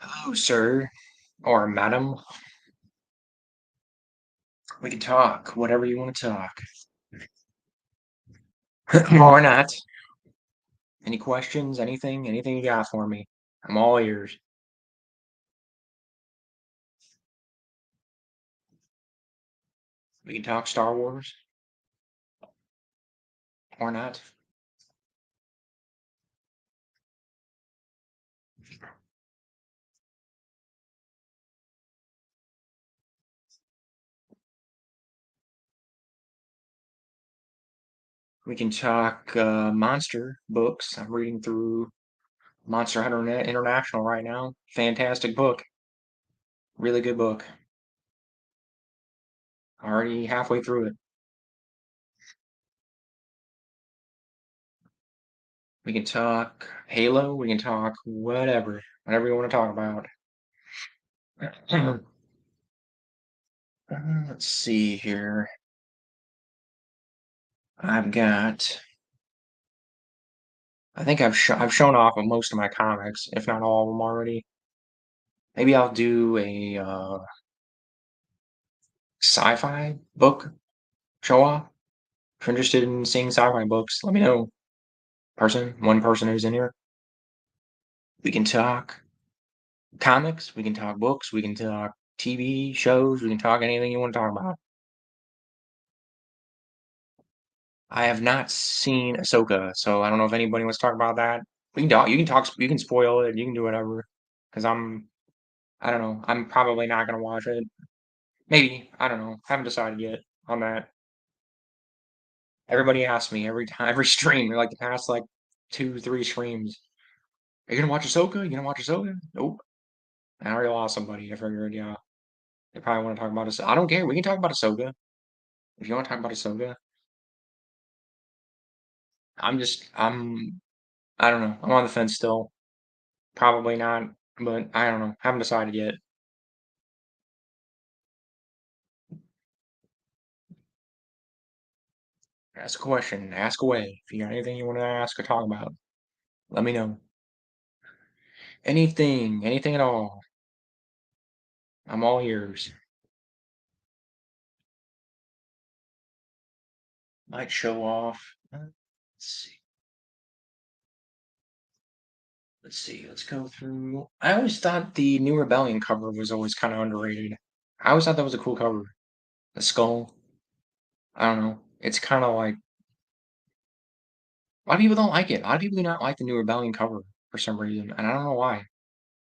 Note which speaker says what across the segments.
Speaker 1: Hello, sir or madam. We can talk whatever you want to talk. Or not. Any questions? Anything? Anything you got for me? I'm all ears. We can talk Star Wars or not. We can talk monster books. I'm reading through Monster Hunter International right now. Fantastic book. Really good book. Already halfway through it. We can talk Halo. We can talk whatever. Whatever you want to talk about. Let's see here. I've got. I think I've shown off of most of my comics, if not all of them already. Maybe I'll do a sci-fi book show off. If you're interested in seeing sci-fi books, let me know. One person who's in here. We can talk comics. We can talk books. We can talk TV shows. We can talk anything you want to talk about. I have not seen Ahsoka, so I don't know if anybody wants to talk about that. We can talk. You can talk. You can spoil it. You can do whatever. Because I don't know. I'm probably not gonna watch it. Maybe. I don't know. Haven't decided yet on that. Everybody asks me every time, every stream, like the past like 2, 3 streams. Are you gonna watch Ahsoka? You gonna watch Ahsoka? Nope. I already lost somebody. I figured, yeah, they probably want to talk about Ahsoka. I don't care. We can talk about Ahsoka if you want to talk about Ahsoka. I'm. I don't know. I'm on the fence still. Probably not, but I don't know. Haven't decided yet. Ask a question. Ask away. If you got anything you want to ask or talk about, let me know. Anything at all. I'm all ears. Might show off. Let's see. Let's see. Let's go through. I always thought the New Rebellion cover was always kind of underrated. I always thought that was a cool cover. The skull. I don't know. It's kind of like a lot of people don't like it. A lot of people do not like the New Rebellion cover for some reason, and I don't know why.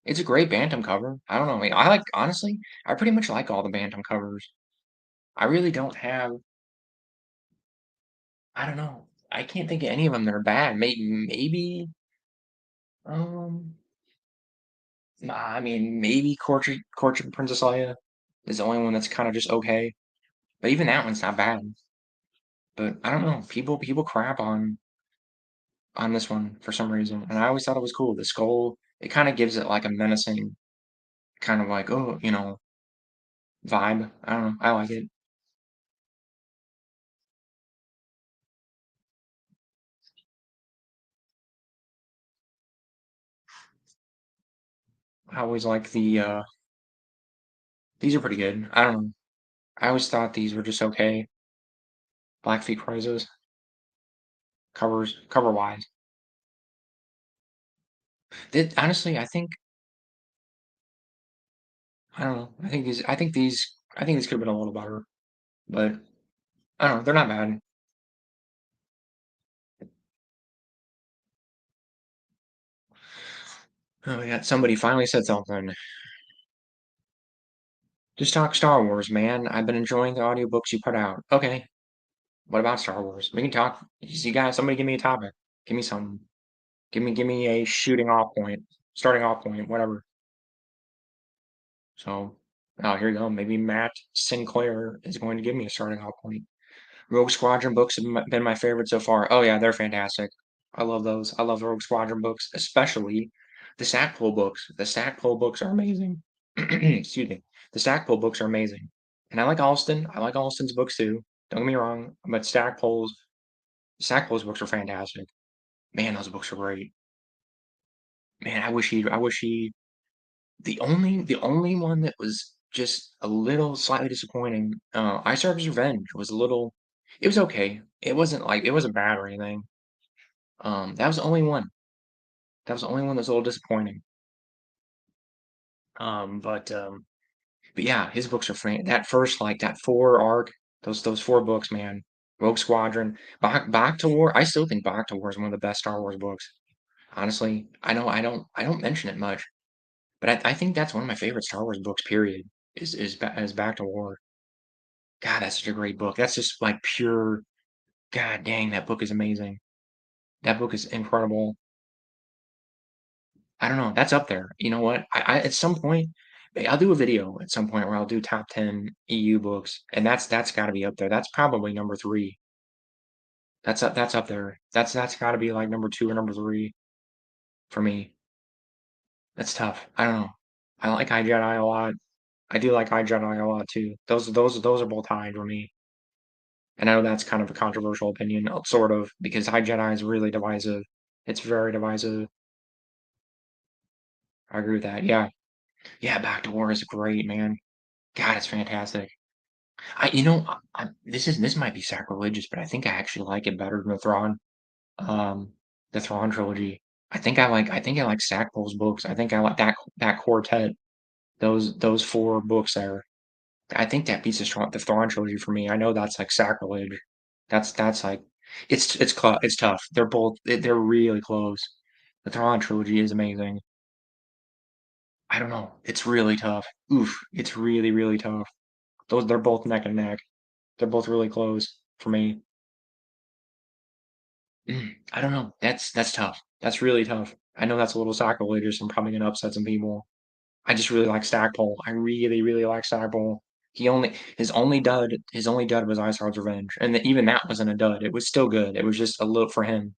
Speaker 1: It's a great Bantam cover. I don't know. I mean, I like honestly. I pretty much like all the Bantam covers. I really don't have. I don't know. I can't think of any of them that are bad. Maybe. Um. I mean, maybe Courtship of Princess Leia is the only one that's kind of just okay. But even that one's not bad. But I don't know. People crap on this one for some reason, and I always thought it was cool. The skull, it kind of gives it like a menacing kind of like vibe. I don't know. I like it. I always like these are pretty good. I don't know. I always thought these were just okay. Blackfeet Rises cover wise. Honestly, I don't know. I think these could have been a little better, but I don't know. They're not bad. Oh, yeah, somebody finally said something. Just talk Star Wars, man. I've been enjoying the audiobooks you put out. Okay, what about Star Wars? We can talk. You guys, somebody give me a topic. Give me something. Give me a shooting off point, starting off point, whatever. So, oh, here you go. Maybe Matt Sinclair is going to give me a starting off point. Rogue Squadron books have been my favorite so far. Oh yeah, they're fantastic. I love those. I love the Rogue Squadron books, especially the Stackpole books. The Stackpole books are amazing. Excuse me. The Stackpole books are amazing. And I like Alston. I like Alston's books too. Don't get me wrong, but Stackpole's books are fantastic. Man, those books are great. Man, I wish he The only one that was just a little slightly disappointing, Ice Arbor's Revenge was a little it was okay. It wasn't bad or anything. That was the only one. That was the only one that was a little disappointing. But yeah, his books are that first like that 4 arc, those 4 books, man. Rogue Squadron, Back to War. I still think Back to War is one of the best Star Wars books. Honestly, I know I don't mention it much, but I think that's one of my favorite Star Wars books. Period. Is Back to War. God, that's such a great book. That's just like pure. God dang, that book is amazing. That book is incredible. I don't know. That's up there. You know what? I at some point, I'll do a video at some point where I'll do top 10 EU books, and that's got to be up there. That's probably number three. That's up there. That's got to be like number two or number three for me. That's tough. I don't know. I like iJedi a lot. I do like iJedi a lot too. Those are both high for me. And I know that's kind of a controversial opinion, sort of, because iJedi is really divisive. It's very divisive. I agree with that. Yeah. Yeah, Back to War is great, man. God, it's fantastic. This might be sacrilegious, but I think I actually like it better than um, the Thrawn trilogy. I think I like Stackpole's books. I think I like that quartet, those 4 books there. I think that beats the Thrawn trilogy for me. I know that's like sacrilege. That's like it's tough. They're really close. The Thrawn trilogy is amazing. I don't know. It's really tough. Oof, it's really, really tough. They're both neck and neck. They're both really close for me. I don't know. That's tough. That's really tough. I know that's a little sacrilegious. I'm probably gonna upset some people. I just really like Stackpole. I really, really like Stackpole. His only dud was Ice Heart's Revenge, and even that wasn't a dud. It was still good. It was just a little for him.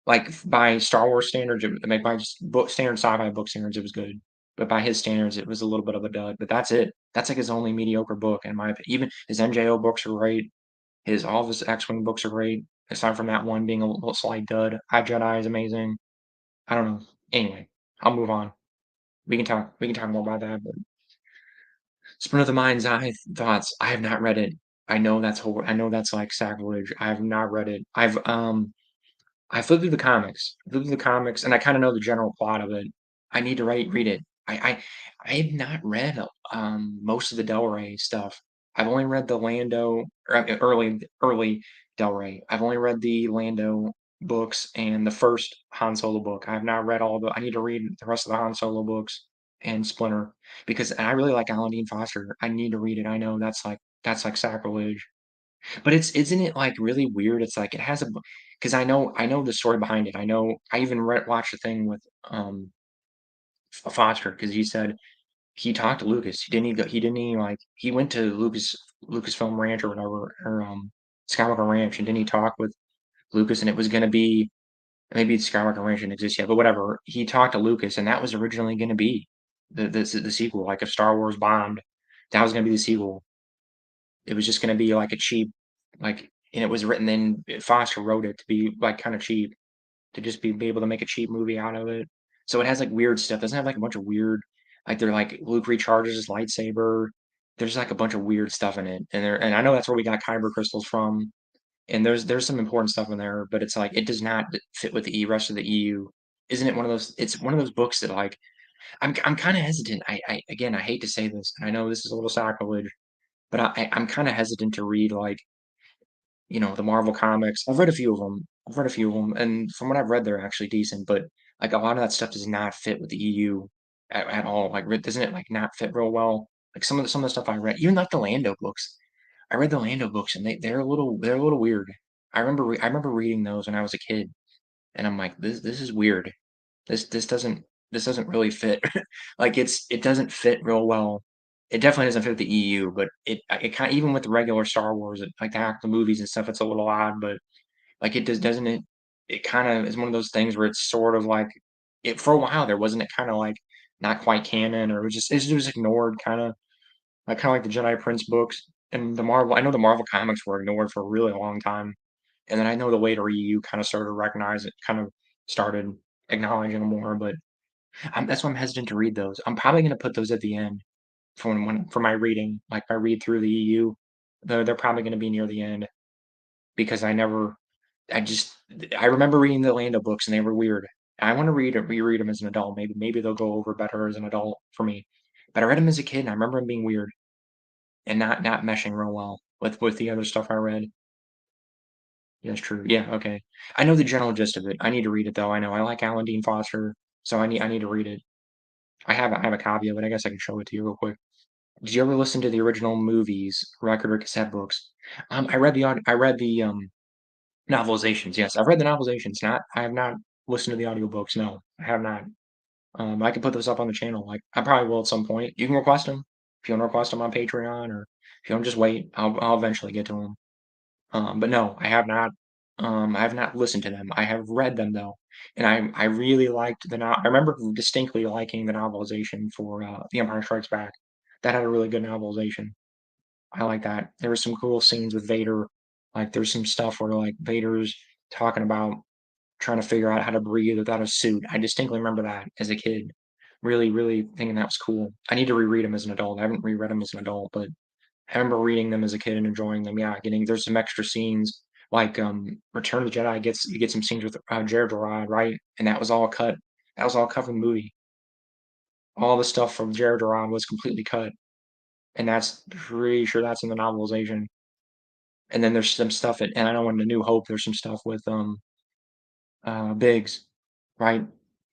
Speaker 1: Like by Star Wars standards, like by just book standard sci-fi book standards, it was good. But by his standards, it was a little bit of a dud. But that's it. That's like his only mediocre book, in my opinion. Even his NJO books are great. All of his X-Wing books are great. Aside from that one being a little slight dud, High Jedi is amazing. I don't know. Anyway, I'll move on. We can talk more about that. But Splinter of the Mind's Eye thoughts. I have not read it. I know that's like sacrilege. I have not read it. I flipped through the comics. Flipped through the comics, and I kind of know the general plot of it. I need to read it. I have not read most of the Del Rey stuff. I've only read the Lando early Del Rey. I've only read the Lando books and the first Han Solo book. I have not read all the. I need to read the rest of the Han Solo books and Splinter because I really like Alan Dean Foster. I need to read it. I know that's like sacrilege. But isn't it like really weird? It's like it has a because I know the story behind it. I know I even watched a thing with Foster because he said he talked to Lucas. He went to Lucasfilm Ranch or whatever or Skywalker Ranch and didn't he talk with Lucas and it was gonna be maybe Skywalker Ranch didn't exist yet, but whatever. He talked to Lucas and that was originally gonna be the sequel, like if Star Wars bombed, that was gonna be the sequel. It was just gonna be like a cheap, and it was written in Foster wrote it to be like kind of cheap, to just be able to make a cheap movie out of it. So it has like weird stuff. It doesn't have like a bunch of weird, like they're like Luke recharges his lightsaber. There's like a bunch of weird stuff in it, and I know that's where we got kyber crystals from. And there's some important stuff in there, but it's like it does not fit with the rest of the EU. Isn't it one of those? It's one of those books that like I'm kind of hesitant. I again I hate to say this, and I know this is a little sacrilege, but I'm kind of hesitant to read like the Marvel comics. I've read a few of them. And from what I've read, they're actually decent. But like a lot of that stuff does not fit with the EU at all. Like, doesn't it like not fit real well? Like some of the stuff I read, even like the Lando books. I read the Lando books, and they're a little weird. I remember reading those when I was a kid, and I'm like, this is weird. This doesn't really fit. Like it doesn't fit real well. It definitely doesn't fit with the EU, but it kind of even with the regular Star Wars, like the movies and stuff, it's a little odd. But like it doesn't it? It kind of is one of those things where it's sort of like it for a while there wasn't it kind of like not quite canon or it was ignored kind of like the Jedi Prince books and the Marvel. I know the Marvel comics were ignored for a really long time, and then I know the later EU kind of started to recognize it, kind of started acknowledging them more, but. That's why I'm hesitant to read those. I'm probably gonna put those at the end for for my reading, like my read through the EU. They're probably gonna be near the end because I just I remember reading the Lando books and they were weird. I want to reread them as an adult. Maybe they'll go over better as an adult for me. But I read them as a kid and I remember them being weird and not meshing real well with the other stuff I read. Yeah, that's true. Yeah, okay. I know the general gist of it. I need to read it though. I know I like Alan Dean Foster, so I need to read it. I have a copy of it. I guess I can show it to you real quick. Did you ever listen to the original movies, record or cassette books? I read the novelizations. Yes, I've read the novelizations. Not I have not listened to the audiobooks. No, I have not. I can put those up on the channel. Like I probably will at some point. You can request them if you want to request them on Patreon, or if you want to just wait. I'll eventually get to them. But no, I have not. I have not listened to them. I have read them though, and I really liked the I remember distinctly liking the novelization for The Empire Strikes Back. That had a really good novelization. I like that. There were some cool scenes with Vader. Like there's some stuff where like Vader's talking about trying to figure out how to breathe without a suit. I distinctly remember that as a kid. Really, really thinking that was cool. I need to reread them as an adult. I haven't reread them as an adult, but I remember reading them as a kid and enjoying them. Yeah, getting there's some extra scenes like Return of the Jedi gets you get some scenes with Jared Gerard, right? And that was all cut. That was all cut from the movie. All the stuff from Jared Gerard was completely cut, and that's pretty sure that's in the novelization. And then there's some stuff and I know in the New Hope there's some stuff with Biggs, right?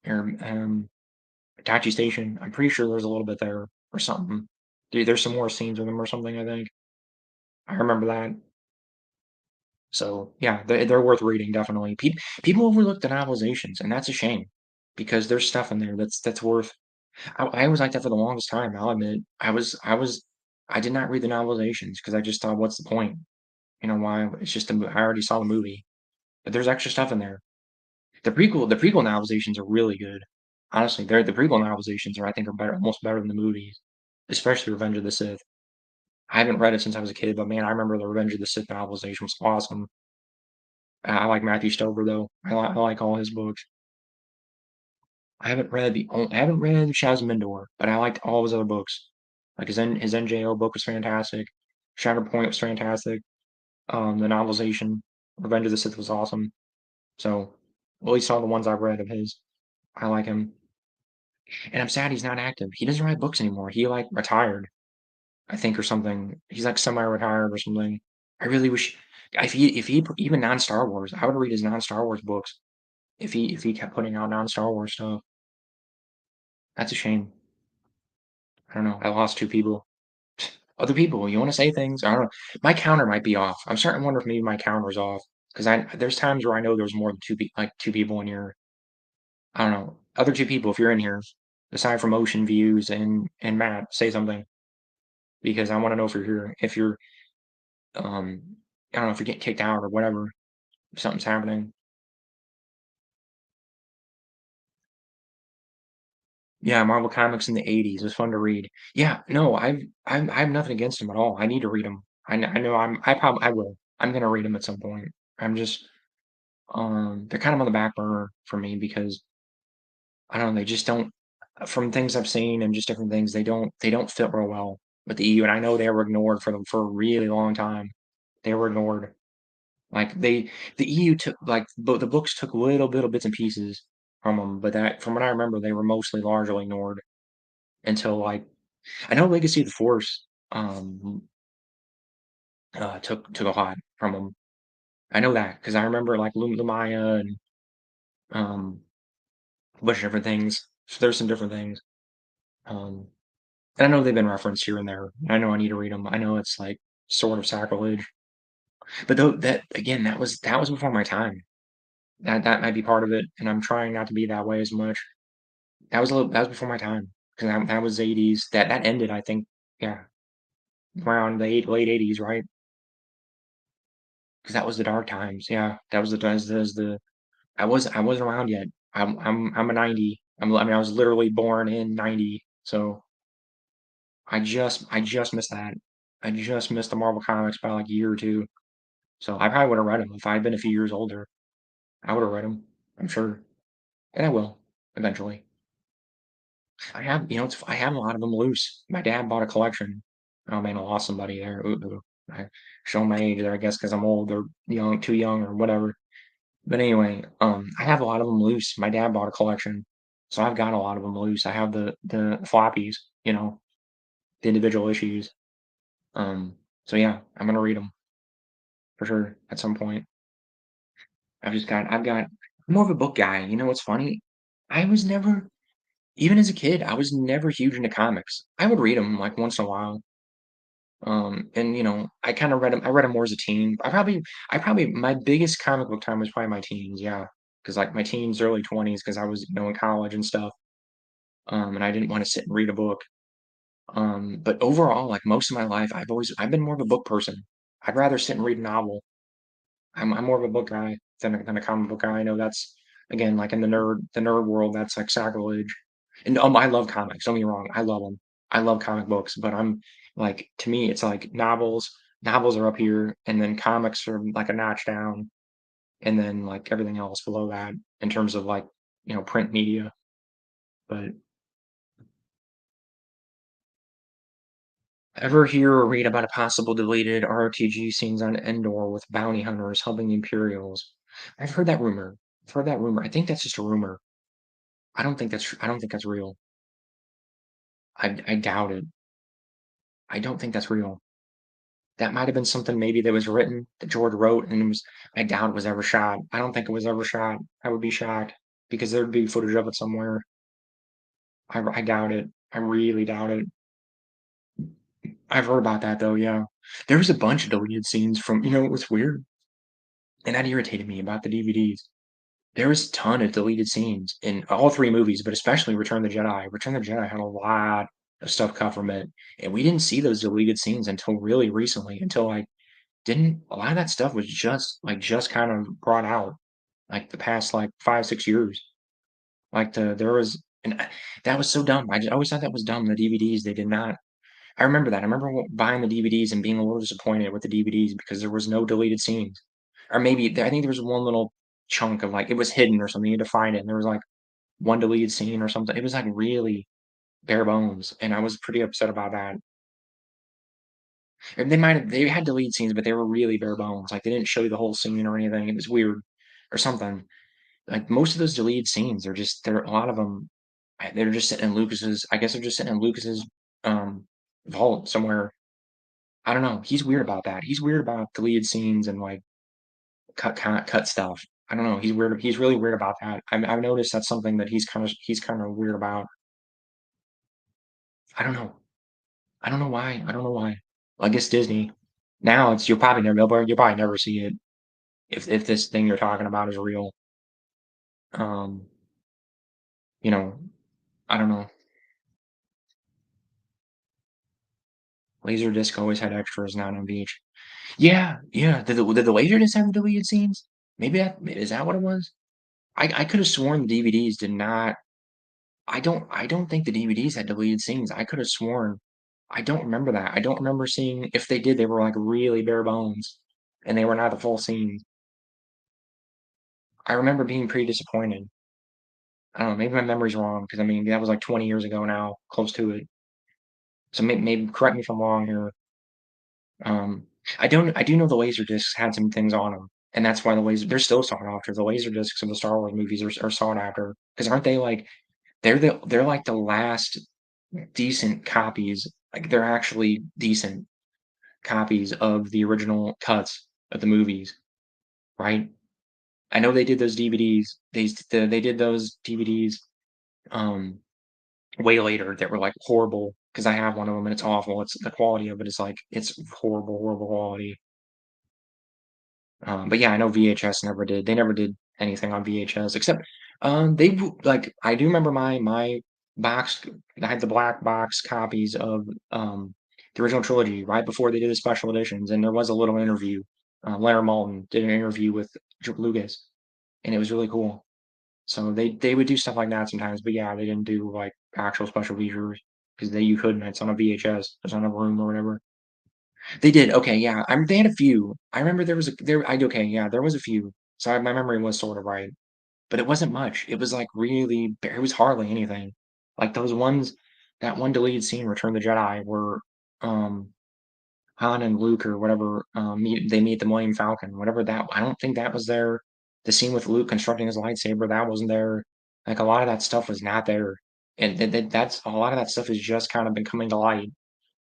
Speaker 1: Or Tachi Station. I'm pretty sure there's a little bit there or something. Dude, there's some more scenes with them or something, I think. I remember that. So yeah, they're worth reading definitely. People overlook the novelizations, and that's a shame because there's stuff in there that's worth. I was like that for the longest time. I'll admit, I did not read the novelizations because I just thought, what's the point? You know why? It's just I already saw the movie, but there's extra stuff in there. The prequel novelizations are really good. Honestly, the prequel novelizations are I think are better, almost better than the movies, especially Revenge of the Sith. I haven't read it since I was a kid, but man, I remember the Revenge of the Sith novelization was awesome. I like Matthew Stover though. I like all his books. I haven't read Shadows of Mindor, but I liked all his other books. Like his NJO book was fantastic. Shattered Point was fantastic. The novelization Revenge of the Sith was awesome. So at least all the ones I've read of his, I like him. And I'm sad he's not active. He doesn't write books anymore. He like retired, I think, or something. He's like semi-retired or something. I really wish if he even non-Star Wars, I would read his non-Star Wars books if he kept putting out non-Star Wars stuff. That's a shame. I don't know. I lost two people. Other people, you want to say things? I don't know. My counter might be off. I'm starting to wonder if maybe my counter's off because I there's times where I know there's more than like two people in here. I don't know. Other two people, if you're in here, aside from Ocean Views and Matt, say something because I want to know if you're here. If you're I don't know if you're getting kicked out or whatever. If something's happening. Yeah, Marvel Comics in the '80s was fun to read. Yeah, no, I have nothing against them at all. I need to read them. I know I probably I will. I'm gonna read them at some point. I'm just they're kind of on the back burner for me because I don't know, they just don't from things I've seen and just different things, they don't fit real well with the EU, and I know they were ignored for them for a really long time. They were ignored. Like the EU took like the books took little bits and pieces from them, but that from what I remember, they were mostly largely ignored until like I know Legacy of the Force took a lot from them. I know that because I remember like Lumaya and um a bunch of different things. So there's some different things. Um, and I know they've been referenced here and there. I know I need to read them. I know it's like sort of sacrilege, but though that again, that was before my time. That might be part of it, and I'm trying not to be that way as much. That was before my time because that was '80s. That ended, I think, yeah, around the late '80s, right? Because that was the dark times. Yeah, that was the I wasn't around yet. I'm a '90. I mean, I was literally born in '90, so I just missed that. I just missed the Marvel Comics by like a year or two. So I probably would have read them if I had been a few years older. I would have read them, I'm sure, and I will eventually. I have a lot of them loose. My dad bought a collection. Oh man, I lost somebody there. Ooh, ooh. I show my age there, I guess, because I'm old or young, too young or whatever. But anyway, I have a lot of them loose. My dad bought a collection, so I've got a lot of them loose. I have the floppies, the individual issues. So yeah, I'm gonna read them for sure at some point. I'm more of a book guy. You know what's funny? I was never, even as a kid, I was never huge into comics. I would read them like once in a while. And I kind of read them. I read them more as a teen. My biggest comic book time was probably my teens. Yeah, because like my teens, early 20s, because I was in college and stuff. And I didn't want to sit and read a book. But overall, like most of my life, I've been more of a book person. I'd rather sit and read a novel. I'm more of a book guy than a comic book guy. I know that's again like in the nerd world, that's like sacrilege. And I love comics. Don't get me wrong, I love them. I love comic books, but I'm like to me, it's like novels. Novels are up here, and then comics are like a notch down, and then like everything else below that in terms of like print media. But ever hear or read about a possible deleted ROTG scenes on Endor with bounty hunters helping the Imperials? I've heard that rumor. I've heard that rumor. I think that's just a rumor. I don't think that's real. I doubt it. I don't think that's real. That might have been something maybe that was written that George wrote and it was I doubt it was ever shot. I don't think it was ever shot. I would be shocked because there'd be footage of it somewhere. I doubt it. I really doubt it. I've heard about that though, yeah. There was a bunch of deleted scenes from, it was weird, and that irritated me about the DVDs. There was a ton of deleted scenes in all 3 movies, but especially Return of the Jedi. Return of the Jedi had a lot of stuff cut from it, and we didn't see those deleted scenes until really recently, until, like, didn't a lot of that stuff was just kind of brought out, like, the past, like, 5, 6 years. Like, there was and that was so dumb. I always thought that was dumb, the DVDs, they did not I remember that. I remember buying the DVDs and being a little disappointed with the DVDs because there was no deleted scenes. Or maybe I think there was one little chunk of like it was hidden or something. You had to find it. And there was like one deleted scene or something. It was like really bare bones, and I was pretty upset about that. And they had deleted scenes, but they were really bare bones. Like they didn't show you the whole scene or anything. It was weird or something. Like most of those deleted scenes, they're a lot of them. They're just sitting in Lucas's. I guess they're just sitting in Lucas's vault somewhere. I don't know. He's weird about that. He's weird about deleted scenes and like cut stuff. I don't know. He's weird. He's really weird about that. I've noticed that's something that he's kind of weird about. I don't know. I don't know why. I don't know why. Well, I guess Disney. Now it's you'll probably never see it if this thing you're talking about is real. Um, you know, I don't know. Laserdisc always had extras, not on VH. Yeah, yeah. Did the Laserdisc have the deleted scenes? Is that what it was? I could have sworn the DVDs did not. I don't think the DVDs had deleted scenes. I could have sworn. I don't remember that. I don't remember seeing if they did, they were like really bare bones and they were not the full scene. I remember being pretty disappointed. I don't know, maybe my memory's wrong because I mean that was like 20 years ago now, close to it. So maybe correct me if I'm wrong here. Um, I do know the laser discs had some things on them, and that's why they're still sought after. The laser discs of the Star Wars movies are sought after because aren't they like they're like the last decent copies. Like they're actually decent copies of the original cuts of the movies, right? I know they did those DVDs. They did those DVDs way later that were like horrible because I have one of them and it's awful. It's the quality of it is like it's horrible, horrible quality. But yeah, I know VHS never did. They never did anything on VHS except like I do remember my box. I had the black box copies of the original trilogy right before they did the special editions, and there was a little interview. Leonard Maltin did an interview with George Lucas, and it was really cool. So they would do stuff like that sometimes, but yeah, they didn't do like actual special features because you couldn't. It's on a VHS. It's on a room or whatever. They did, okay, yeah, they had a few. I remember there was a there I okay, yeah, there was a few. So my memory was sort of right, but it wasn't much. It was, like, really bare it was hardly anything. Like those ones, that one deleted scene, Return of the Jedi, where um Han and Luke or whatever meet the Millennium Falcon, whatever that. I don't think that was there. The scene with Luke constructing his lightsaber, that wasn't there. Like a lot of that stuff was not there, and that's a lot of that stuff has just kind of been coming to light.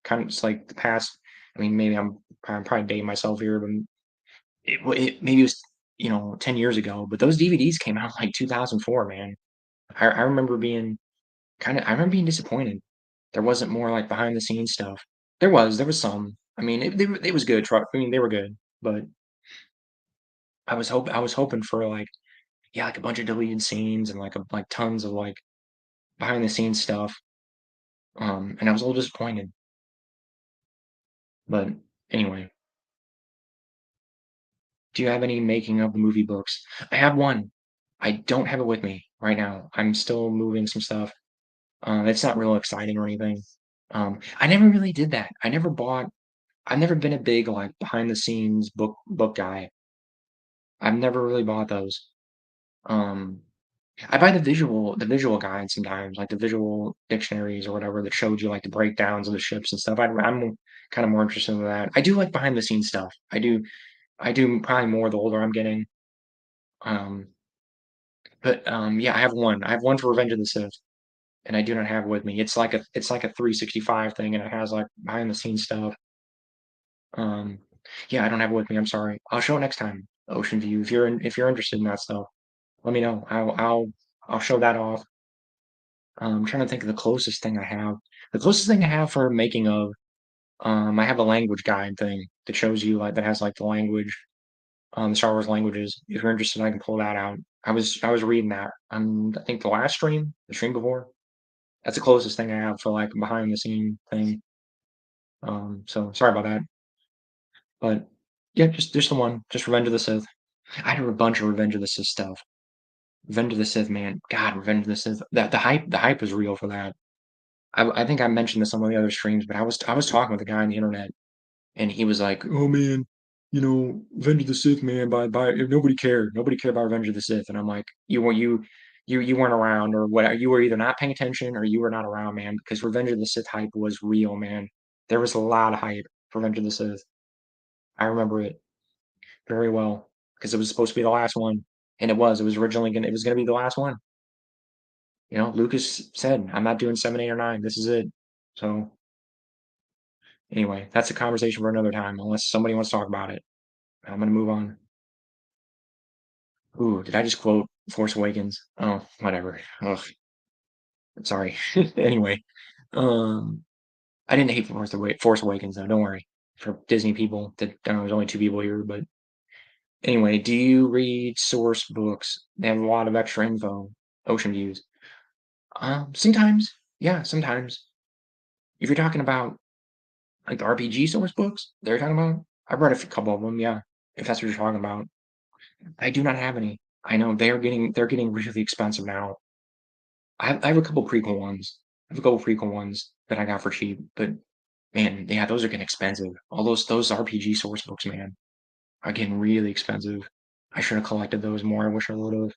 Speaker 1: Kind of just like the past. I mean, maybe I'm probably dating myself here, but it maybe it was 10 years ago. But those DVDs came out in like 2004, man. I remember being I remember being disappointed. There wasn't more, like, behind the scenes stuff. There was some. I mean, it was good, I mean, they were good, but I was hoping for, like, yeah, like, a bunch of deleted scenes and, like, tons of, like, behind the scenes stuff, and I was a little disappointed, but anyway. Do you have any making of the movie books? I have one. I don't have it with me right now. I'm still moving some stuff. It's not real exciting or anything. I never really did that. I've never been a big, like, behind the scenes book guy. I've never really bought those. Um, I buy the visual guides sometimes, like the visual dictionaries or whatever that showed you, like, the breakdowns of the ships and stuff. I'm kinda more interested in that. I do like behind the scenes stuff. I do probably more the older I'm getting. Um, yeah, I have one. I have one for Revenge of the Sith, and I do not have it with me. It's like a 365 thing, and it has, like, behind the scenes stuff. Um, yeah, I don't have it with me, I'm sorry. I'll show it next time, Ocean View. If you're interested in that stuff, let me know. I'll show that off. I'm trying to think of the closest thing I have. The closest thing I have for making of, I have a language guide thing that shows you like that has like the language, the Star Wars languages. If you're interested, I can pull that out. I was reading that on I think the stream before. That's the closest thing I have for like a behind the scene thing. So sorry about that. But yeah, just the one, just Revenge of the Sith. I had a bunch of Revenge of the Sith stuff. Revenge of the Sith, man. God, Revenge of the Sith. That the hype was real for that. I think I mentioned this on one of the other streams, but I was talking with a guy on the internet, and he was like, "Oh man, Revenge of the Sith, man. By nobody cared about Revenge of the Sith." And I'm like, you weren't around, or what? You were either not paying attention or you were not around, man. Because Revenge of the Sith hype was real, man. There was a lot of hype for Revenge of the Sith. I remember it very well because it was supposed to be the last one, and it was. It was gonna be the last one. Lucas said, "I'm not doing 7, 8, or 9. This is it." So anyway, that's a conversation for another time, unless somebody wants to talk about it. I'm gonna move on. Ooh, did I just quote Force Awakens? Oh, whatever. Ugh, sorry. Anyway, um, I didn't hate Force Awakens though. Don't worry. For Disney people, that there's only two people here, but anyway, do you read source books? They have a lot of extra info. Ocean views. Sometimes, yeah, sometimes. If you're talking about like the RPG source books they're talking about, I've read couple of them. Yeah, if that's what you're talking about. I do not have any. I know they're getting really expensive now. I have a couple prequel ones. I have a couple prequel ones that I got for cheap, but man, yeah, those are getting expensive. All those RPG source books, man, are getting really expensive. I should have collected those more. I wish I would have.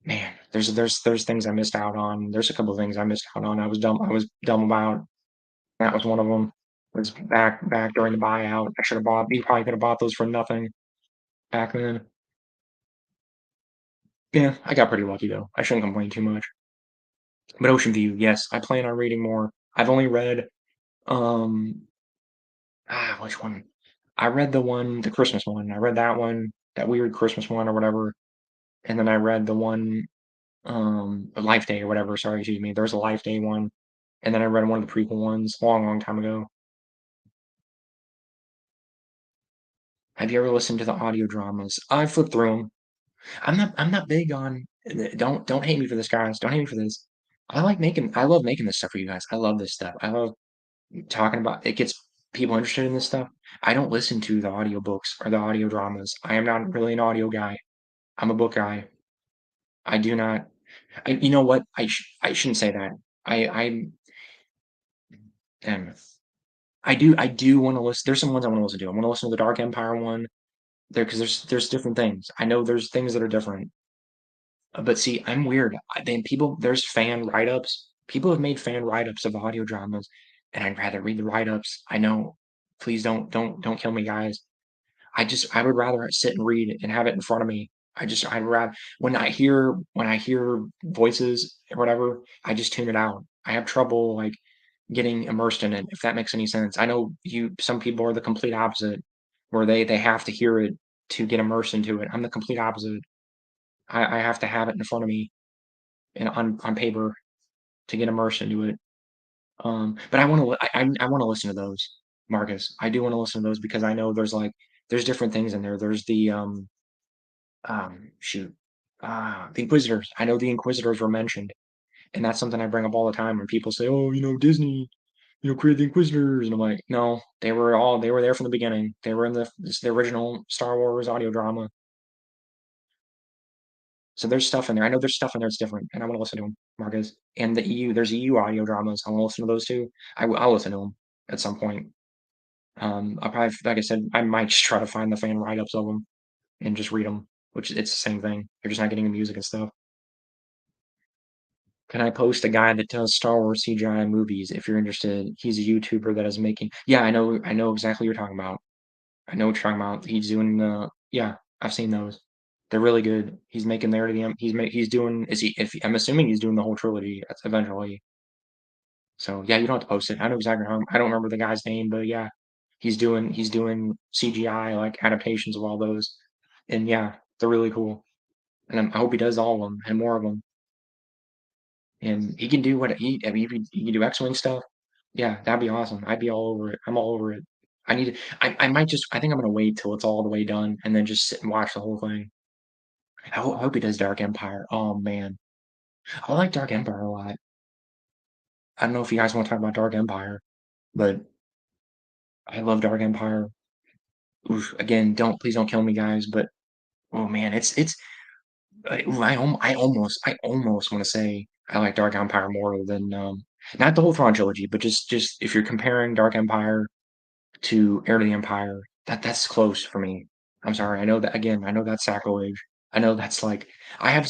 Speaker 1: Man, there's things I missed out on. There's a couple of things I missed out on. I was dumb about. That was one of them. Was back during the buyout. I should have bought. You probably could have bought those for nothing back then. Yeah, I got pretty lucky though. I shouldn't complain too much. But Ocean View, yes, I plan on reading more. I've only read um which one? I read the Christmas one. I read that one, that weird Christmas one or whatever. And then I read the one Life Day or whatever. Sorry, excuse me. There's a Life Day one. And then I read one of the prequel ones long, long time ago. Have you ever listened to the audio dramas? I flipped through them. I'm not big on don't hate me for this, guys. Don't hate me for this. I love making this stuff for you guys. I love this stuff. I love talking about it gets people interested in this stuff. I don't listen to the audiobooks or the audio dramas. I am not really an audio guy. I'm a book guy. I do not you know what? I shouldn't say that. I am I do wanna listen there's some ones I wanna listen to. I wanna listen to the Dark Empire one there because there's different things. I know there's things that are different. But see, I'm weird. Then there's fan write-ups. People have made fan write-ups of audio dramas, and I'd rather read the write-ups. I know, please don't kill me, guys. I would rather sit and read it and have it in front of me. I'd rather when I hear voices or whatever, I just tune it out. I have trouble like getting immersed in it, if that makes any sense. I know some people are the complete opposite, where they have to hear it to get immersed into it. I'm the complete opposite. I have to have it in front of me and on paper to get immersed into it. But I want to listen to those, Marcus. I do want to listen to those because I know there's different things in there. There's shoot, the Inquisitors. I know the Inquisitors were mentioned, and that's something I bring up all the time when people say, "Oh, Disney, created the Inquisitors," and I'm like, no, they were there from the beginning. They were in the original Star Wars audio drama. So there's stuff in there. I know there's stuff in there that's different, and I want to listen to them, Marcus. And the EU, there's EU audio dramas. I want to listen to those too. I'll listen to them at some point. I'll probably, like I said, I might just try to find the fan write-ups of them and just read them, which it's the same thing. You're just not getting the music and stuff. Can I post a guy that does Star Wars CGI movies if you're interested? He's a YouTuber that is making. Yeah, I know exactly what you're talking about. I know what you're talking about. He's doing yeah, I've seen those. They're really good. He's making there to the he's doing is he if I'm assuming he's doing the whole trilogy eventually. So yeah, you don't have to post it. I know exactly how I don't remember the guy's name, but yeah, he's doing CGI like adaptations of all those. And yeah, they're really cool. And I hope he does all of them and more of them. And he can do what I mean, he can do X-Wing stuff. Yeah, that'd be awesome. I'd be all over it. I'm all over it. I might just, I think I'm gonna wait till it's all the way done and then just sit and watch the whole thing. I hope he does Dark Empire. Oh man, I like Dark Empire a lot. I don't know if you guys want to talk about Dark Empire, but I love Dark Empire. Oof, again, please don't kill me, guys. But oh man, I almost want to say I like Dark Empire more than not the whole Thrawn trilogy, but just if you're comparing Dark Empire to Heir to the Empire, that's close for me. I'm sorry. I know that again. I know that's sacrilege. I know that's like I have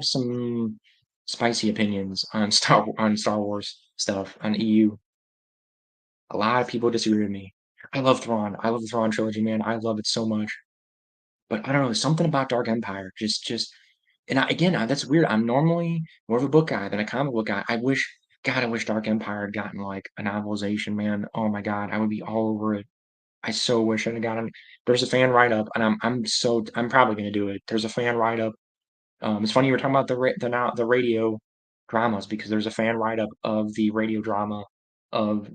Speaker 1: some spicy opinions on Star Wars stuff on EU. A lot of people disagree with me. I love Thrawn. I love the Thrawn trilogy, man. I love it so much. But I don't know, something about Dark Empire just and that's weird. I'm normally more of a book guy than a comic book guy. I wish Dark Empire had gotten like a novelization, man. Oh my God, I would be all over it. I so wish I'd have gotten. There's a fan write up, and I'm probably gonna do it. There's a fan write up. It's funny you were talking about the radio dramas because there's a fan write up of the radio drama of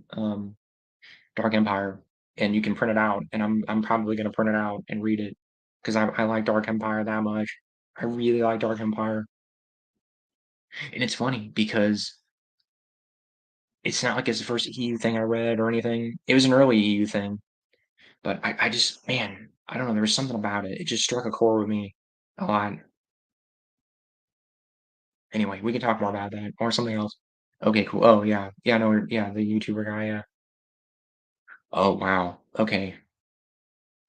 Speaker 1: Dark Empire, and you can print it out, and I'm probably gonna print it out and read it because I like Dark Empire that much. I really like Dark Empire, and it's funny because it's not like it's the first EU thing I read or anything. It was an early EU thing, but I just man, I don't know. There was something about it. It just struck a chord with me a lot. Anyway, we can talk more about that or something else. Okay, cool. Oh yeah, yeah, no, yeah, the YouTuber guy. Yeah. Oh wow. Okay.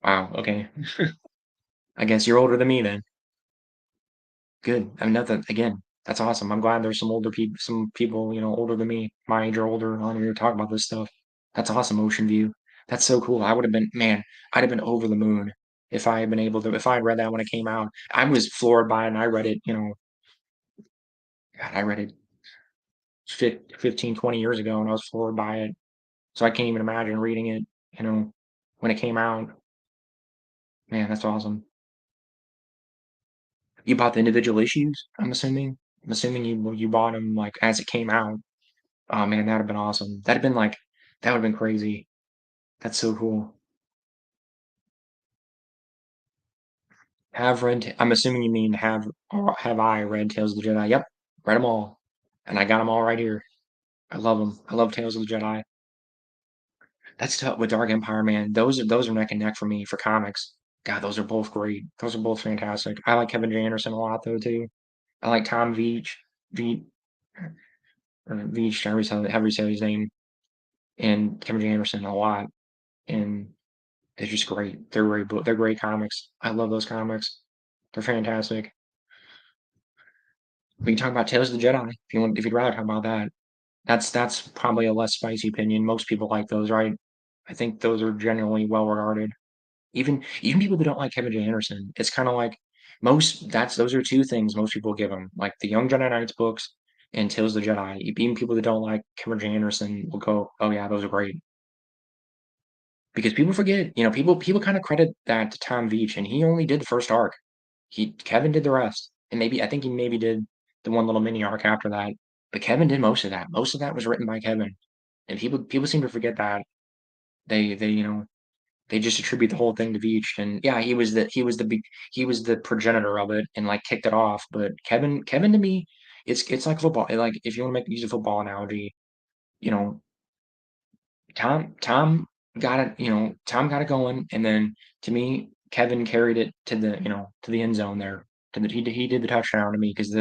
Speaker 1: Wow. Okay. I guess you're older than me then. Good. I mean, nothing. Again, that's awesome. I'm glad there's some people, older than me, my age or older, on here to talk about this stuff. That's awesome, Ocean View. That's so cool. I would have been, man, I'd have been over the moon if I had been able to, if I had read that when it came out. I was floored by it, and I read it, God, I read it 15, 20 years ago, and I was floored by it. So I can't even imagine reading it, when it came out. Man, that's awesome. You bought the individual issues, I'm assuming. I'm assuming you bought them like as it came out. Oh man, that'd have been awesome. That would've been crazy. That's so cool. I'm assuming you mean have I read Tales of the Jedi? Yep, read them all, and I got them all right here. I love them. I love Tales of the Jedi. That's tough with Dark Empire, man. Those are neck and neck for me for comics. God, those are both great. Those are both fantastic. I like Kevin J. Anderson a lot though too. I like Tom Veitch, Veitch or Veitch, however you say his name, and Kevin J. Anderson a lot. And they're just great. They're great comics. I love those comics. They're fantastic. We can talk about Tales of the Jedi if you want. If you'd rather talk about that, that's probably a less spicy opinion. Most people like those, right? I think those are generally well regarded. Even people who don't like Kevin J. Anderson, it's kind of like most. That's those are two things most people give him, like the Young Jedi Knights books and Tales of the Jedi. Even people that don't like Kevin J. Anderson will go, "Oh yeah, those are great." Because people forget, people kind of credit that to Tom Veitch, and he only did the first arc. Kevin did the rest, and maybe I think he maybe did the one little mini arc after that. But Kevin did most of that. Most of that was written by Kevin, and people seem to forget that. They just attribute the whole thing to Veach, and yeah, he was the progenitor of it and like kicked it off. But Kevin to me, it's like football. Like if you want to use a football analogy, you know, Tom got it going, and then to me, Kevin carried it to the end zone there. He did the touchdown to me because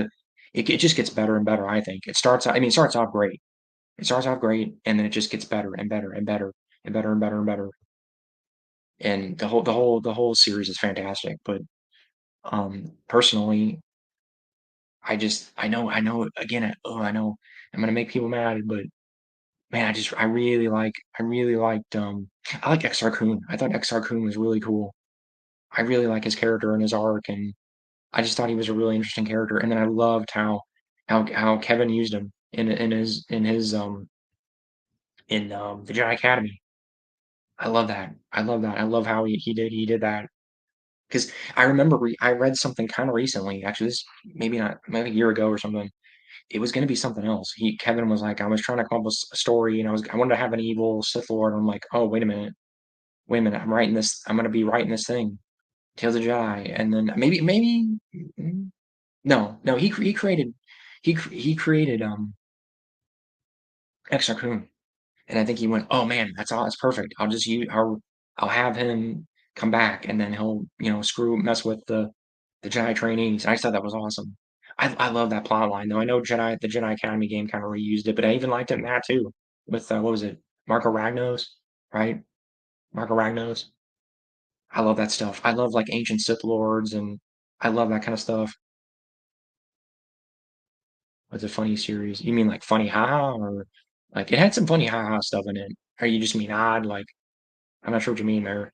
Speaker 1: it just gets better and better. I think it starts off great. It starts off great, and then it just gets better and better and better and better and better and better. And the whole series is fantastic. But personally, I know again. I know I'm gonna make people mad, but man, I really liked I like Exar Kun. I thought Exar Kun was really cool. I really like his character and his arc, and I just thought he was a really interesting character. And then I loved how Kevin used him in the Jedi Academy. I love that. I love that. I love how he did that. Because I remember I read something kind of recently. Actually, this maybe not maybe a year ago or something. It was going to be something else. Kevin was like, I was trying to come up with a story, and I wanted to have an evil Sith Lord. And I'm like, oh wait a minute, I'm going to be writing this thing, Tales of the Jedi, and then maybe no, he created he created Exar Kun, and I think he went, oh man, that's all, that's perfect. I'll have him come back, and then he'll mess with the Jedi trainees. And I just thought that was awesome. I love that plot line though. I know the Jedi Academy game kind of reused it, but I even liked it in that too with what was it, Marco Ragnos, right? Marco Ragnos. I love that stuff. I love like ancient Sith lords, and I love that kind of stuff. What's a funny series? You mean like funny haha, or like it had some funny haha stuff in it? Or you just mean odd? Like I'm not sure what you mean there.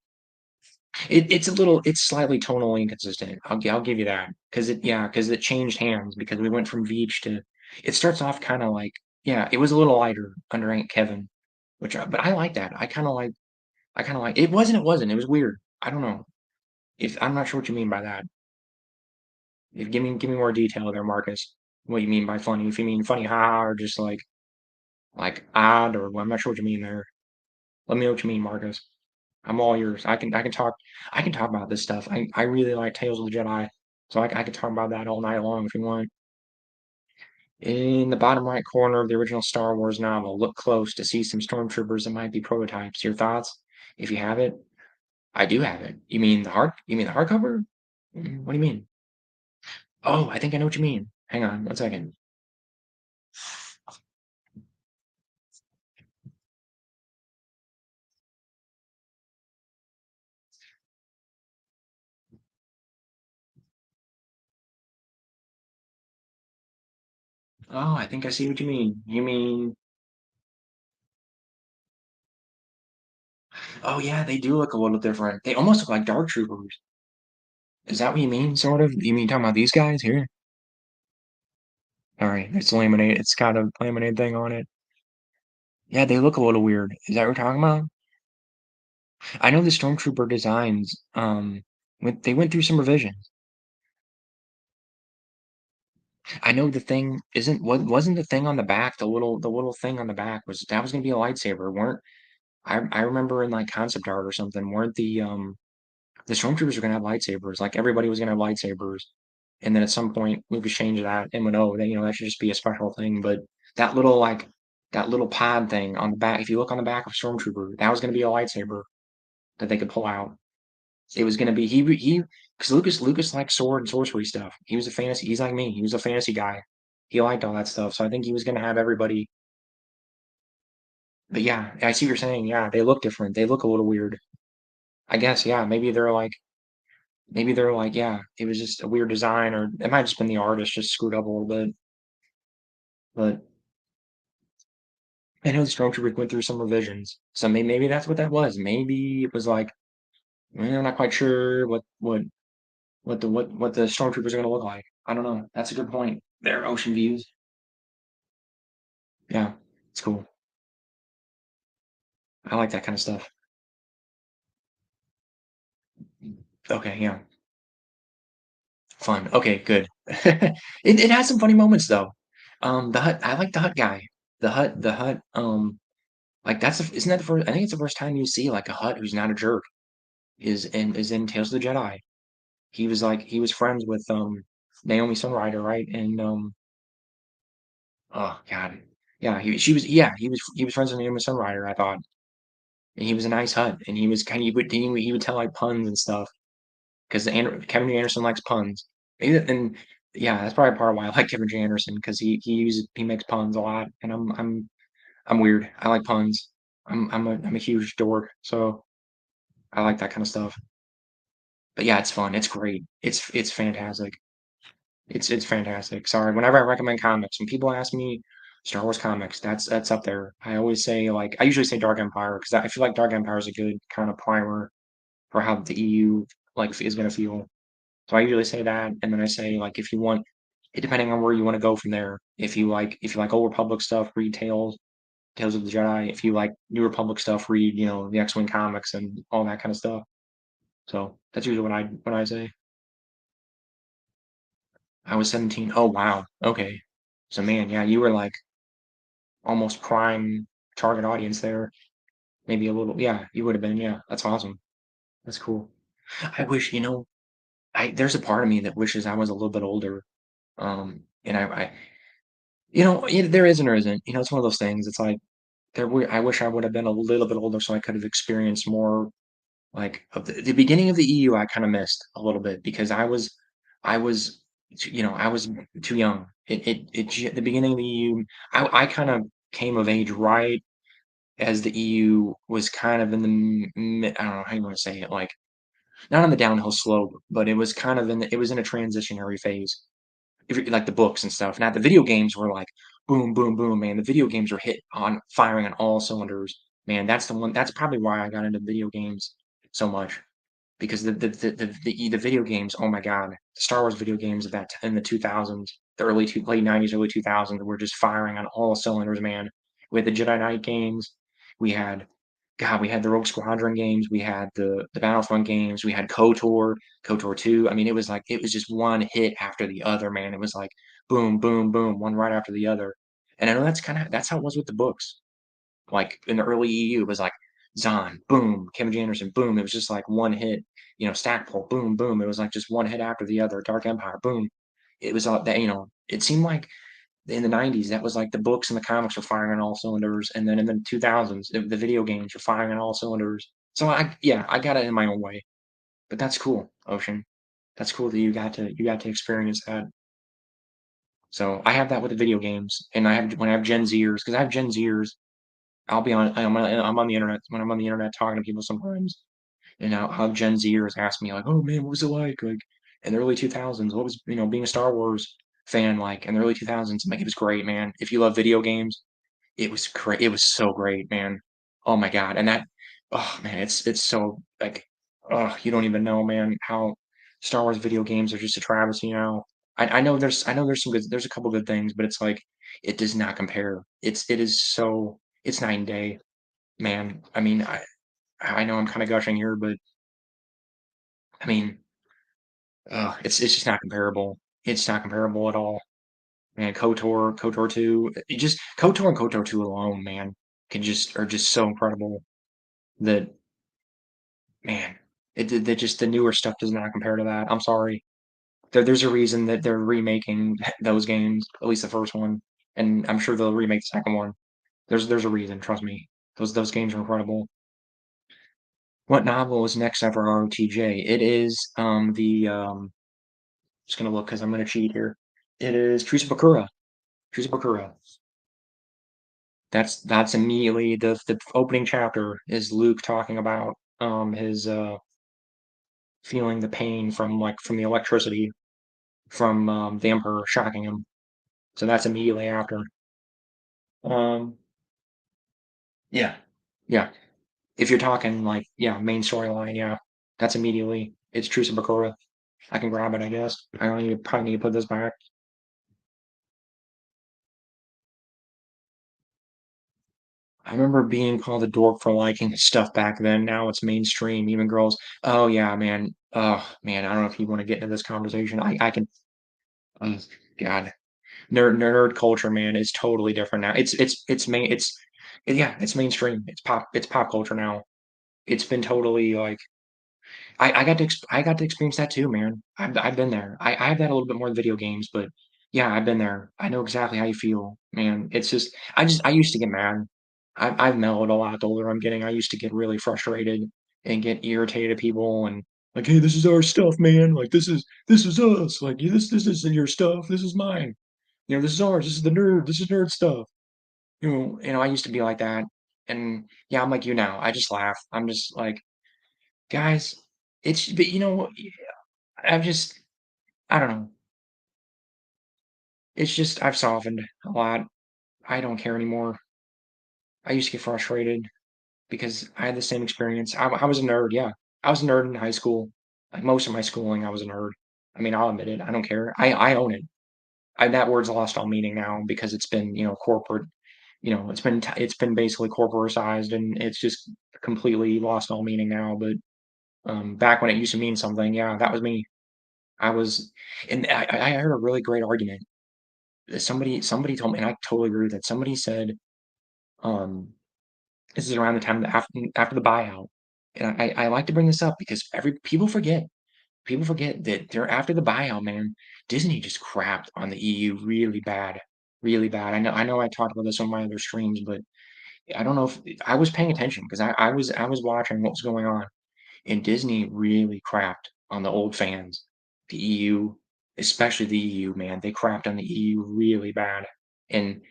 Speaker 1: It's slightly tonally inconsistent. I'll give you that because it changed hands because we went from Veach to. It starts off kind of like yeah, it was a little lighter under Aunt Kevin, but I like that. I kind of like it wasn't it was weird. I don't know if I'm not sure what you mean by that. If give me more detail there, Marcus. What you mean by funny? If you mean funny, ha, or just like odd, or well, I'm not sure what you mean there. Let me know what you mean, Marcus. I'm all yours. I can talk about this stuff. I really like Tales of the Jedi, so I can talk about that all night long if you want. In the bottom right corner of the original Star Wars novel, look close to see some stormtroopers that might be prototypes. Your thoughts? If you have it, I do have it. You mean the hardcover? What do you mean? Oh, I think I know what you mean. Hang on, one second. Oh, I think I see what you mean. You mean, oh yeah, they do look a little different. They almost look like Dark Troopers. Is that what you mean, sort of? You mean talking about these guys here? All right, it's laminate. It's got a laminate thing on it. Yeah, they look a little weird. Is that what we're talking about? I know the Stormtrooper designs, they went through some revisions. I know the thing isn't what wasn't the thing on the back, the little thing on the back was that was gonna be a lightsaber, weren't I remember in like concept art or something, weren't the Stormtroopers were gonna have lightsabers, like everybody was gonna have lightsabers. And then at some point Lucas changed that and went, oh, that should just be a special thing. But that little like that little pod thing on the back, if you look on the back of Stormtrooper, that was gonna be a lightsaber that they could pull out. It was gonna be he because Lucas liked sword and sorcery stuff. He was a fantasy. He's like me. He was a fantasy guy. He liked all that stuff. So I think he was gonna have everybody. But yeah, I see what you're saying. Yeah, they look different. They look a little weird. I guess. Yeah, maybe they're like Maybe they're like, yeah, it was just a weird design, or it might have just been the artist just screwed up a little bit. But I know the Stormtroopers went through some revisions, so maybe that's what that was. Maybe it was like, I'm not quite sure what the Stormtroopers are gonna look like. I don't know. That's a good point. Their ocean views. Yeah, it's cool. I like that kind of stuff. Okay, yeah, fun. Okay, good. It has some funny moments though. The Hut. I like the Hut guy. The Hut. Like isn't that the first? I think it's the first time you see like a Hut who's not a jerk is in Tales of the Jedi. He was friends with Naomi Sunrider, right? And oh God, yeah, he was friends with Naomi Sunrider. I thought, and he was a nice Hut, and he was kind of he would tell like puns and stuff because Kevin J. Anderson likes puns. And yeah, that's probably part of why I like Kevin J. Anderson because he makes puns a lot, and I'm weird. I like puns. I'm a huge dork, so I like that kind of stuff. But yeah, it's fun. It's great. It's fantastic. It's fantastic. Sorry, whenever I recommend comics, when people ask me Star Wars comics, that's up there. I always say like I usually say Dark Empire because I feel like Dark Empire is a good kind of primer for how the EU like is gonna feel. So I usually say that, and then I say like if you want, depending on where you want to go from there. If you like Old Republic stuff, read Tales of the Jedi. If you like New Republic stuff, read the X-Wing comics and all that kind of stuff. So that's usually what I say. I was 17. Oh wow. Okay. So man, yeah, you were like almost prime target audience there. Maybe a little. Yeah, you would have been. Yeah, that's awesome. That's cool. I wish, I there's a part of me that wishes I was a little bit older. And there is and there isn't. It's one of those things. It's like I wish I would have been a little bit older so I could have experienced more like of the beginning of the EU. I kind of missed a little bit because I was, I was too young. The beginning of the EU. I kind of came of age right as the EU was kind of in I don't know how you want to say it, like not on the downhill slope, but it was kind of it was in a transitionary phase. If like the books and stuff. Now the video games were like boom, boom, boom, man. The video games were firing on all cylinders. Man, that's probably why I got into video games so much because the video games, oh my god, the Star Wars video games of that in the 2000s, late 90s, early 2000s were just firing on all cylinders, man. We had the Jedi Knight games, we had God, we had the Rogue Squadron games, we had the Battlefront games, we had KOTOR, KOTOR 2. I mean, it was just one hit after the other, man. It was like boom, boom, boom, one right after the other. And I know that's how it was with the books. Like in the early EU, it was like Zahn, boom, Kevin J. Anderson, boom. It was just like one hit, Stackpole, boom, boom. It was like just one hit after the other. Dark Empire, boom. It was all that, it seemed like in the 90s, that was like the books and the comics were firing on all cylinders. And then in the 2000s, the video games were firing on all cylinders. So yeah, I got it in my own way. But that's cool, Ocean. That's cool that you got to experience that. So I have that with the video games, and when I have Gen Zers, because I have Gen Zers. I'm on the internet when I'm on the internet talking to people sometimes, and I'll have Gen Zers ask me like, "Oh man, what was it like in the early 2000s? What was being a Star Wars fan like in the early 2000s?" I'm like, it was great, man. If you love video games, it was great. It was so great, man. Oh my god, and oh man, it's so like, oh, you don't even know, man, how Star Wars video games are just a travesty now. I know there's a couple good things, but it's like it does not compare. It is so it's night and day, man. I mean, I know I'm kind of gushing here, but I mean, it's just not comparable. It's not comparable at all. Man, KOTOR 2, it just KOTOR and KOTOR 2 alone, man, are just so incredible that man, that just the newer stuff does not compare to that. I'm sorry. There's a reason that they're remaking those games, at least the first one, and I'm sure they'll remake the second one. There's a reason, trust me. Those games are incredible. What novel is next after ROTJ? It is just gonna look because I'm gonna cheat here. It is Trisubakura. Trisubakura. That's immediately the opening chapter is Luke talking about his feeling the pain from like from the electricity from the Emperor shocking him. So that's immediately after. Um, yeah, yeah. If you're talking like yeah, main storyline, yeah, that's immediately it's Truce of Bakura. I can grab it, I guess. I don't need probably need to put this back. I remember being called a dork for liking stuff back then. Now it's mainstream. Even girls. Oh yeah, man. Oh man. I don't know if you want to get into this conversation. I can. Oh, God, nerd culture, man, is totally different now. It's main. Yeah. It's mainstream. It's pop culture now. It's been totally like I got to experience that too, man. I've been there. I have that a little bit more in video games, but yeah, I've been there. I know exactly how you feel, man. It's just I used to get mad. I've mellowed a lot the older I'm getting. I used to get really frustrated and get irritated at people and like, hey, this is our stuff, man. Like this is us. Like this isn't your stuff. This is mine. You know, this is ours. This is the nerd. This is nerd stuff. I used to be like that. And yeah, I'm like you now. I just laugh. I'm just like, guys, but I've just I don't know. It's just I've softened a lot. I don't care anymore. I used to get frustrated because I had the same experience. I was a nerd, yeah. I was a nerd in high school. Like most of my schooling, I was a nerd. I mean, I'll admit it. I don't care. I own it. That word's lost all meaning now because it's been, corporate. It's been basically corporatized and it's just completely lost all meaning now. But back when it used to mean something, yeah, that was me. I was, and I heard a really great argument. Somebody told me, and I totally agree with it. Somebody said, um, this is around the time after the buyout, and I like to bring this up because every people forget that they're after the buyout, man. Disney just crapped on the EU really bad. I know I talked about this on my other streams, but I don't know if I was paying attention because I was watching what was going on. And Disney really crapped on the old fans. The EU, especially the EU, man, they crapped on the EU really bad. And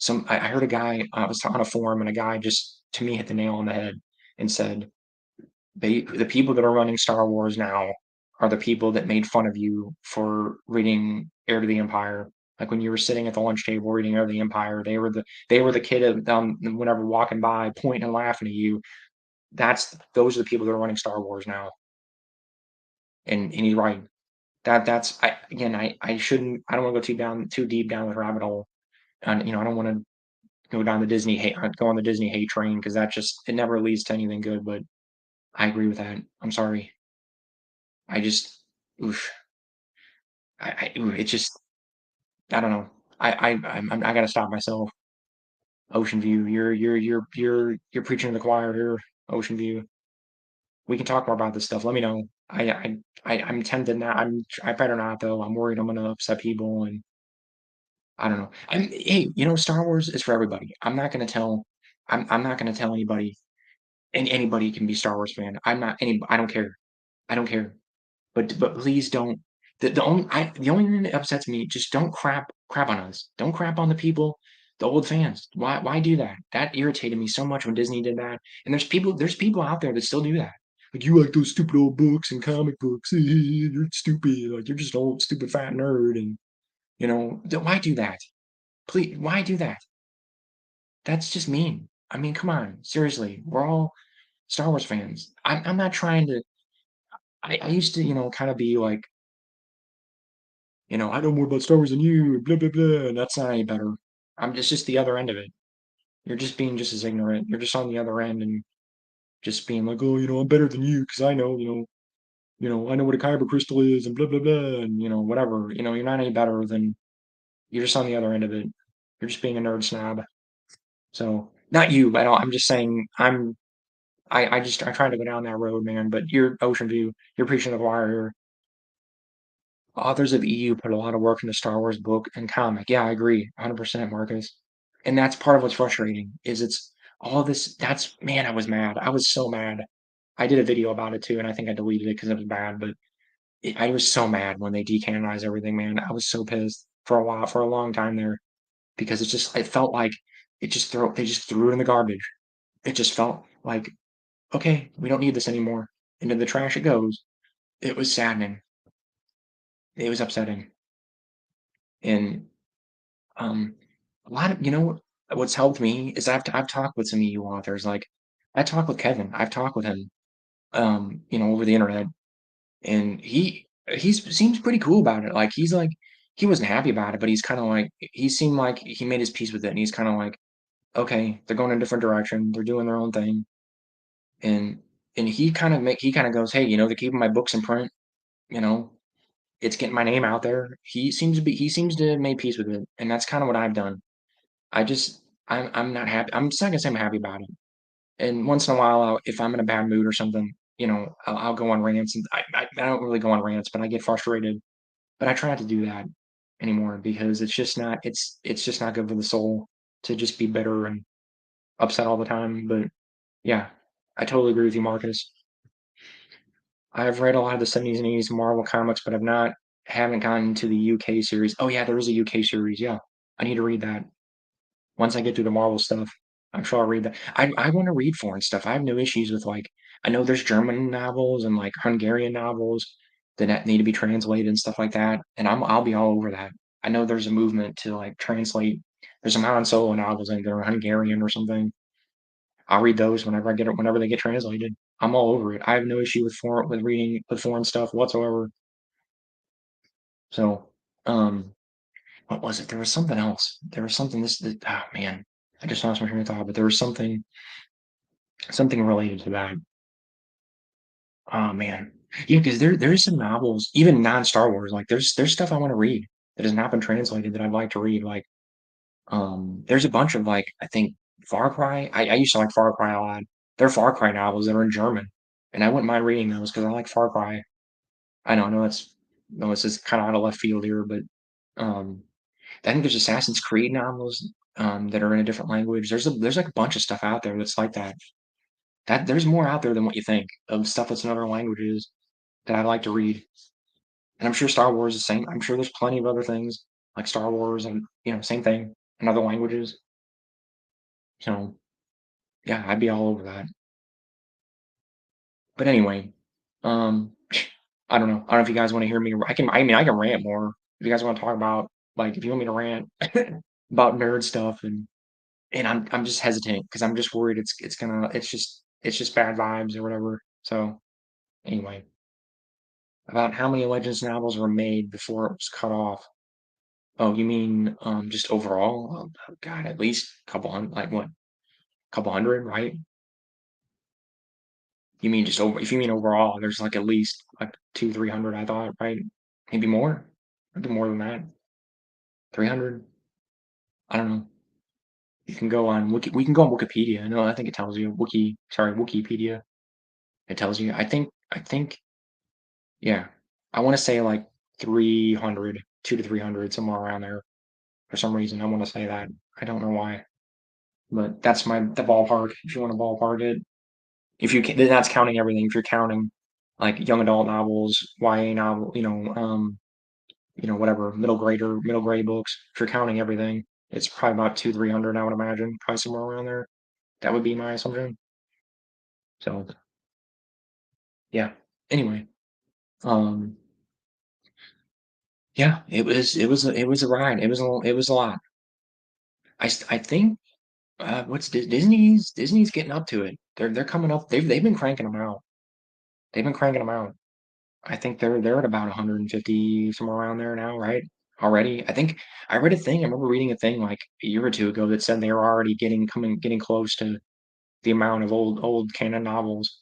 Speaker 1: I heard a guy, I was on a forum, and a guy just to me hit the nail on the head and said, the people that are running Star Wars now are the people that made fun of you for reading Heir to the Empire. Like when you were sitting at the lunch table reading Heir to the Empire, they were the kid whenever walking by, pointing and laughing at you. Those are the people that are running Star Wars now. And he's right. That's I again, I shouldn't I don't wanna go too deep down the rabbit hole, and, I don't wanna go on the Disney hate train because that just it never leads to anything good, but I agree with that. I'm sorry. I just oof, it's just I don't know. I gotta stop myself. Ocean View, you're preaching to the choir here, Ocean View. We can talk more about this stuff. Let me know. I'm tempted now. I better not though. I'm worried I'm gonna upset people and I don't know. Hey, Star Wars is for everybody. I'm not gonna tell anybody and anybody can be Star Wars fan. I'm not any I don't care. I don't care. But please don't the only thing that upsets me, just don't crap on us. Don't crap on the people, the old fans. Why do that? That irritated me so much when Disney did that. And there's people out there that still do that. Like you like those stupid old books and comic books. You're stupid. Like you're just an old stupid fat nerd and why do that? Please, why do that? That's just mean. I mean, come on, seriously. We're all Star Wars fans. I'm not trying to. I used to, kind of be like, I know more about Star Wars than you, blah blah blah. And that's not any better. I'm just the other end of it. You're just being just as ignorant. You're just on the other end and just being like, oh, I'm better than you because I know, I know what a kyber crystal is and blah blah blah and whatever. You're not any better than you're just on the other end of it. You're just being a nerd snob. So not you at all. I'm just saying I'm trying to go down that road, man. But you're Ocean View. You're preaching to the choir here. Authors of EU put a lot of work into Star Wars book and comic. Yeah, I agree, 100%, Marcus. And that's part of what's frustrating. Is it's all this. That's man, I was mad. I was so mad. I did a video about it too, and I think I deleted it because it was bad. But I was so mad when they decanonized everything, man. I was so pissed for a while, for a long time there, because it felt like they just threw it in the garbage. It just felt like okay, we don't need this anymore. Into the trash it goes. it was saddening. It was upsetting, and um, a lot of what's helped me is I've talked with some EU authors. Like I talked with Kevin. I've talked with him, over the internet, and he seems pretty cool about it. Like he wasn't happy about it, but he's kind of like he seemed like he made his peace with it, and he's kind of like, okay, they're going in a different direction. They're doing their own thing, and he kind of goes, hey, they're keeping my books in print. You know, it's getting my name out there. He seems to have made peace with it, and that's kind of what I've done. I'm not happy. I'm just not gonna say I'm happy about it. And once in a while, if I'm in a bad mood or something, I'll go on rants, and I don't really go on rants, but I get frustrated. But I try not to do that anymore because it's just not good for the soul to just be bitter and upset all the time. But yeah, I totally agree with you, Marcus. I've read a lot of the 70s and 80s Marvel comics, but haven't gotten into the UK series. Oh yeah, there is a UK series. Yeah, I need to read that. Once I get through the Marvel stuff, I'm sure I'll read that. I want to read foreign stuff. I have no issues with like I know there's German novels and like Hungarian novels that need to be translated and stuff like that, and I'll be all over that. I know there's a movement to like translate. There's some Han Solo novels and they're Hungarian or something. I'll read those whenever they get translated. I'm all over it. I have no issue with reading with foreign stuff whatsoever. So, what was it? There was something else. There was something oh man, I just lost my train of thought, but there was something related to that. Oh man. Yeah, because there's some novels, even non-Star Wars, like there's stuff I want to read that has not been translated that I'd like to read. Like, there's a bunch of like I think Far Cry. I used to like Far Cry a lot. There are Far Cry novels that are in German, and I wouldn't mind reading those because I like Far Cry. I know that's no, this is kind of out of left field here, but um, I think there's Assassin's Creed novels that are in a different language. There's like a bunch of stuff out there that's like that. That there's more out there than what you think of stuff that's in other languages that I'd like to read. And I'm sure Star Wars is the same. I'm sure there's plenty of other things like Star Wars and same thing in other languages. So yeah, I'd be all over that. But anyway, um, I don't know. I don't know if you guys want to hear me. I can rant more if you guys want to talk about like if you want me to rant about nerd stuff and I'm just hesitant because I'm just worried it's just bad vibes or whatever. So anyway, about how many Legends novels were made before it was cut off? Oh, you mean just overall? Oh, God, at least a couple hundred, like what? Couple hundred, right? You mean just over? If you mean overall, there's like at least like 300. I thought, right? Maybe more. Maybe more than that. 300. I don't know. You can go on Wiki. We can go on Wikipedia. No, I think it tells you. Wikipedia. It tells you. I think. Yeah, I want to say like 300, 2 to 300, somewhere around there. For some reason, I want to say that. I don't know why, but that's the ballpark. If you want to ballpark it, if you can, then that's counting everything. If you're counting like young adult novels, YA novel, whatever middle grade books. If you're counting everything, it's probably about 300. I would imagine, probably somewhere around there. That would be my assumption. So yeah. Anyway, um, yeah, it was a ride. It was a lot. I think what's Disney's getting up to it. They're coming up. They've been cranking them out. They've been cranking them out. I think they're at about 150 somewhere around there now, right? Already. I think I read a thing. I remember reading a thing like a year or two ago that said they were already getting close to the amount of old canon novels.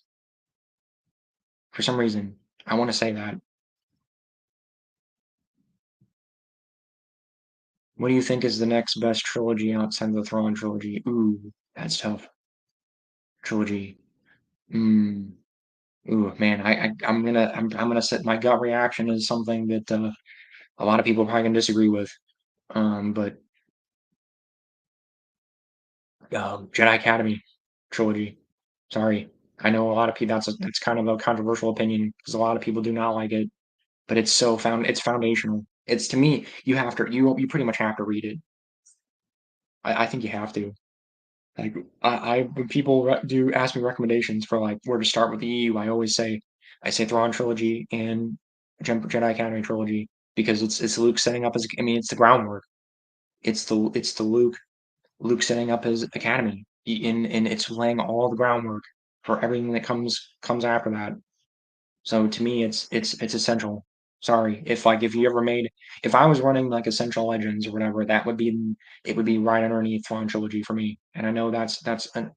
Speaker 1: For some reason, I want to say that. What do you think is the next best trilogy outside the Thrawn trilogy? Ooh, that's tough. Trilogy. Hmm. Ooh, man, I'm gonna set my gut reaction is something that a lot of people probably can disagree with. But Jedi Academy trilogy. Sorry, I know a lot of people. That's kind of a controversial opinion because a lot of people do not like it. But it's foundational. It's to me, you pretty much have to read it. I think you have to. Like when people do ask me recommendations for like where to start with the EU, I always say I say Thrawn trilogy and Jedi Academy trilogy because it's Luke setting up his. I mean, it's the groundwork. It's the Luke setting up his academy, and it's laying all the groundwork for everything that comes after that. So to me, it's essential. Sorry, if you ever made if I was running like Essential Legends or whatever, that would be it would be right underneath Thrawn Trilogy for me. And I know that's an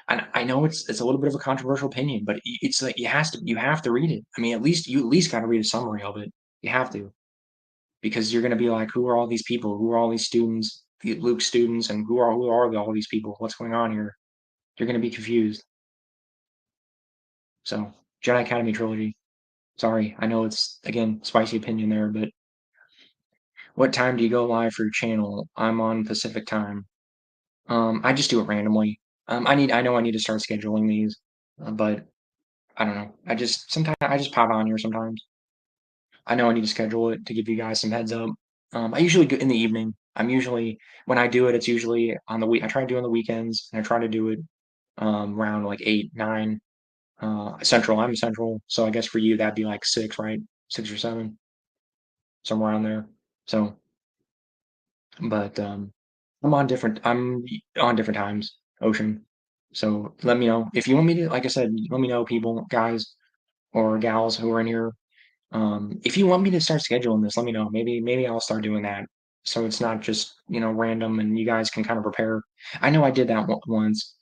Speaker 1: and I know it's a little bit of a controversial opinion, but it's like you have to read it. I mean, at least got to read a summary of it. You have to because you're gonna be like, who are all these people? Who are all these students? Luke students, and who are all these people? What's going on here? You're gonna be confused. So Jedi Academy trilogy. Sorry, I know it's again spicy opinion there, but what time do you go live for your channel? I'm on Pacific time. I just do it randomly. I know I need to start scheduling these, but I don't know. Sometimes I just pop on here sometimes. I know I need to schedule it to give you guys some heads up. I usually go in the evening. I'm usually when I do it, it's usually on the week. I try to do it on the weekends, and I try to do it around like 8, 9 central. I'm central, so I guess for you that'd be like 6, right? 6 or 7, somewhere around there. So but I'm on different times, Ocean. So let me know if you want me to, like I said, let me know, people, guys or gals who are in here. If you want me to start scheduling this, let me know. Maybe I'll start doing that. So it's not just, random and you guys can kind of prepare. I know I did that once.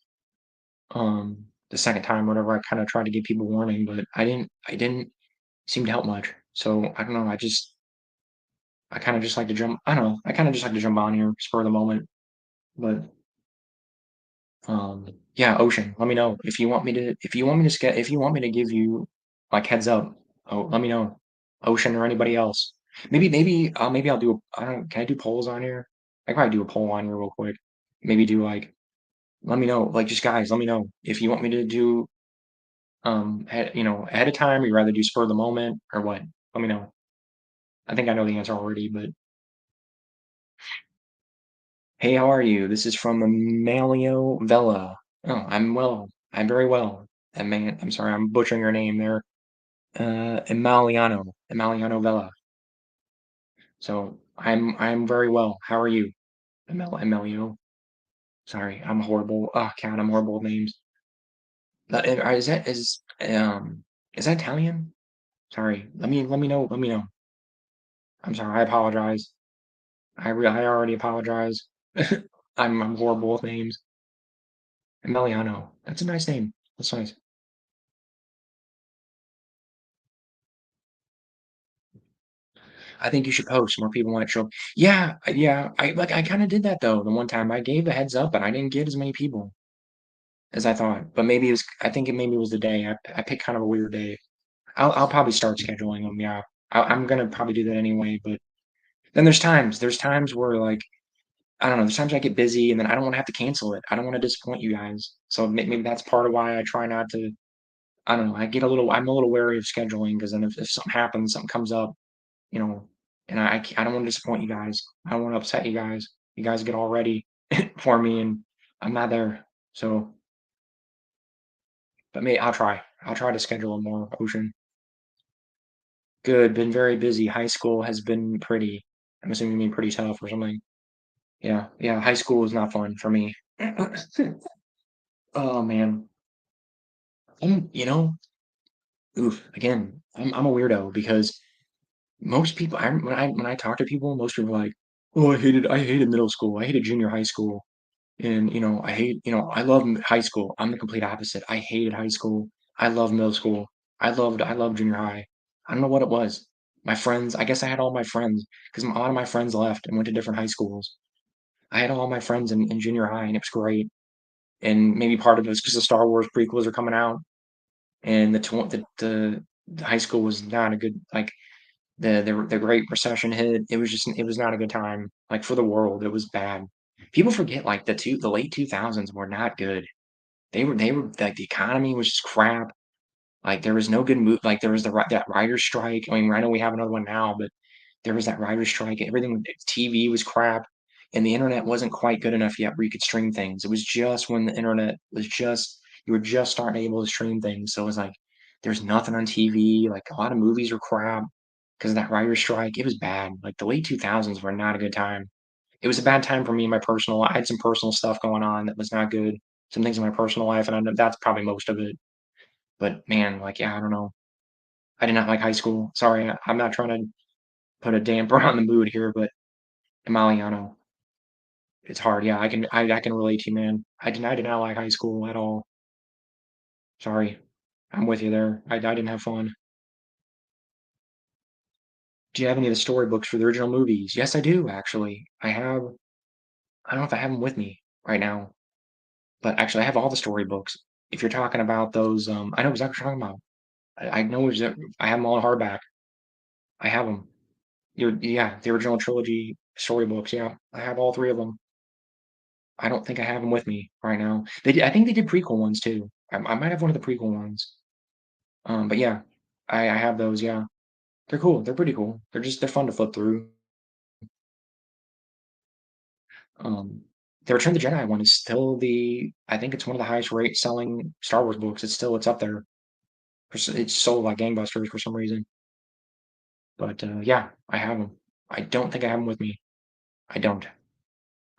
Speaker 1: The second time, whatever, I kind of tried to give people warning, but I didn't seem to help much. So I don't know. I kind of just like to jump. I don't know. I kind of just like to jump on here, spur of the moment. But yeah, Ocean, let me know if you want me to give you like heads up. Oh, let me know, Ocean or anybody else. Maybe I'll do. I don't. Can I do polls on here? I can probably do a poll on here real quick. Maybe do like. Let me know, like just guys. Let me know if you want me to do ahead of time. Or you rather do spur of the moment or what? Let me know. I think I know the answer already, but hey, how are you? This is from Amalio Vella. Oh, I'm well. I'm very well. I'm sorry, I'm butchering your name there. Emaliano Vella. So I'm very well. How are you, Emilio? Sorry, I'm horrible. Oh, God, I'm horrible with names. Is that Italian? Sorry. Let me know. Let me know. I'm sorry. I apologize. I already apologize. I'm horrible with names. Emiliano. That's a nice name. That's nice. I think you should post. More people might show up. Yeah, yeah. I kind of did that though. The one time I gave a heads up, and I didn't get as many people as I thought. But maybe it was. I think maybe it was the day. I picked kind of a weird day. I'll probably start scheduling them. Yeah, I'm gonna probably do that anyway. But then there's times where like I don't know. There's times I get busy, and then I don't want to have to cancel it. I don't want to disappoint you guys. So maybe that's part of why I try not to. I don't know. I'm a little wary of scheduling because then if something happens, something comes up, you know, and I don't want to disappoint you guys. I don't want to upset you guys. You guys get all ready for me, and I'm not there. So, but I'll try. I'll try to schedule more, Ocean. Good. Been very busy. High school has been pretty. I'm assuming you mean pretty tough or something. Yeah, yeah. High school was not fun for me. Oh man. You know, oof. Again, I'm a weirdo because most people. When I talk to people, most people are like, "Oh, I hated middle school. I hated junior high school." And, I love high school. I'm the complete opposite. I hated high school. I love middle school. I loved junior high. I don't know what it was. My friends, I guess I had all my friends because a lot of my friends left and went to different high schools. I had all my friends in junior high and it was great. And maybe part of it was because the Star Wars prequels are coming out and the high school was not a good, like the Great Recession hit. It was not a good time. Like for the world, it was bad. People forget like the late 2000s were not good. They were like the economy was just crap. Like there was no good move. Like there was that writer's strike. I mean, I know we have another one now, but there was that writer's strike. Everything TV was crap, and the internet wasn't quite good enough yet where you could stream things. It was just when the internet was just you were just starting able to stream things. So it was like There's nothing on TV, like, a lot of movies are crap because of that writer's strike. It was bad. Like, the late 2000s were not a good time. It was a bad time for me in my personal I had some personal stuff going on that was not good, some things in my personal life, and I know that's probably most of it. But, man, like, yeah, I don't know. I did not like high school. Sorry, I'm not trying to put a damper on the mood here, but Emiliano, it's hard. Yeah, I can relate to you, man. I did not like high school at all. Sorry. I'm with you there. I didn't have fun. Do you have any of the storybooks for the original movies? Yes, I do, actually. I don't know if I have them with me right now, but actually I have all the storybooks. If you're talking about those, I know exactly what you're talking about. I know I have them all in hardback. I have them. Yeah, the original trilogy storybooks. Yeah, I have all three of them. I don't think I have them with me right now. I think they did prequel ones too. I might have one of the prequel ones. But yeah, I have those. Yeah, they're cool. They're pretty cool. They're fun to flip through. Um, the Return of the Jedi one is still I think it's one of the highest rate selling Star Wars books. It's up there. It's sold like gangbusters for some reason. But yeah, I have them. I don't think I have them with me. I don't.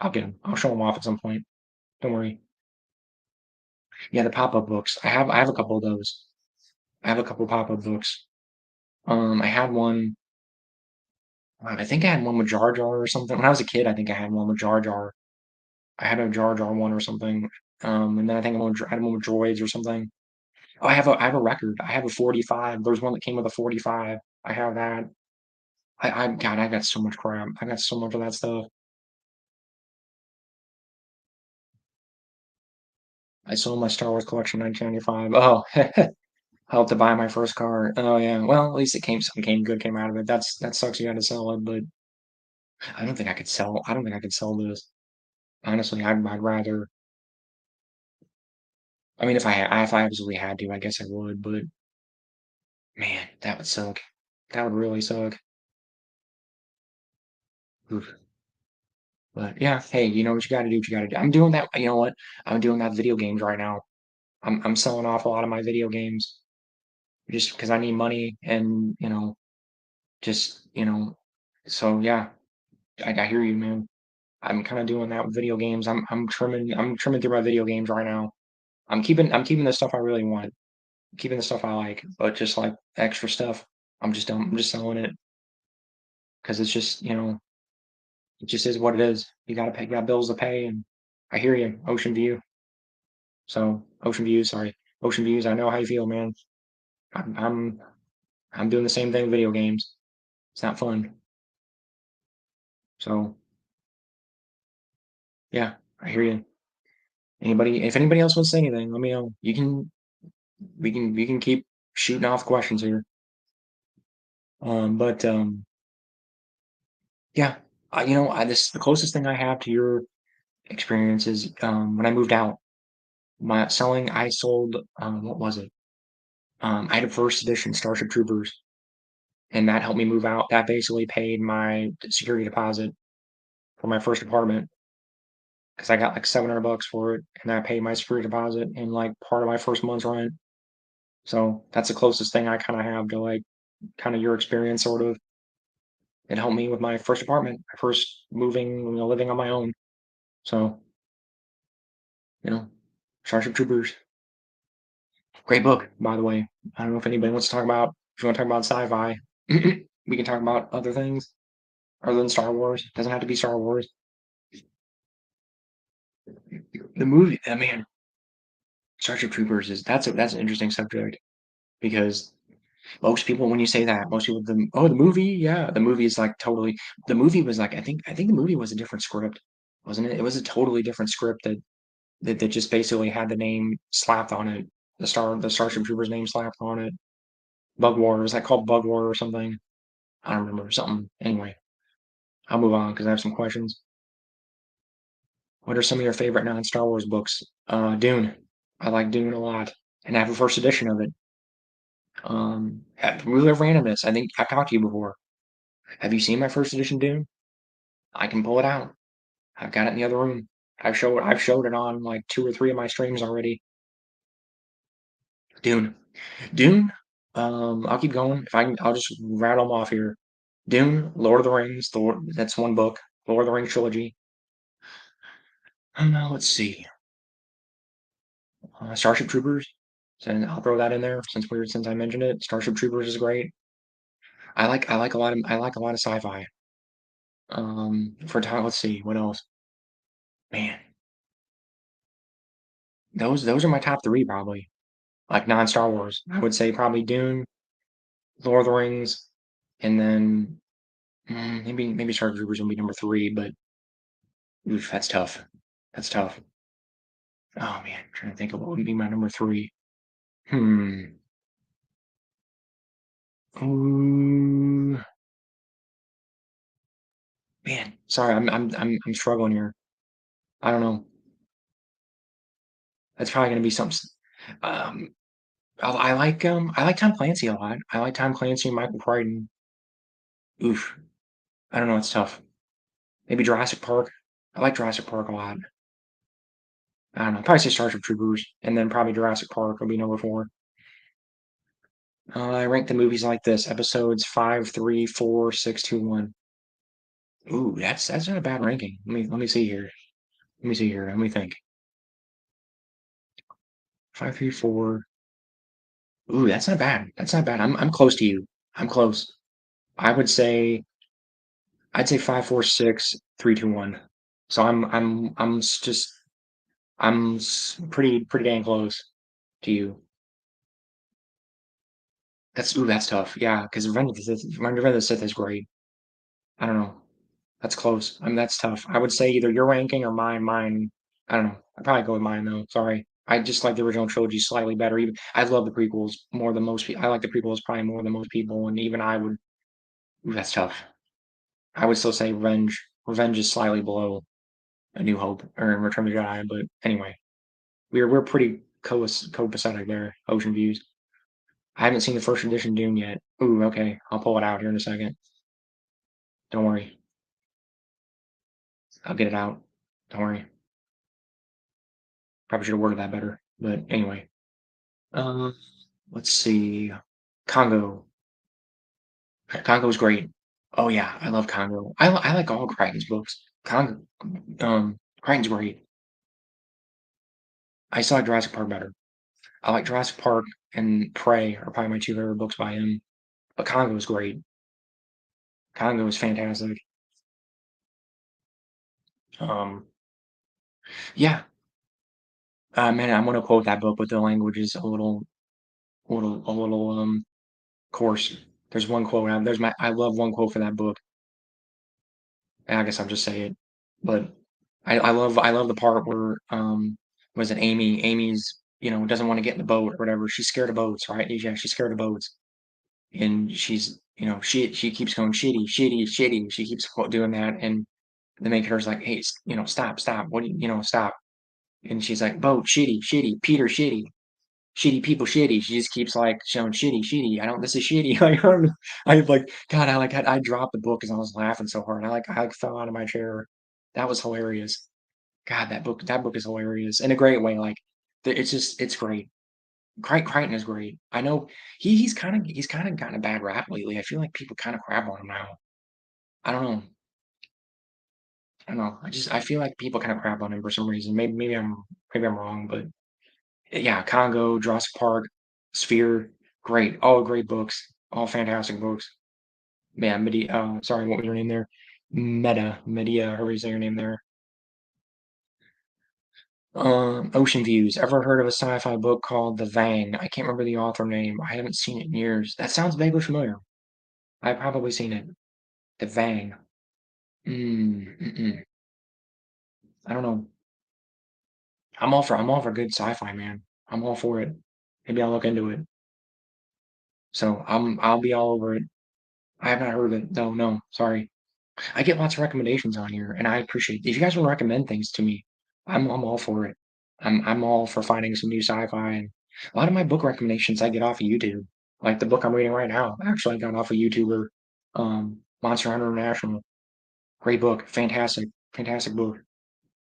Speaker 1: I'll get them. I'll show them off at some point. Don't worry. Yeah, the pop-up books. I have a couple of those. I have a couple pop-up books. I had one. I think I had one with Jar Jar or something. When I was a kid, I think I had one with Jar Jar. I had a Jar Jar one or something. And then I think I had one with droids or something. Oh, I have a record. I have a 45. There's one that came with a 45. I have that. God, I got so much crap. I got so much of that stuff. I sold my Star Wars collection in 1995. Oh, helped to buy my first car. Oh yeah. Well, at least something came good came out of it. That sucks. You had to sell it, but I don't think I could sell. I don't think I could sell this. Honestly, I'd rather. I mean, if I absolutely had to, I guess I would. But man, that would suck. That would really suck. Oof. But yeah, hey, you know what you got to do? What you got to do. I'm doing that. You know what? I'm doing that video games right now. I'm selling off a lot of my video games just because I need money and just so yeah, I hear you, man. I'm kind of doing that with video games. I'm trimming through my video games right now. I'm keeping the stuff I really want, keeping the stuff I like, but just like extra stuff, I'm just selling it because it's just it just is what it is. You got bills to pay, and I hear you, Ocean View. So Ocean Views, sorry, Ocean Views. I know how you feel, man. I'm I'm I'm doing the same thing with video games. It's not fun. So yeah, I hear you. If anybody else wants to say anything, let me know. We can keep shooting off questions here. But yeah, this the closest thing I have to your experience is when I moved out. I sold what was it? I had a first edition Starship Troopers, and that helped me move out. That basically paid my security deposit for my first apartment because I got like $700 for it, and that paid my security deposit and like part of my first month's rent. So that's the closest thing I kind of have to like kind of your experience, sort of. It helped me with my first apartment, my first moving, living on my own. So, you know, Starship Troopers, great book, by the way. I don't know if anybody wants to talk about, if you want to talk about sci-fi, we can talk about other things other than Star Wars. It doesn't have to be Star Wars. The movie, I mean, Starship Troopers that's an interesting subject because most people, when you say that, most people, the movie, yeah, the movie is like totally, the movie was like, I think the movie was a different script, wasn't it? It was a totally different script that just basically had the name slapped on it, the Starship Troopers name slapped on it. Bug War, is that called Bug War or something? I don't remember something. Anyway, I'll move on because I have some questions. What are some of your favorite non-Star Wars books? Dune. I like Dune a lot, and I have a first edition of it. Ruler of Randomness. I think I've talked to you before. Have you seen my first edition Dune? I can pull it out. I've got it in the other room. I've showed it on like two or three of my streams already. Dune. Dune. I'll keep going. If I can, I'll just rattle them off here. Dune, Lord of the Rings. That's one book. Lord of the Rings trilogy. Let's see. Starship Troopers. So I'll throw that in there since I mentioned it. Starship Troopers is great. I like a lot of sci-fi. For time, let's see what else. Man, those are my top three probably. Like non-Star Wars, I would say probably Dune, Lord of the Rings, and then maybe Star Troopers would be number three. But oof, that's tough. That's tough. Oh man, I'm trying to think of what would be my number three. Hmm. Ooh, man, sorry, I'm struggling here. I don't know. That's probably gonna be something. Um, I like Tom Clancy a lot. I like Tom Clancy and Michael Crichton. Oof, I don't know. It's tough. Maybe Jurassic Park. I like Jurassic Park a lot. I don't know. Probably say Starship Troopers, and then probably Jurassic Park will be number four. I rank the movies like this: episodes five, three, four, six, two, one. Ooh, that's not a bad ranking. Let me see here. Let me see here. Let me think. Five, three, four. Ooh, that's not bad. That's not bad. I'm close to you. I'm close. I would say I'd say five, four, six, three, two, one. So pretty dang close to you. That's tough. Yeah, because Revenge of the Sith is great. I don't know. That's close. I mean, that's tough. I would say either your ranking or mine. Mine, I don't know. I'd probably go with mine though. Sorry. I just like the original trilogy slightly better. Even I love the prequels more than most people. I like the prequels probably more than most people, and even I would. Ooh, that's tough. I would still say Revenge. Revenge is slightly below A New Hope or Return of the Jedi, but anyway, we're pretty copacetic there. Ocean views. I haven't seen the first edition Dune yet. Ooh, okay. I'll pull it out here in a second. Don't worry. I'll get it out. Don't worry. Probably should have worded that better. But anyway. Uh, let's see. Congo. Congo's great. Oh yeah, I love Congo. I like all Crichton's books. Congo, Crichton's great. I still like Jurassic Park better. I like Jurassic Park and Prey are probably my two favorite books by him. But Congo's great. Congo is fantastic. Um, yeah. Man, I'm gonna quote that book, but the language is a little coarse. There's one quote. I love one quote for that book. I guess I'll just say it. But I love the part where was it Amy's doesn't want to get in the boat or whatever. She's scared of boats, right? Yeah, she's scared of boats, and she's she keeps going shitty, shitty, shitty. She keeps doing that, and the main character's like, hey, stop, stop. What do stop? And she's like, boat, shitty, shitty, Peter, shitty. Shitty people shitty. She just keeps like showing shitty, shitty. I don't. This is shitty. Like I like God. I dropped the book because I was laughing so hard. I fell out of my chair. That was hilarious. God, that book is hilarious in a great way. Like it's great. Crichton is great. I know he's kind of gotten a bad rap lately. I feel like people kind of crap on him now. I don't know. I don't know. I feel like people kind of crap on him for some reason. Maybe I'm wrong, but yeah, Congo, Jurassic Park, Sphere, great, all great books, all fantastic books. Yeah, sorry, what was your name there? Medea, however you say your name there. Ocean Views. Ever heard of a sci-fi book called The Vang? I can't remember the author name. I haven't seen it in years. That sounds vaguely familiar. I've probably seen it. The Vang. Mm-mm. I don't know. I'm all for good sci-fi, man. I'm all for it. Maybe I'll look into it. So I'll be all over it. I have not heard of it. No, no, sorry. I get lots of recommendations on here, and I appreciate if you guys want to recommend things to me. I'm all for it. I'm all for finding some new sci-fi, and a lot of my book recommendations I get off of YouTube. Like the book I'm reading right now, actually I got off a YouTuber, Monster Hunter International. Great book, fantastic book.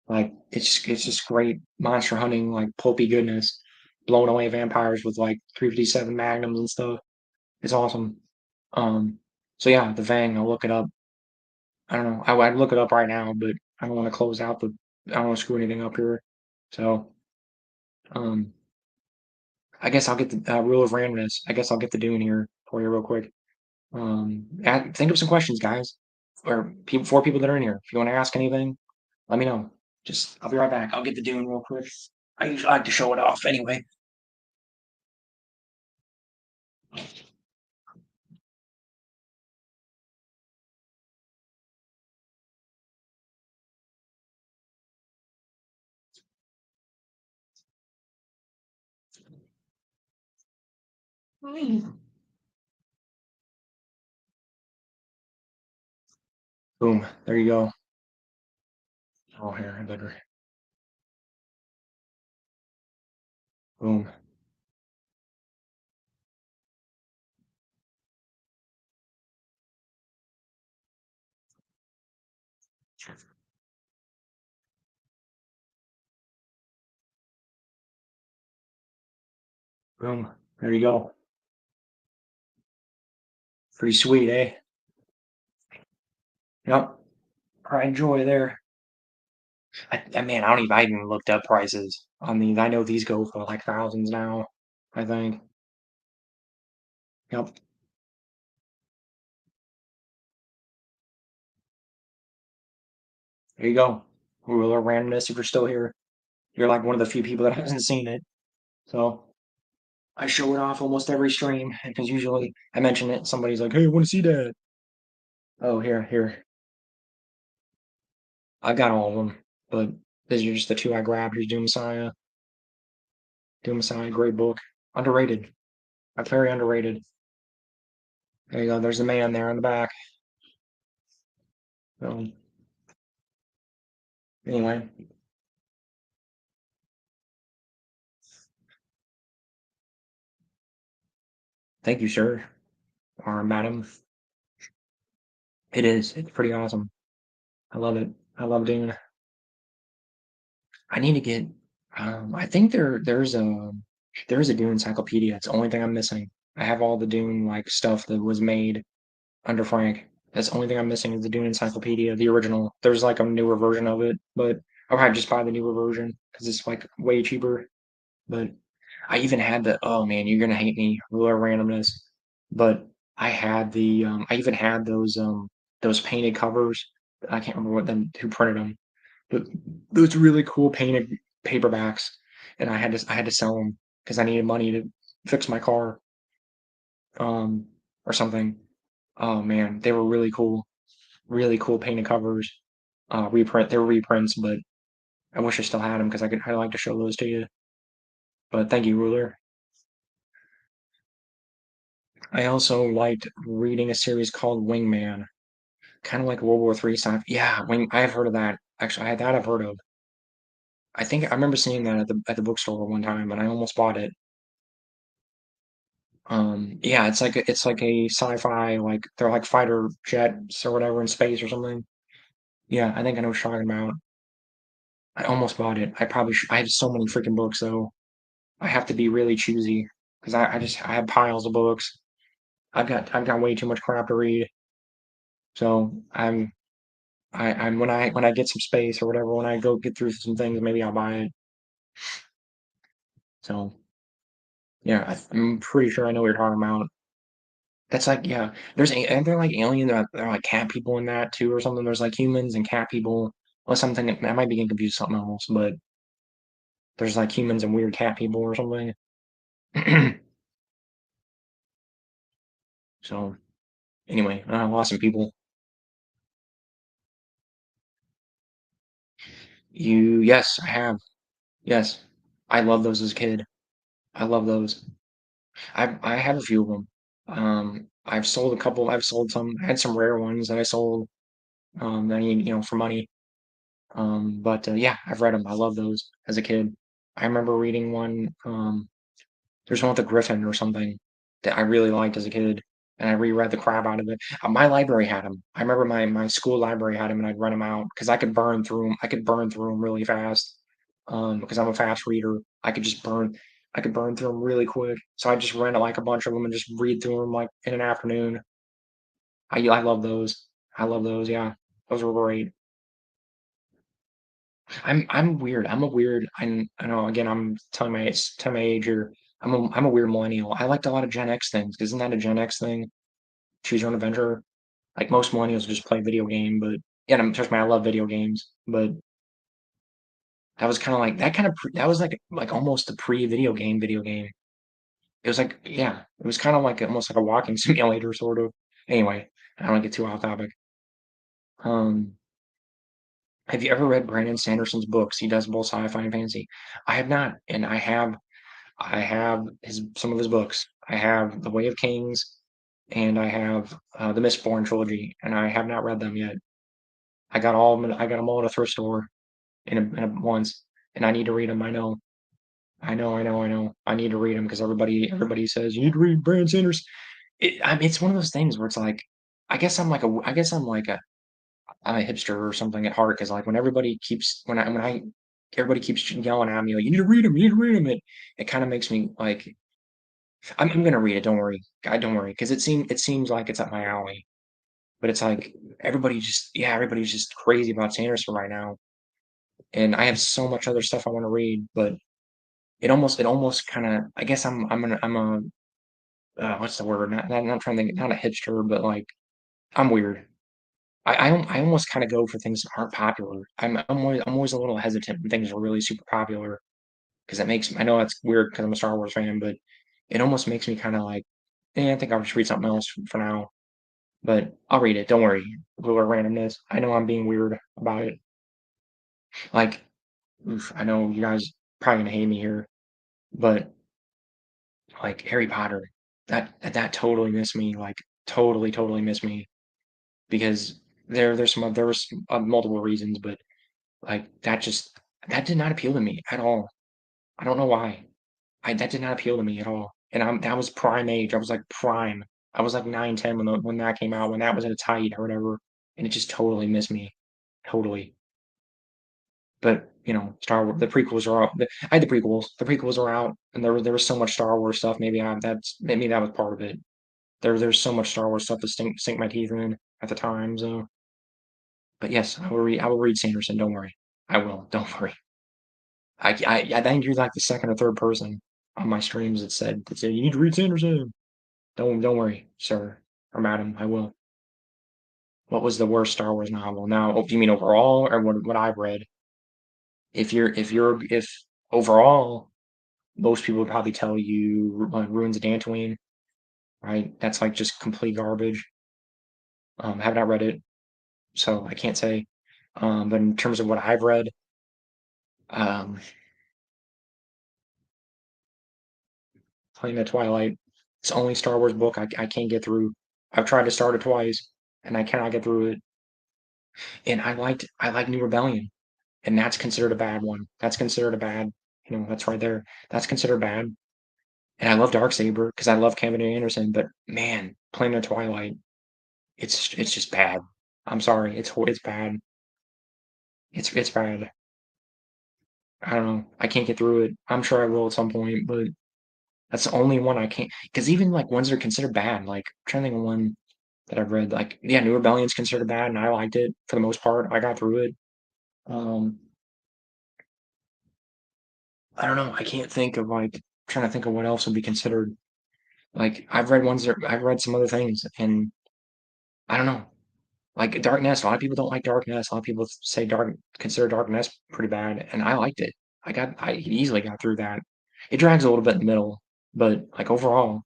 Speaker 1: Like it's just great monster hunting, like pulpy goodness. blowing away vampires with like 357 magnums and stuff. It's awesome. Um, so yeah, the Vang. I'll look it up. I don't know. I'd look it up right now, but I don't want to close out the. I don't want to screw anything up here. So um, I guess I'll get the rule of randomness. I guess I'll get the Dune here for you real quick. Think of some questions, guys, or people, four people that are in here. If you want to ask anything, let me know. Just I'll be right back. I'll get the Dune real quick. I usually like to show it off anyway. Boom. There you go. Oh, here I better. Boom. Boom. There you go. Pretty sweet, eh? Yep. Pride joy there. Man, I even looked up prices on these. I know these go for like thousands now. I think. Yep. There you go. Ruler randomness. If you're still here, you're like one of the few people that hasn't seen it. So I show it off almost every stream because usually I mention it. Somebody's like, "Hey, I want to see that." Oh, here. I've got all of them, but these are just the two I grabbed. Here's Doom Messiah. Doom Messiah, great book. Underrated. Very underrated. There you go. There's the man there in the back. So anyway, thank you, sir or madam. It is. It's pretty awesome. I love it. I love Dune. I need to get. I think there's a Dune encyclopedia. It's the only thing I'm missing. I have all the Dune like stuff that was made under Frank. That's the only thing I'm missing is the Dune encyclopedia, the original. There's like a newer version of it, but I'll probably just buy the newer version because it's like way cheaper. But I even had the oh man, you're gonna hate me, ruler randomness. But I even had those painted covers. I can't remember what them who printed them, but those really cool painted paperbacks, and I had to sell them because I needed money to fix my car, um, or something. Oh man, they were really cool painted covers. They were reprints, but I wish I still had them because I'd like to show those to you. But thank you, ruler. I also liked reading a series called Wingman, kind of like World War III stuff. Yeah, I have heard of that. Actually, I've heard of. I think I remember seeing that at the bookstore one time, and I almost bought it. Yeah, it's like a sci-fi, like they're like fighter jets or whatever in space or something. Yeah, I think I know what you're talking about. I almost bought it. I have so many freaking books though. I have to be really choosy because I have piles of books. I've got way too much crap to read. So I'm when I get some space or whatever, when I go get through some things, maybe I'll buy it. So yeah, I'm pretty sure I know what you're talking about. That's like yeah, and they're like alien. They're like cat people in that too or something. There's like humans and cat people. Or something I might be getting confused with something else, but there's like humans and weird cat people or something. So anyway, I lost some people. Yes, I have. Yes, I love those as a kid. I love those. I have a few of them. I've sold a couple. I've sold some. I had some rare ones that I sold. I mean, for money. But yeah, I've read them. I love those as a kid. I remember reading one. There's one with a griffin or something that I really liked as a kid, and I reread the crap out of it. My library had them. I remember my school library had them, and I'd run them out because I could burn through them. I could burn through them really fast. Because I'm a fast reader. I could just burn. I could burn through them really quick. So I just rent like a bunch of them and just read through them like in an afternoon. I love those. I love those. Yeah, those were great. I'm weird. I'm a weird. I know. Again, I'm telling my age here. I'm a weird millennial. I liked a lot of Gen X things. Isn't that a Gen X thing? Choose your own adventure. Like most millennials just play video game, but yeah, trust me, I love video games. But that was kind of like that kind of that was like almost a pre-video video game. It was like yeah, it was kind of like almost like a walking simulator sort of. Anyway, I don't want to get too off topic. Um, have you ever read Brandon Sanderson's books? He does both sci-fi and fantasy. I have not, and I have his some of his books. I have The Way of Kings, and I have the Mistborn trilogy, and I have not read them yet. I got them all at a thrift store once, and I need to read them. I know. I need to read them because everybody says you need to read Brandon Sanders. It's one of those things where it's like, I guess I'm a hipster or something at heart because like when everybody keeps when I everybody keeps yelling at me like you need to read them, you need to read them. It kind of makes me like I'm gonna read it. Don't worry, I don't worry because it seems like it's up my alley. But it's like everybody's just crazy about Sanderson right now, and I have so much other stuff I want to read, but it almost kind of I guess I'm a what's the word? Not trying to think, not a hipster, but like I'm weird. I almost kind of go for things that aren't popular. I'm always a little hesitant when things are really super popular because it makes I know that's weird because I'm a Star Wars fan, but it almost makes me kind of like, I think I'll just read something else for now. But I'll read it. Don't worry. Little randomness. I know I'm being weird about it. Like, oof, I know you guys probably gonna hate me here, but like Harry Potter, that totally missed me. Like, totally missed me because there was multiple reasons, but like that did not appeal to me at all. I don't know why. I That did not appeal to me at all. And that was prime age. I was like prime. I was like 9, 10 when that came out, when that was at its height or whatever, and it just totally missed me. Totally. But, Star Wars the prequels are out. I had the prequels. The prequels are out, and there was so much Star Wars stuff. Maybe that was part of it. There's so much Star Wars stuff to sink my teeth in at the time. So, but yes, I will read Sanderson. Don't worry, I will. Don't worry. I think you're like the second or third person on my streams that said you need to read Sanderson. Don't worry, sir or madam. I will. What was the worst Star Wars novel? Now, do you mean overall or what I've read? If overall, most people would probably tell you Ruins of Dantooine, right? That's like just complete garbage. Have not read it, so I can't say. But in terms of what I've read, um, playing the Twilight, it's the only Star Wars book I can't get through. I've tried to start it twice, and I cannot get through it. And I like New Rebellion, and that's considered a bad one. That's considered a bad, that's right there. That's considered bad. And I love Darksaber because I love Kevin Anderson, but man, playing the Twilight, it's just bad. I'm sorry, it's bad. It's bad. I don't know. I can't get through it. I'm sure I will at some point, but that's the only one I can't. Because even like ones that are considered bad, like I'm trying to think of one that I've read. Like yeah, New Rebellion's considered bad, and I liked it for the most part. I got through it. Um, I don't know. I can't think of like trying to think of what else would be considered. Like I've read some other things, and I don't know. Like Darkness, a lot of people don't like Darkness. A lot of people say consider Darkness pretty bad, and I liked it. I easily got through that. It drags a little bit in the middle, but like overall,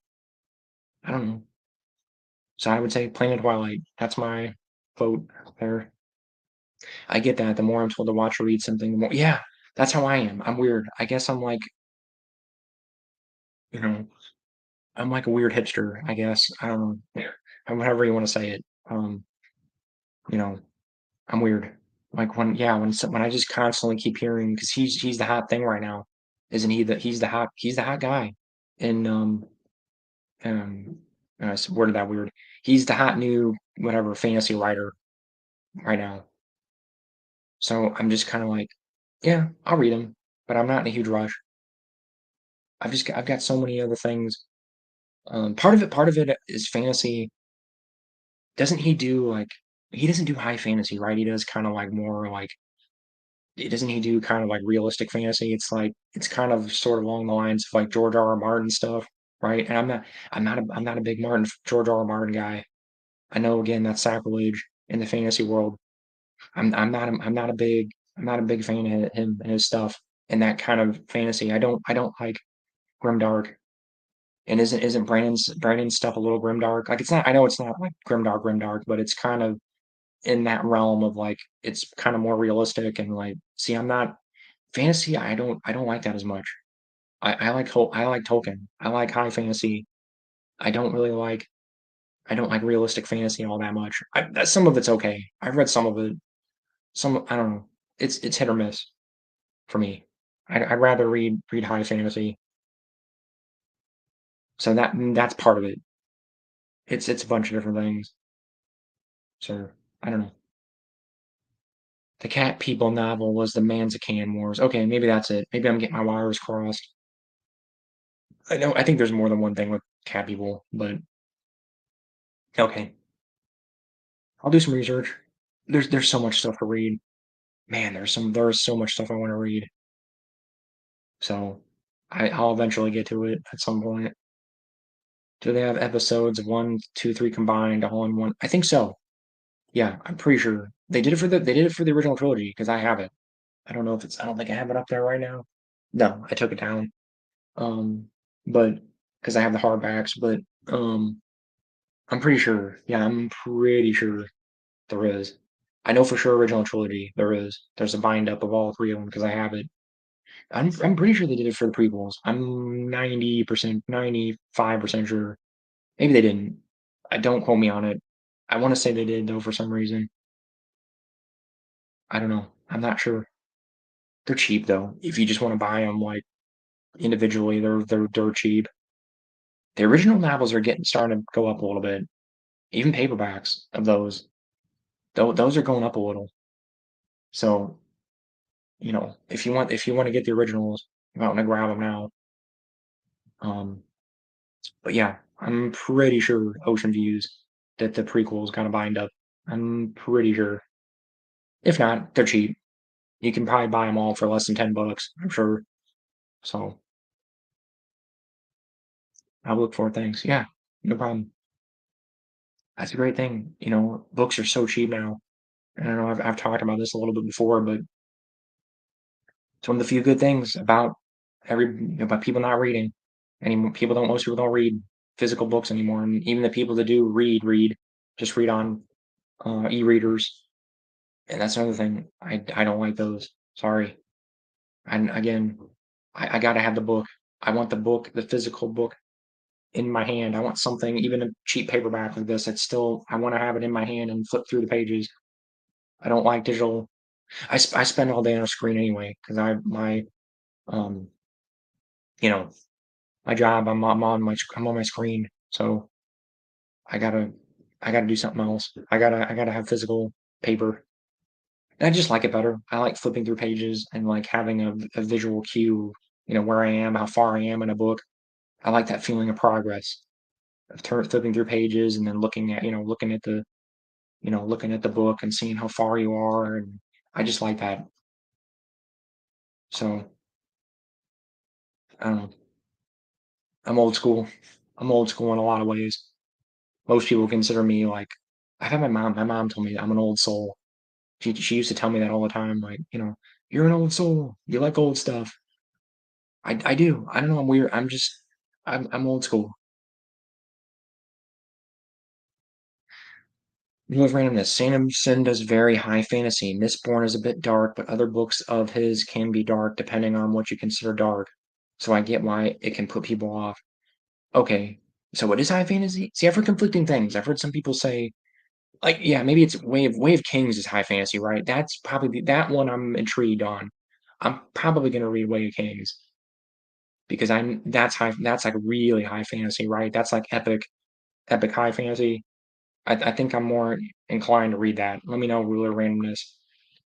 Speaker 1: I don't know. So I would say Planet Twilight. That's my vote there. I get that. The more I'm told to watch or read something, the more yeah, that's how I am. I'm weird. I guess I'm like, you know, I'm like a weird hipster, I guess. I don't know. However you want to say it. You know, I'm weird. Like when I just constantly keep hearing because he's the hot thing right now, isn't he? That he's the hot guy, and um worded that weird. He's the hot new whatever fantasy writer right now. So I'm just kind of like, yeah, I'll read him, but I'm not in a huge rush. I've got so many other things. Part of it is fantasy. Doesn't he do like he doesn't do high fantasy, right? He does kind of like more like doesn't he do kind of like realistic fantasy? It's like it's kind of sort of along the lines of like George R. R. Martin stuff, right? And I'm not a big George R. R. Martin guy. I know again that's sacrilege in the fantasy world. I'm not a big fan of him and his stuff and that kind of fantasy. I don't like grimdark. And isn't Brandon's stuff a little grimdark? Like it's not. I know it's not like grimdark, but it's kind of in that realm of like it's kind of more realistic and like. See, I'm not fantasy. I don't like that as much. I like Tolkien. I like high fantasy. I don't really like I don't like realistic fantasy all that much. Some of it's okay. I've read some of it. Some I don't know. It's hit or miss for me. I'd rather read high fantasy. So that's part of it. It's a bunch of different things. So I don't know. The Cat People novel was the Manzacan Wars. Okay, maybe that's it. Maybe I'm getting my wires crossed. I think there's more than one thing with Cat People, but okay. I'll do some research. There's so much stuff to read. Man, there's so much stuff I want to read. So I'll eventually get to it at some point. Do they have episodes one, two, three combined all in one? I think so. Yeah, I'm pretty sure they did it for the original trilogy because I have it. I don't think I have it up there right now. No, I took it down. Um, but because I have the hardbacks, but um, I'm pretty sure. Yeah, I'm pretty sure there is. I know for sure original trilogy there is. There's a bind up of all three of them because I have it. I'm pretty sure they did it for the prequels. I'm 90%, 95% sure. Maybe they didn't. I don't quote me on it. I want to say they did though for some reason. I don't know. I'm not sure. They're cheap though. If you just want to buy them like individually, they're cheap. The original novels are getting starting to go up a little bit. Even paperbacks of those, though, those are going up a little. So if you want to get the originals, I'm out and grab them now. Um, but yeah, I'm pretty sure Ocean Views that the prequels kind of bind up. I'm pretty sure. If not, they're cheap. You can probably buy them all for less than $10. I'm sure. So I'll look for things. Yeah, no problem. That's a great thing. Books are so cheap now. And I know I've talked about this a little bit before, but it's one of the few good things about people not reading anymore. Most people don't read physical books anymore, and even the people that do read just read on e-readers, and that's another thing. I don't like those. Sorry. And again, I gotta have the book. I want the book, the physical book in my hand. I want something, even a cheap paperback like this. I want to have it in my hand and flip through the pages. I don't like digital. I spend all day on a screen anyway because um you know my job. I'm on my screen, so I gotta I gotta do something else. I gotta have physical paper. And I just like it better. I like flipping through pages and like having a visual cue. Where I am, how far I am in a book. I like that feeling of progress of flipping through pages and then looking at the book and seeing how far you are, and I just like that. So I don't know. I'm old school. I'm old school in a lot of ways. Most people consider me like I've had my mom told me I'm an old soul. She used to tell me that all the time, like, you're an old soul. You like old stuff. I do. I don't know, I'm weird. I'm old school. You have randomness. Sanderson does very high fantasy. Mistborn is a bit dark, but other books of his can be dark depending on what you consider dark. So I get why it can put people off. Okay. So what is high fantasy? See, I've heard conflicting things. I've heard some people say, like, yeah, maybe it's Way of Kings is high fantasy, right? That's probably that one I'm intrigued on. I'm probably gonna read Way of Kings because that's like really high fantasy, right? That's like epic high fantasy. I think I'm more inclined to read that. Let me know, Ruler Randomness,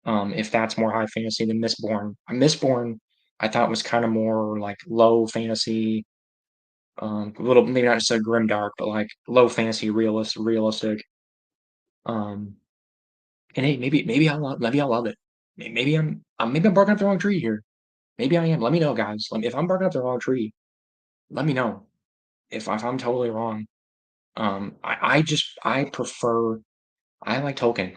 Speaker 1: if that's more high fantasy than Mistborn. Mistborn I thought was kinda more, like, low fantasy, a little maybe not so grimdark, but, like, low fantasy realistic, um, and hey, maybe I'll love it. Maybe I'm barking up the wrong tree here. Maybe I am. Let me know, guys. If I'm barking up the wrong tree, let me know if I'm totally wrong. I prefer I like Tolkien.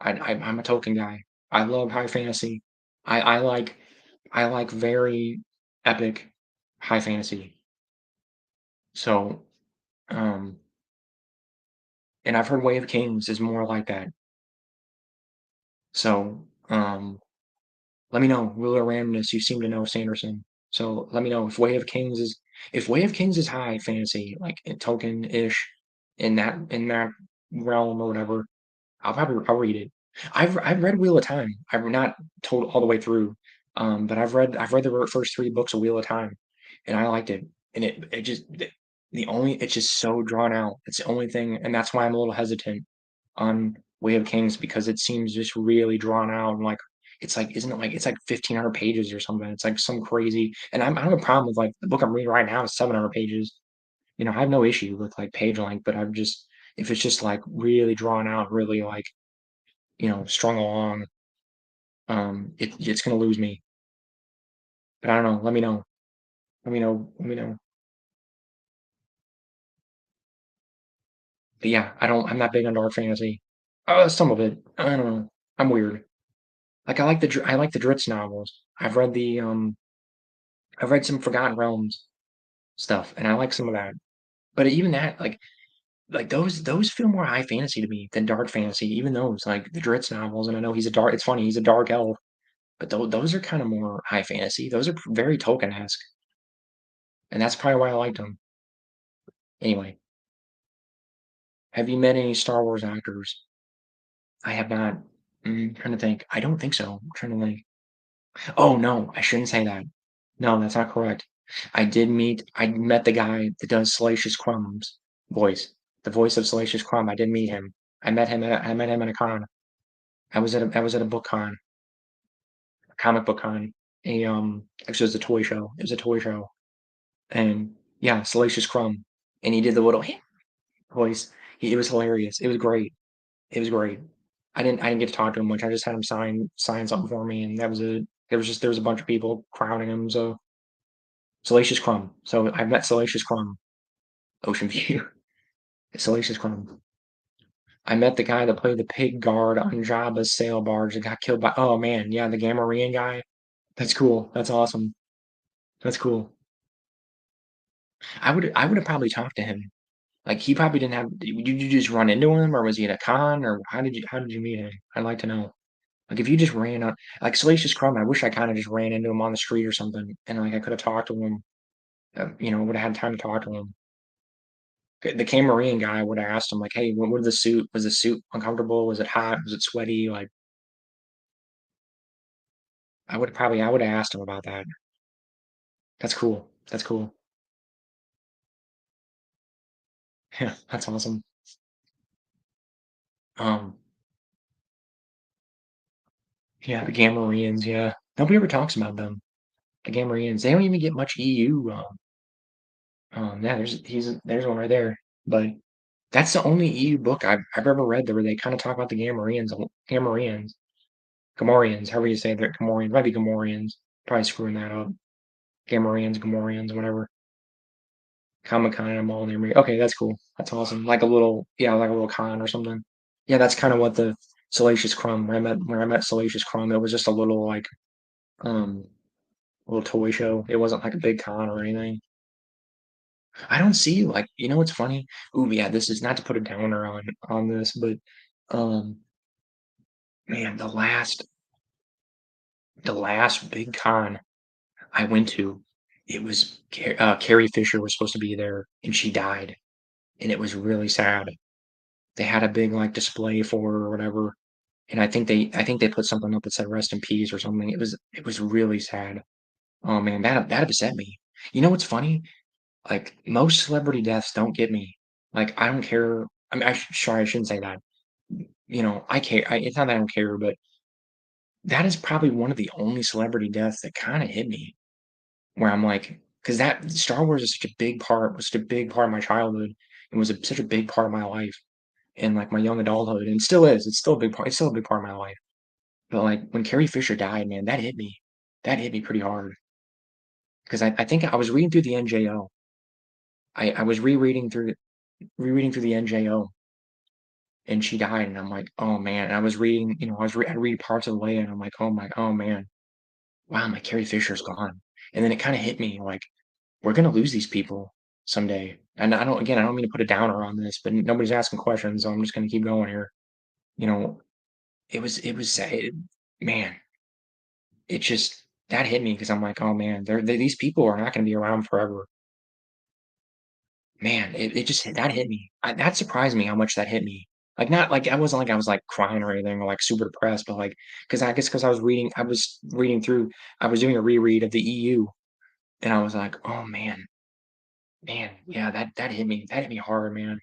Speaker 1: I'm a Tolkien guy. I love high fantasy. I I like I like very epic high fantasy. So, um, and I've heard Way of Kings is more like that. So, let me know. Rule of randomness. You seem to know Sanderson. So let me know if Way of Kings is high fantasy, like Tolkien-ish in that realm or whatever. I'll read it. I've read Wheel of Time. I've not told all the way through, but I've read the first 3 books of Wheel of Time, and I liked it. And it just the only it's just so drawn out. It's the only thing, and that's why I'm a little hesitant on Way of Kings because it seems just really drawn out and like it's like isn't it like it's like 1,500 pages or something. It's like some crazy, and I have a problem with like the book I'm reading right now is 700 pages. I have no issue with like page length, but I'm just if it's just like really drawn out, really like strung along, it's gonna lose me. But I don't know. Let me know. Let me know. Let me know. But yeah, I'm not big on dark fantasy. Some of it. I don't know. I'm weird. Like I like the Dritz novels. I've read some Forgotten Realms stuff, and I like some of that. But even that, like those feel more high fantasy to me than dark fantasy. Even those, like the Dritz novels, and I know he's a dark. It's funny, he's a dark elf, but those are kind of more high fantasy. Those are very Tolkien-esque, and that's probably why I liked them. Anyway, have you met any Star Wars actors? I have not. Trying to think. I don't think so. I'm trying to think. Oh no, I shouldn't say that. No, that's not correct. I met the guy that does Salacious Crumb's voice. The voice of Salacious Crumb. I did meet him. I met him at a con. I was at a book con, a comic book con. Actually it was a toy show. It was a toy show. And yeah, Salacious Crumb. And he did the little voice. It was hilarious. It was great. It was great. I didn't get to talk to him much. I just had him sign something for me, and that was it. There was a bunch of people crowding him. So Salacious Crumb. So I met Salacious Crumb, Ocean View. Salacious Crumb. I met the guy that played the pig guard on Jabba's sail barge that got killed by. Oh man, yeah, the Gamorrean guy. That's cool. That's awesome. That's cool. I would have probably talked to him. Like he probably didn't have. Did you just run into him, or was he at a con, or how did you meet him? I'd like to know. Like if you just ran up, like Salacious Crumb, I wish I kind of just ran into him on the street or something, and like I could have talked to him. Would have had time to talk to him. The Camarian guy would have asked him like, "Hey, what the suit? Was the suit uncomfortable? Was it hot? Was it sweaty?" Like I would have asked him about that. That's cool. That's cool. Yeah, that's awesome. Um, yeah, the Gamorreans. Yeah, nobody ever talks about them. The Gamorreans. They don't even get much EU. Yeah, there's one right there. But that's the only EU book I've ever read where they kind of talk about the Gamorreans, however you say that, Gamorreans, might be Gamorreans, probably screwing that up. Gamorreans, whatever. Comic-Con, I'm all near me. Okay, that's cool. That's awesome. Like a little con or something. Yeah, that's kind of what the Salacious Crumb. When I met Salacious Crumb, it was just a little um little toy show. It wasn't like a big con or anything. I don't see what's funny? Ooh, yeah, this is not to put a downer on this, but um man, the last big con I went to, it was Carrie Fisher was supposed to be there and she died, and it was really sad. They had a big like display for her or whatever, and I think they put something up that said rest in peace or something. It was really sad. Oh man, that upset me. You know what's funny? Like most celebrity deaths don't get me. Like I don't care. I mean, sorry, I shouldn't say that. I care. It's not that I don't care, but that is probably one of the only celebrity deaths that kind of hit me. where I'm like, because that Star Wars is such a big part, was such a big part of my childhood, and was such a big part of my life and like my young adulthood, and still is. It's still a big part. It's still a big part of my life. But like when Carrie Fisher died, man, that hit me. That hit me pretty hard because I think I was reading through the NJO. I was rereading through the NJO, and she died, and I'm like, oh man. And I was reading, I read parts of Leia, and I'm like, oh man, wow, my Carrie Fisher's gone. And then it kind of hit me like we're gonna lose these people someday. And I don't mean to put a downer on this, but nobody's asking questions, so I'm just gonna keep going here. You know, it was sad. Man, it just that hit me because I'm like, oh man, these people are not gonna be around forever. Man, it just that hit me. That surprised me how much that hit me. Like not like I wasn't like I was like crying or anything or like super depressed, but like because I guess because I was reading through, I was doing a reread of the EU, and I was like, oh man, yeah, that hit me. That hit me hard, man.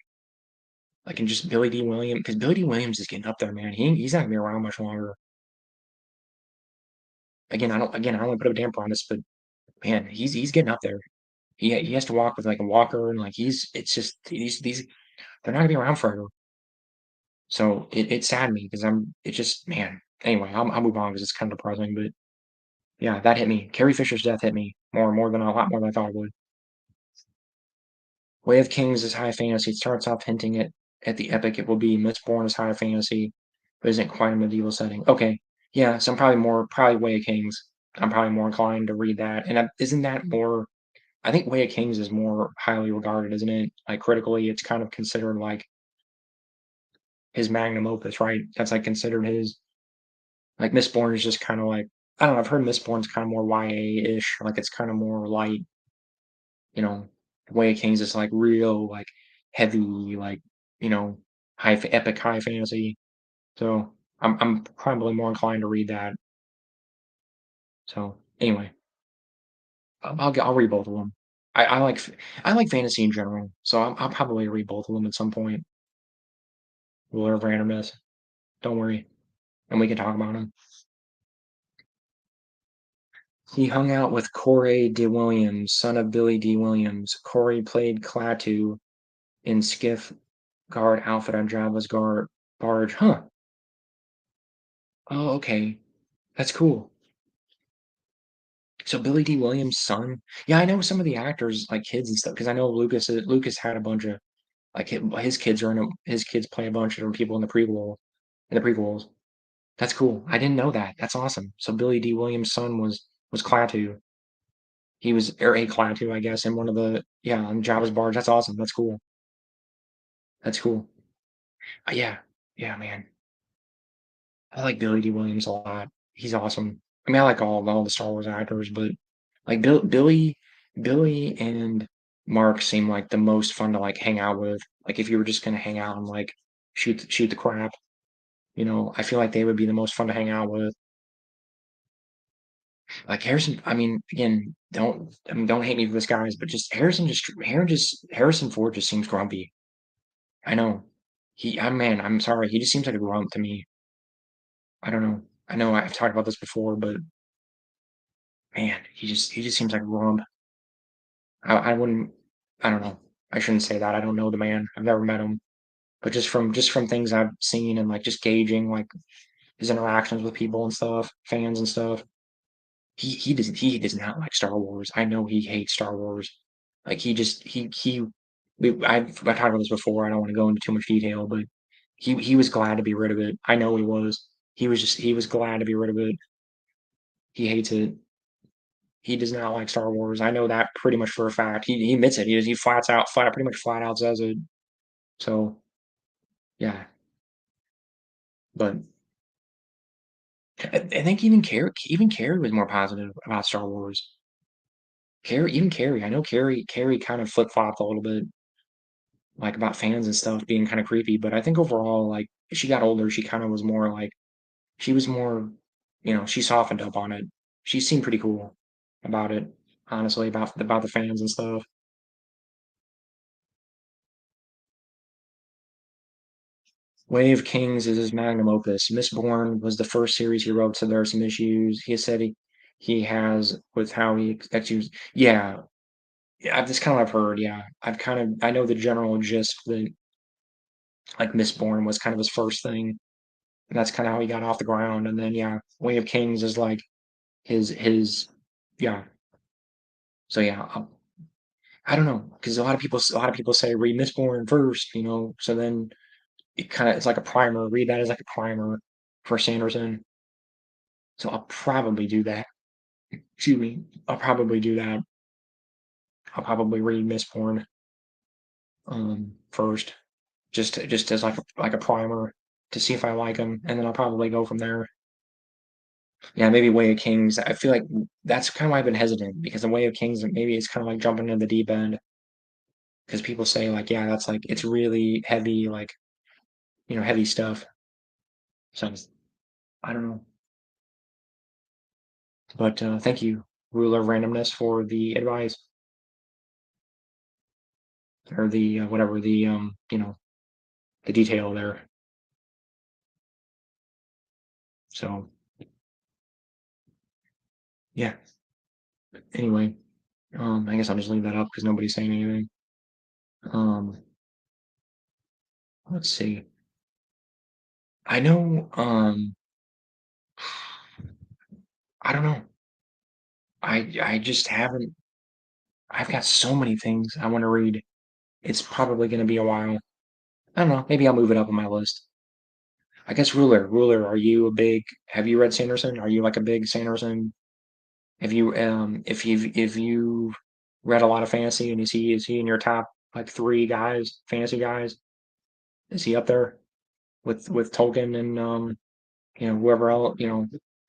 Speaker 1: Like, and just Billy D. Williams, because Billy D. Williams is getting up there, man. He's not gonna be around much longer. Again, I don't wanna put a damper on this, but man, he's getting up there. He has to walk with like a walker, and like it's just these they're not gonna be around forever. So it saddened me because it just man. Anyway, I'll move on because it's kind of depressing, but yeah, that hit me. Carrie Fisher's death hit me more than a lot more than I thought it would. Way of Kings is high fantasy. It starts off hinting at the epic it will be. Mistborn is high fantasy, but isn't quite a medieval setting. Okay, yeah, so I'm probably Way of Kings. I'm probably more inclined to read that. And isn't that more? I think Way of Kings is more highly regarded, isn't it? Like critically, it's kind of considered like his magnum opus, right? That's like considered his. Like Mistborn is just kind of like I don't know. I've heard Mistborn's kind of more YA ish. Like it's kind of more light. You know, Way of Kings is like real, like heavy, like you know, epic high fantasy. So I'm probably more inclined to read that. So anyway, I'll read both of them. I like I like fantasy in general, so I'll probably read both of them at some point. Will or randomness. Don't worry, and we can talk about them. He hung out with Corey D. Williams, son of Billy D. Williams. Corey played Klaatu in Skiff Guard outfit on Jabba's guard barge. Huh. Oh, okay. That's cool. So Billy D. Williams' son. Yeah, I know some of the actors, like kids and stuff, because I know Lucas had a bunch of like his kids are in his kids play a bunch of different people in the prequels. That's cool. I didn't know that. That's awesome. So Billy D. Williams' son was Klaatu. He was or a Klaatu, I guess, in one of the on Jabba's barge. That's awesome. That's cool. That's cool. Yeah, yeah, man. I like Billy D. Williams a lot. He's awesome. I mean, I like all the Star Wars actors, but like Billy and Mark seem like the most fun to like hang out with. Like if you were just gonna hang out and like shoot the crap, I feel like they would be the most fun to hang out with. Like Harrison, I mean, again, don't hate me for this guys, but Harrison Ford just seems grumpy. I know. Man, I'm sorry. He just seems like a grump to me. I don't know. I know I've talked about this before, but man, he just seems like a grump. I wouldn't. I don't know. I shouldn't say that. I don't know the man. I've never met him, but just from things I've seen and like just gauging like his interactions with people and stuff, fans and stuff. He does not like Star Wars. I know he hates Star Wars. Like he just he I've talked about this before. I don't want to go into too much detail, but he was glad to be rid of it. I know he was. He was glad to be rid of it. He hates it. He does not like Star Wars. I know that pretty much for a fact. He admits it. He pretty much flat out says it. So yeah, but I think even Carrie was more positive about Star Wars. Carrie, I know Carrie kind of flip flopped a little bit, like about fans and stuff being kind of creepy. But I think overall, like as she got older, she kind of was more like she was more, she softened up on it. She seemed pretty cool about it, honestly, about the fans and stuff. Way of Kings is his magnum opus. Mistborn was the first series he wrote, so there are some issues. he has with how he executes. Yeah, yeah, that's kind of what I've heard. Yeah, I know the general gist that like Mistborn was kind of his first thing, and that's kind of how he got off the ground. And then yeah, Way of Kings is like his yeah. So yeah, I don't know because a lot of people say read Mistborn first, you know. So then it's like a primer. Read that as like a primer for Sanderson. So I'll probably do that. Excuse me. I'll probably do that. I'll probably read Mistborn first, just as like a primer to see if I like them, and then I'll probably go from there. Yeah, maybe Way of Kings. I feel like that's kind of why I've been hesitant because the Way of Kings maybe it's kind of like jumping in the deep end because people say like yeah that's like it's really heavy like heavy stuff. So I don't know, but thank you, Ruler of Randomness, for the advice or the whatever the the detail there. So yeah. Anyway, I guess I'll just leave that up because nobody's saying anything. Um, let's see. I know. I don't know. I just haven't. I've got so many things I want to read. It's probably going to be a while. I don't know. Maybe I'll move it up on my list. I guess Ruler. Are you a big? Have you read Sanderson? Are you like a big Sanderson? Have you if you read a lot of fantasy and is he in your top like three guys, fantasy guys? Is he up there with Tolkien and whoever else,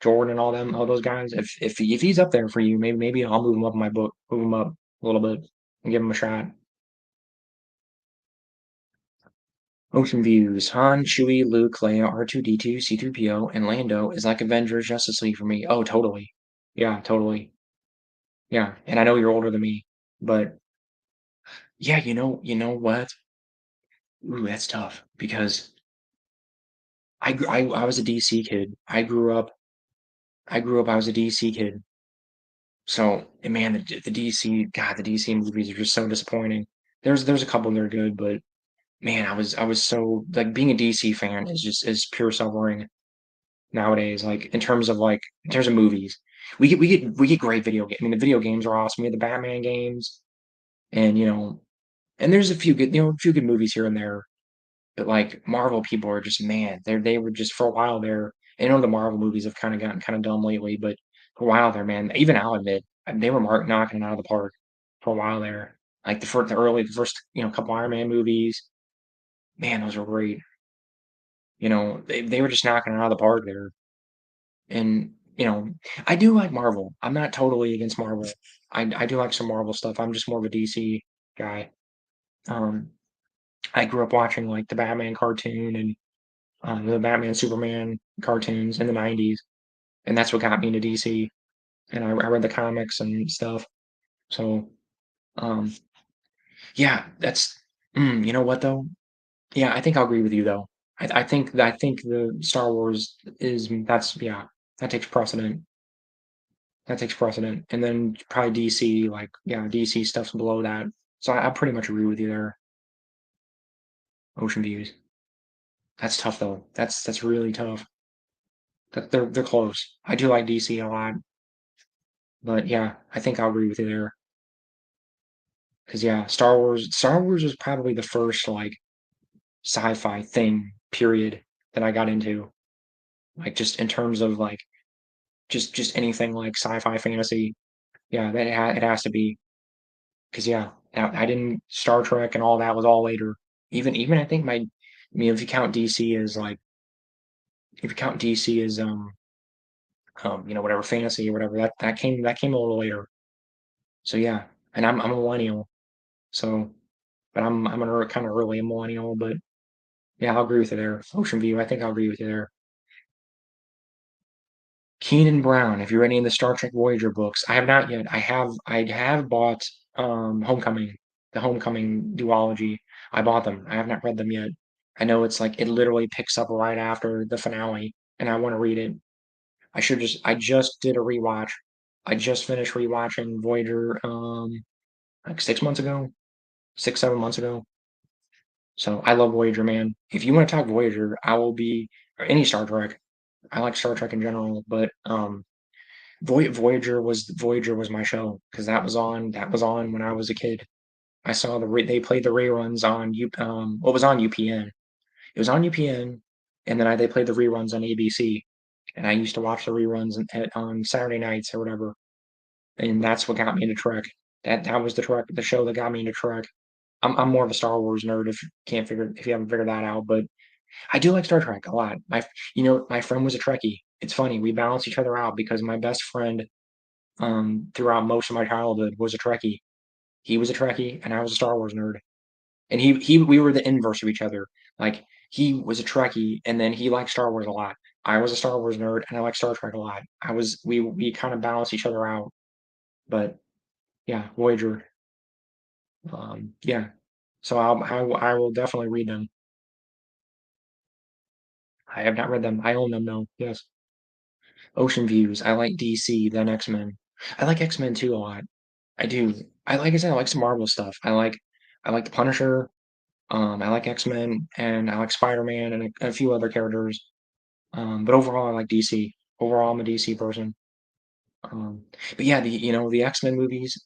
Speaker 1: Jordan and all those guys. If he's up there for you, maybe I'll move him up in my book, move him up a little bit and give him a shot. Ocean views: Han, Chewie, Luke, Leia, R2D2, C3PO, and Lando is like Avengers Justice League for me. Oh, totally. Yeah, totally. Yeah, and I know you're older than me, but yeah, you know what? Ooh, that's tough because I was a DC kid. I grew up. I was a DC kid. So, and man, the DC, God, the DC movies are just so disappointing. There's a couple that are good, but man, I was so like being a DC fan is pure suffering nowadays. Like in terms of movies, we get great video games. I mean, the video games are awesome. We have the Batman games, and and there's a few good movies here and there. But like Marvel people are just man, they were just for a while there. I know the Marvel movies have kind of gotten kind of dumb lately, but for a while there, man, even I'll admit they were knocking it out of the park for a while there. Like the first couple Iron Man movies, man, those were great. They were just knocking it out of the park there. And I do like Marvel. I'm not totally against Marvel. I do like some Marvel stuff. I'm just more of a DC guy. Um, I grew up watching like the Batman cartoon and the Batman Superman cartoons in the 90s, and that's what got me into DC. And I read the comics and stuff. So, um, yeah, you know what though? Yeah, I think I'll agree with you though. I think the Star Wars yeah, that takes precedent. That takes precedent, and then probably DC, like yeah, DC stuff's below that. So I pretty much agree with you there. Ocean views. That's tough though. That's really tough. That they're close. I do like DC a lot. But yeah, I think I'll agree with you there. Because yeah, Star Wars was probably the first like sci-fi thing, period, that I got into. Like just in terms of like just anything like sci-fi fantasy. Yeah, it has to be. Because yeah, I didn't Star Trek and all that was all later. Even I think if you count DC as like if you count DC as whatever fantasy or whatever that came a little later. So yeah, and I'm a millennial, so but I'm an kind of early millennial, but yeah, I'll agree with you there. Ocean View, I think I'll agree with you there. Keenan Brown, if you're any in the Star Trek Voyager books, I have not yet. I have bought Homecoming, the Homecoming duology. I bought them. I have not read them yet. I know it's like it literally picks up right after the finale, and I want to read it. I just did a rewatch. I just finished rewatching Voyager like 6 months ago, 6, 7 months ago. So I love Voyager, man. If you want to talk Voyager, I will be or any Star Trek. I like Star Trek in general, but Voyager was my show because that was on when I was a kid. I saw they played the reruns on what was on UPN. It was on UPN, and then they played the reruns on ABC, and I used to watch the reruns on Saturday nights or whatever, and that's what got me into Trek. That was the show that got me into Trek. I'm more of a Star Wars nerd if you haven't figured that out, but I do like Star Trek a lot. My friend was a Trekkie. It's funny, we balance each other out because my best friend throughout most of my childhood was a Trekkie. He was a Trekkie and I was a Star Wars nerd. And we were the inverse of each other. Like he was a Trekkie and then he liked Star Wars a lot. I was a Star Wars nerd and I like Star Trek a lot. We kind of balance each other out. But yeah, Voyager. Yeah. So I will definitely read them. I have not read them. I own them though. Yes. Ocean Views. I like DC, then X-Men. I like X-Men too a lot. I do. Like I said, I like some Marvel stuff. I like the Punisher. I like X-Men and I like Spider-Man and a few other characters. But overall, I like DC. Overall, I'm a DC person. Um, but yeah, the X-Men movies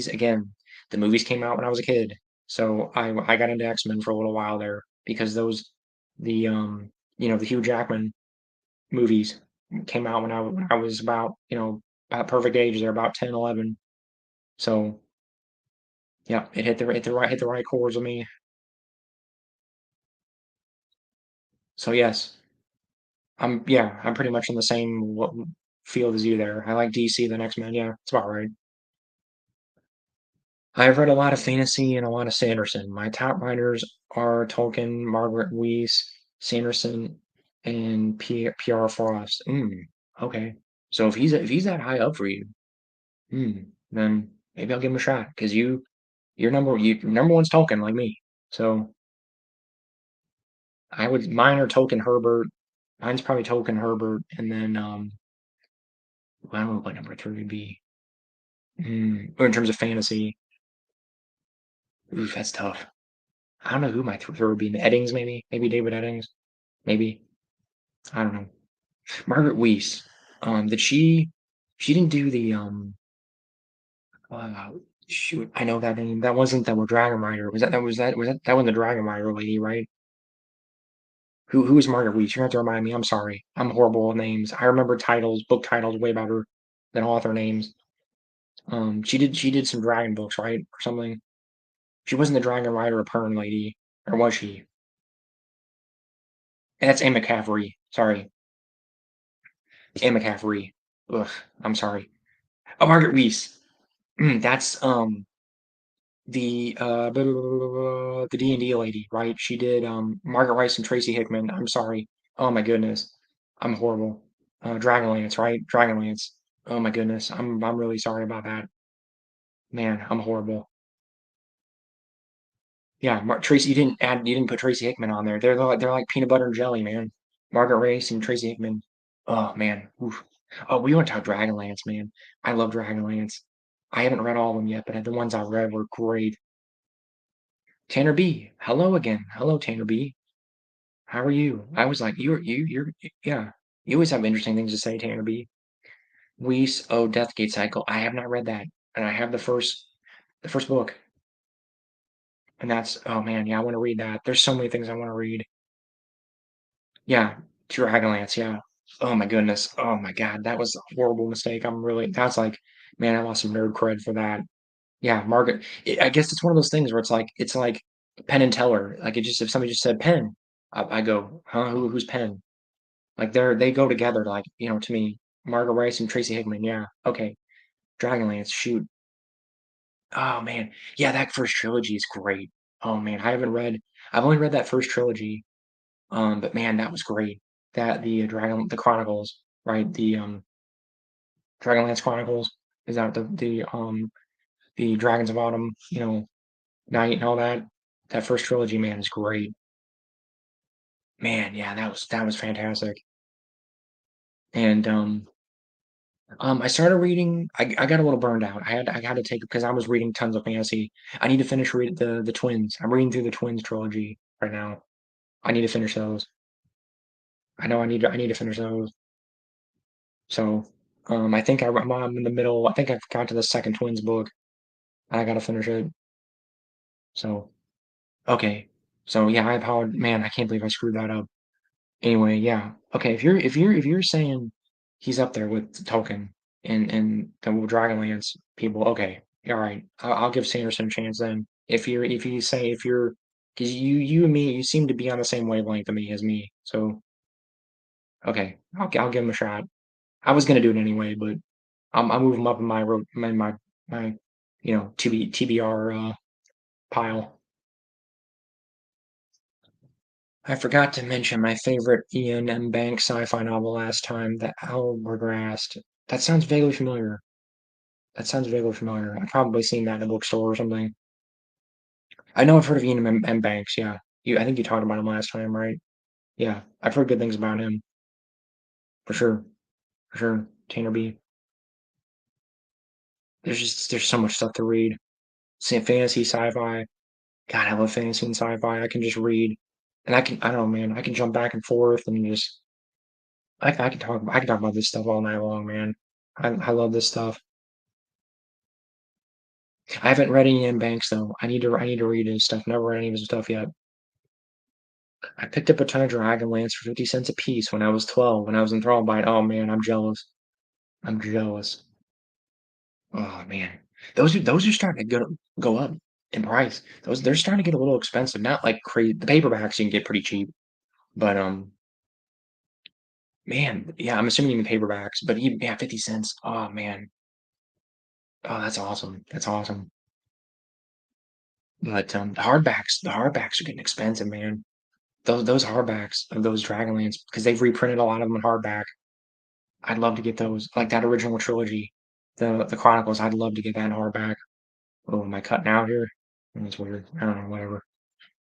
Speaker 1: again. The movies came out when I was a kid, so I got into X-Men for a little while there because the the Hugh Jackman movies came out when I was about about perfect age there, about 10, 11. So yeah, it hit the right chords with me. So yes, I'm pretty much in the same field as you there. I like DC, the X Men. Yeah, it's about right. I've read a lot of fantasy and a lot of Sanderson. My top writers are Tolkien, Margaret Weis, Sanderson, and P.R. Frost. Okay. So if he's that high up for you, then maybe I'll give him a shot because your number one's Tolkien like me. So mine are Tolkien Herbert. Mine's probably Tolkien Herbert, and then I don't know what number three would be. Or in terms of fantasy, oof, that's tough. I don't know who my third would be. Eddings, maybe David Eddings, maybe I don't know. Margaret Weiss. Did she didn't do the uh, shoot, I know that name. That wasn't that Dragon Rider. That was the Dragon Rider lady, right? Who is Margaret Weiss? You have to remind me. I'm sorry. I'm horrible with names. I remember book titles way better than author names. She did some dragon books, right? Or something. She wasn't the Dragon Rider or Pern lady, or was she? And that's Anne McCaffrey. Sorry, Anne McCaffrey. Ugh, I'm sorry. Oh, Margaret Weiss. That's the D&D lady, right? She did Margaret Rice and Tracy Hickman. I'm sorry. Oh my goodness. I'm horrible. Dragonlance, right? Dragonlance. Oh my goodness. I'm really sorry about that. Man, I'm horrible. Yeah, Tracy, you didn't put Tracy Hickman on there. They're like peanut butter and jelly, man. Margaret Rice and Tracy Hickman. Oh man. Oof. Oh, we want to talk Dragonlance, man. I love Dragonlance. I haven't read all of them yet, but the ones I've read were great. Tanner B. Hello again. Hello, Tanner B. How are you? I was like, yeah. You always have interesting things to say, Tanner B. Weiss, oh, Deathgate Cycle. I have not read that, and I have the first book, and oh man, yeah, I want to read that. There's so many things I want to read. Yeah, Dragonlance. Yeah. Oh my goodness. Oh my God, that was a horrible mistake. That's like, man, I lost some nerd cred for that. Yeah, Margaret. I guess it's one of those things where it's like Penn and Teller. Like if somebody just said Penn, I go, huh? Who's Penn? Like they go together. Like to me, Margaret Rice and Tracy Hickman. Yeah, okay. Dragonlance. Shoot. Oh man, yeah. That first trilogy is great. Oh man, I haven't read. I've only read that first trilogy. But man, that was great. That the Chronicles, right? The Dragonlance Chronicles is that the Dragons of Autumn. Night and all that. That first trilogy, man, is great. Man, yeah, that was fantastic. And I started reading. I got a little burned out. I had to take because I was reading tons of fantasy. I need to finish read the Twins. I'm reading through the Twins trilogy right now. I need to finish those. I know I need to finish those. So, I think I'm in the middle. I think I've got to the second Twins book. And I gotta finish it. So, okay. So yeah, I apologize. Man, I can't believe I screwed that up. Anyway, yeah. Okay, if you're saying he's up there with Tolkien and the Dragonlance people, okay, all right. I'll give Sanderson a chance then. If you say if you're because you and me you seem to be on the same wavelength of me as me. So okay, I'll give him a shot. I was gonna do it anyway, but I'll move him up in my TBR pile. I forgot to mention my favorite Ian M. Banks sci-fi novel last time, The Hourglass. That sounds vaguely familiar. That sounds vaguely familiar. I've probably seen that in a bookstore or something. I know I've heard of Ian M. Banks, yeah. I think you talked about him last time, right? Yeah, I've heard good things about him, for sure, for sure. Tanner B. There's so much stuff to read. Fantasy, sci-fi. God, I love fantasy and sci-fi. I can just read, and I don't know, man. I can jump back and forth and just I can talk about this stuff all night long, man. I love this stuff. I haven't read any Ian Banks though. I need to read his stuff. Never read any of his stuff yet. I picked up a ton of Dragonlance for 50 cents a piece when I was 12, when I was enthralled by it. Oh man, I'm jealous. I'm jealous. Oh man. Those are starting to go up in price. They're starting to get a little expensive. Not like crazy. The paperbacks you can get pretty cheap. But man, yeah, I'm assuming even paperbacks, but even yeah, 50 cents. Oh man. Oh, that's awesome. That's awesome. But the hardbacks are getting expensive, man. Those hardbacks of those Dragonlance because they've reprinted a lot of them in hardback. I'd love to get those, like that original trilogy, the Chronicles. I'd love to get that in hardback. Oh, am I cutting out here? That's weird. I don't know, whatever.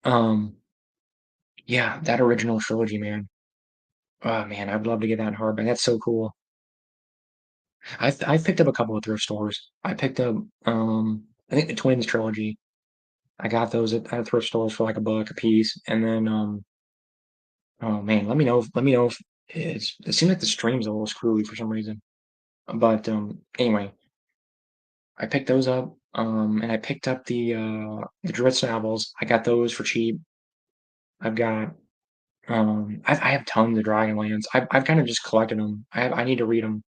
Speaker 1: Um, yeah, that original trilogy, man. Oh man, I'd love to get that in hardback. That's so cool. I've picked up a couple of thrift stores. I picked up I think the Twins trilogy. I got those at thrift stores for like $1 a piece, and then oh man, let me know if it seems like the stream's a little screwy for some reason. But anyway, I picked those up. And I picked up the Drizzt novels. I got those for cheap. I've got I have tons of Dragonlance. I've kind of just collected them. I need to read them.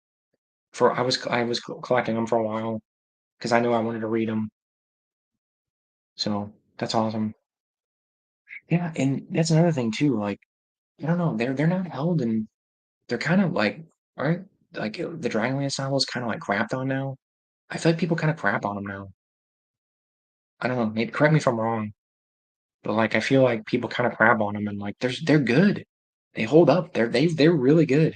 Speaker 1: I was collecting them for a while because I knew I wanted to read them. So that's awesome. Yeah, and that's another thing too. Like I don't know, they're not held and they're kind of like aren't like the Dragonlance novels kind of like crapped on now. I feel like people kind of crap on them now. I don't know. Maybe correct me if I'm wrong, but like I feel like people kind of crap on them and like they're good. They hold up. They're really good.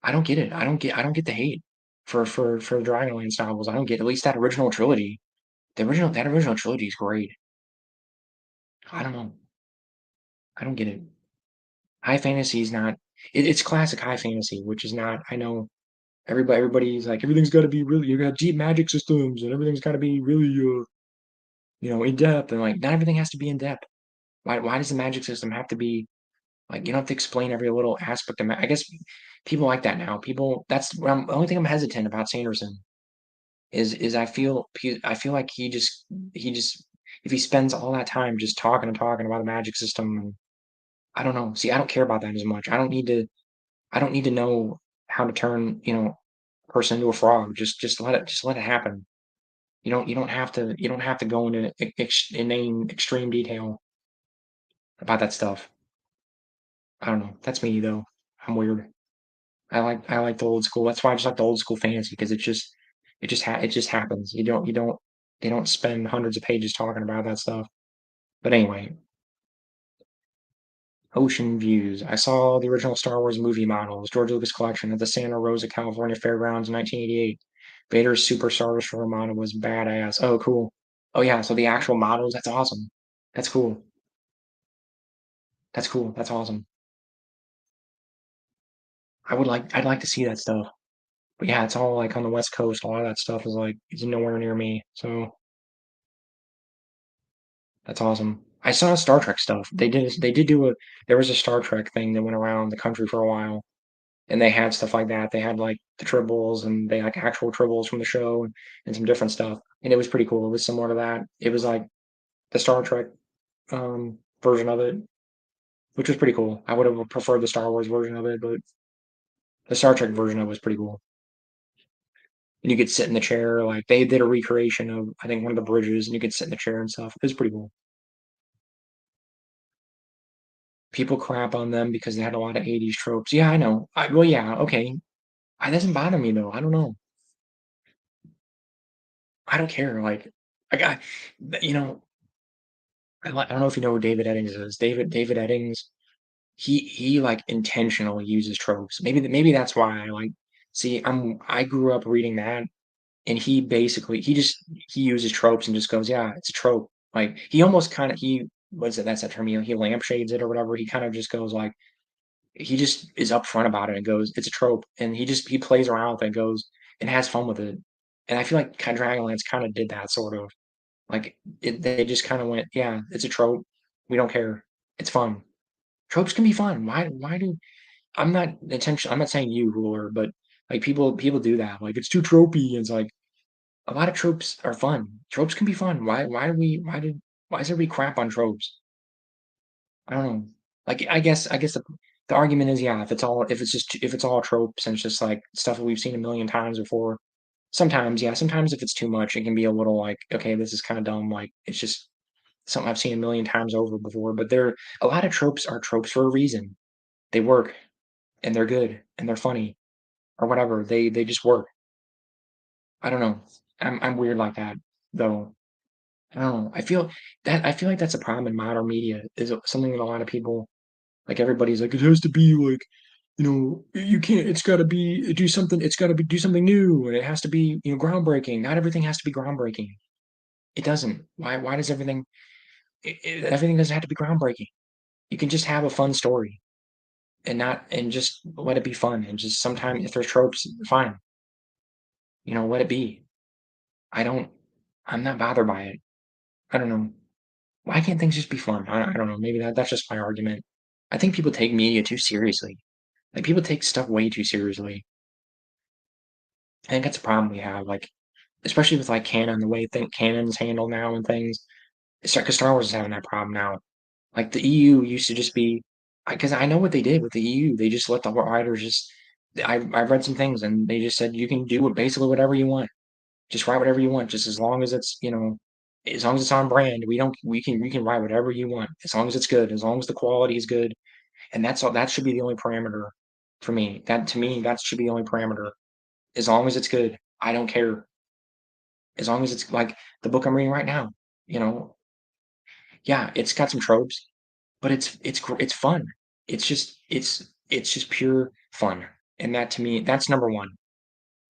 Speaker 1: I don't get it. I don't get the hate for the Dragonlance novels. I don't get at least that original trilogy. That original trilogy is great. I don't know. I don't get it. High fantasy is not. It's classic high fantasy, which is not. I know everybody's like everything's got to be really. You got deep magic systems and everything's got to be really in depth and like not everything has to be in depth. Why does the magic system have to be like you don't have to explain every little aspect of it? I guess people like that now. People that's what the only thing I'm hesitant about Sanderson is I feel like he just if he spends all that time just talking and talking about the magic system and I don't know. See, I don't care about that as much. I don't need to know how to turn, a person into a frog. Just let it happen. You don't have to go into inane extreme detail about that stuff. I don't know. That's me though. I'm weird. I like the old school. That's why I just like the old school fantasy because it just happens. You don't they don't spend hundreds of pages talking about that stuff. But anyway, ocean views. I saw the original Star Wars movie models, George Lucas collection at the Santa Rosa, California Fairgrounds in 1988. Vader's Super Star Destroyer model was badass. Oh, cool. Oh yeah, so the actual models. That's awesome. That's cool. That's cool. That's awesome. I'd like to see that stuff. But yeah, it's all like on the West Coast. A lot of that stuff is like it's nowhere near me. So that's awesome. I saw Star Trek stuff. They did do a there was a Star Trek thing that went around the country for a while, and they had stuff like that. They had like the tribbles and they like actual tribbles from the show and some different stuff. And it was pretty cool. It was similar to that. It was like the Star Trek version of it, which was pretty cool. I would have preferred the Star Wars version of it, but the Star Trek version of it was pretty cool. And you could sit in the chair, like they did a recreation of I think one of the bridges, and you could sit in the chair and stuff. It was pretty cool. People crap on them because they had a lot of '80s tropes. Yeah, I know. Well, yeah, okay. It doesn't bother me though. I don't know. I don't care. Like, I got, you know, I don't know if you know who David Eddings is. David Eddings, he like intentionally uses tropes. Maybe that's why I like. See, I grew up reading that, and he basically he uses tropes and just goes, yeah, it's a trope. Like he almost kind of he what's it? That's that term. He lampshades it or whatever. He kind of just goes like he just is upfront about it and goes, it's a trope, and he plays around with it and goes and has fun with it. And I feel like Dragonlance kind of did that sort of like they just kind of went, yeah, it's a trope. We don't care. It's fun. Tropes can be fun. Why do I'm not intention I'm not saying you, ruler, but like people do that. Like it's too tropey. And it's like a lot of tropes are fun. Tropes can be fun. Why is everybody crap on tropes? I don't know. Like I guess the argument is yeah, if it's all tropes and it's just like stuff that we've seen a million times before. Sometimes, yeah, sometimes if it's too much, it can be a little like, okay, this is kind of dumb. Like it's just something I've seen a million times over before. But a lot of tropes are tropes for a reason. They work and they're good and they're funny or whatever. They just work. I don't know. I'm weird like that though. I don't know. I feel like that's a problem in modern media is something that a lot of people like everybody's like it has to be like you can't it's got to be do something it's got to be do something new and it has to be groundbreaking. Not everything has to be groundbreaking. It doesn't. Why does everything doesn't have to be groundbreaking? You can just have a fun story and not and just let it be fun and just sometimes if there's tropes, fine. Let it be. I don't I'm not bothered by it. I don't know. Why can't things just be fun? I don't know. Maybe that's just my argument. I think people take media too seriously. Like people take stuff way too seriously. I think that's a problem we have. Like especially with like canon, the way think canon's handled now and things. It's because Star Wars is having that problem now. Like the EU used to just be, because I know what they did with the EU. They just let the writers just. I've read some things and they just said you can do basically whatever you want. Just write whatever you want, just as long as it's as long as it's on brand. We can write whatever you want as long as it's good, as long as the quality is good, and that's all. That should be the only parameter for me. That to me that should be the only parameter. As long as it's good, I don't care. As long as it's like the book I'm reading right now. You know, yeah, it's got some tropes, but it's fun. It's just pure fun, and that to me, that's number 1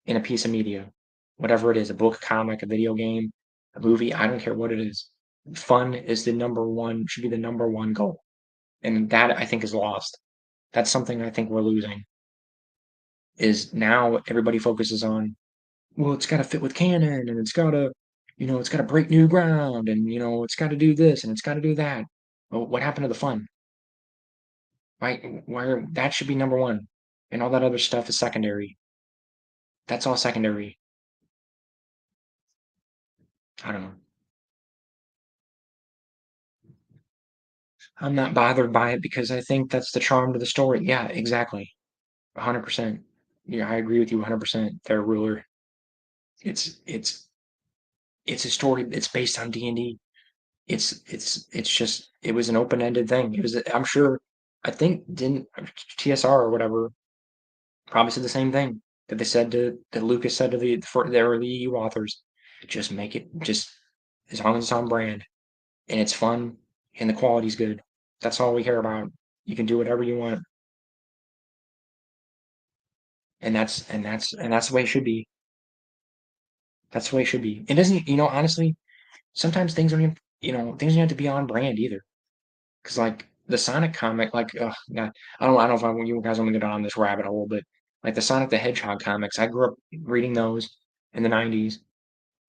Speaker 1: in a piece of media, whatever it is, a book, a comic, a video game, a movie, I don't care what it is. Fun is the number 1 should be the number 1 goal, and that I think is lost. That's something I think we're losing, is now everybody focuses on, well, it's gotta fit with canon, and it's gotta break new ground, and, it's gotta do this, and it's gotta do that. Well, what happened to the fun? That should be number 1, and all that other stuff is secondary. That's all secondary. I don't know. I'm not bothered by it because I think that's the charm to the story. Yeah, exactly. 100%. Yeah, I agree with you 100% there, Ruler. It's it's it's a story. It's based on D&D. It's just it was an open-ended thing. I'm sure I think didn't TSR or whatever probably said the same thing that Lucas said to the early EU authors. Just make it just as long as it's on brand and it's fun and the quality's good. That's all we care about. You can do whatever you want, and that's the way it should be. That's the way it should be. It doesn't, honestly, sometimes things don't even, things don't have to be on brand either. Because like the Sonic comic, like, God, I don't know if you guys want me to get on this rabbit hole, but like the Sonic the Hedgehog comics, I grew up reading those in the '90s,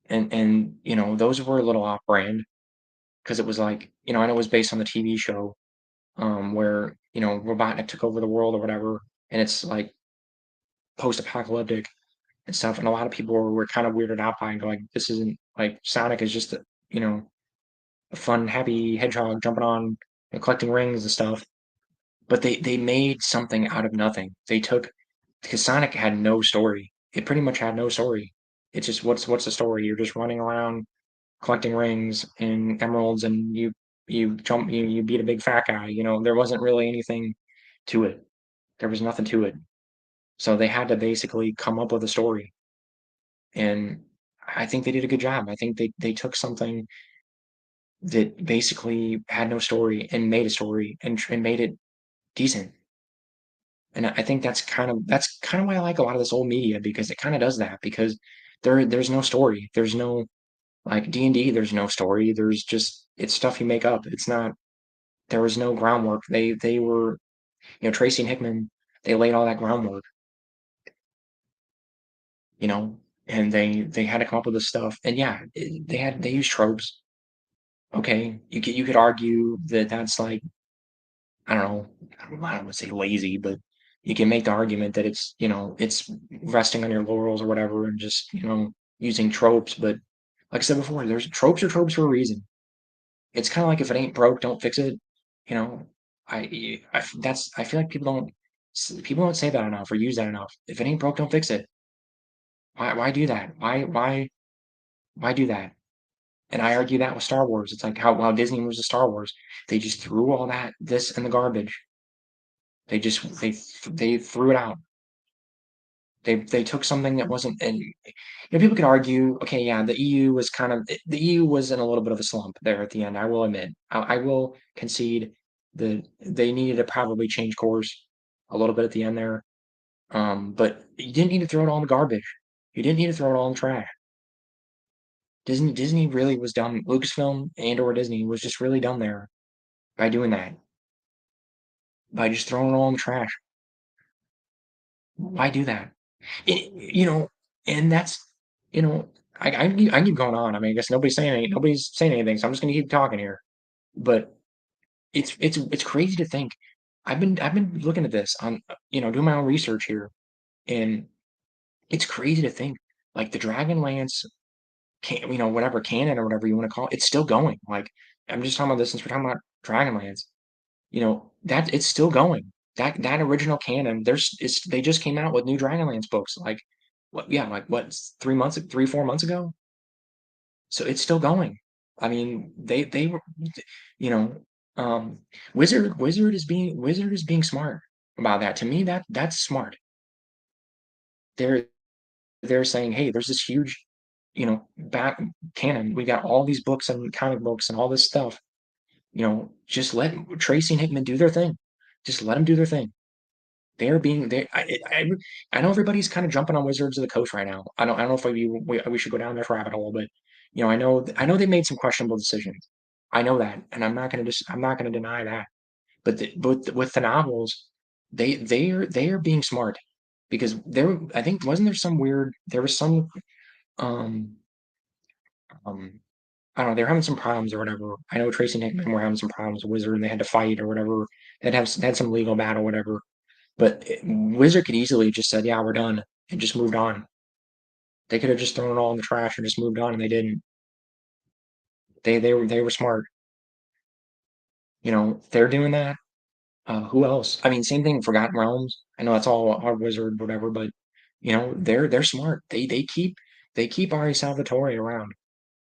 Speaker 1: and those were a little off brand because it was like, I know it was based on the TV show, where Robotnik took over the world or whatever, and it's like post-apocalyptic and stuff, and a lot of people were kind of weirded out by it and go like, this isn't like Sonic is just you know a fun, happy hedgehog jumping on and collecting rings and stuff. But they made something out of nothing. They took because Sonic had no story. It pretty much had no story. It's just what's the story? You're just running around collecting rings and emeralds, and you beat a big fat guy. There wasn't really anything to it. There was nothing to it. So they had to basically come up with a story, and I think they did a good job. I think they took something that basically had no story and made a story and made it decent. And I think that's kind of why I like a lot of this old media because it kind of does that because there's no story. There's no like D&D, there's no story. There's just it's stuff you make up. It's not there was no groundwork. They were, Tracy and Hickman, they laid all that groundwork, you know, and they had to come up with this stuff. And yeah, they used tropes. Okay, you could argue that that's like I don't know, I don't want to say lazy, but you can make the argument that it's resting on your laurels or whatever and just, using tropes. But like I said before, there's tropes are tropes for a reason. It's kind of like if it ain't broke, don't fix it. You know, I feel like people don't say that enough or use that enough. If it ain't broke, don't fix it. Why do that? Why do that? And I argue that with Star Wars. It's like how Disney moves to Star Wars. They just threw all this in the garbage. They threw it out. They took something that wasn't, and people could argue, okay, yeah, the EU was in a little bit of a slump there at the end. I will admit, I will concede that they needed to probably change course a little bit at the end there. But you didn't need to throw it all in the garbage. You didn't need to throw it all in the trash. Disney really was dumb. Lucasfilm and/or Disney was just really dumb there by doing that, by just throwing it all in the trash. Why do that? It, you know, and that's, you know, I keep going on. I mean, I guess nobody's saying anything, so I'm just gonna keep talking here. But it's crazy to think. I've been looking at this on, doing my own research here, and it's crazy to think like the Dragonlance can, whatever canon or whatever you want to call it, it's still going. Like I'm just talking about this since we're talking about Dragonlance. That it's still going. That original canon, they just came out with new Dragonlance books, like what yeah, like what, 4 months ago? So it's still going. I mean, they were you know, Wizard is being smart about that. To me, that's smart. They're they're saying, hey, there's this huge, back canon. We got all these books and comic books and all this stuff. Just let Tracy and Hickman do their thing. Just let them do their thing. They're being they I know everybody's kind of jumping on Wizards of the Coast right now. I don't know if we should go down this rabbit hole, but I know they made some questionable decisions. I know that, and I'm not gonna deny that. But with the novels, they are being smart because I think wasn't there was some um um I don't know, they were having some problems or whatever. I know Tracy and Hickman were having some problems with Wizard and they had to fight or whatever. They had some legal battle, whatever. But Wizard could easily have just said, "Yeah, we're done," and just moved on. They could have just thrown it all in the trash and just moved on, and they didn't. They were smart. They're doing that. Who else? I mean, same thing. Forgotten Realms. I know that's all our Wizard, whatever, but they're smart. They keep Ari Salvatore around.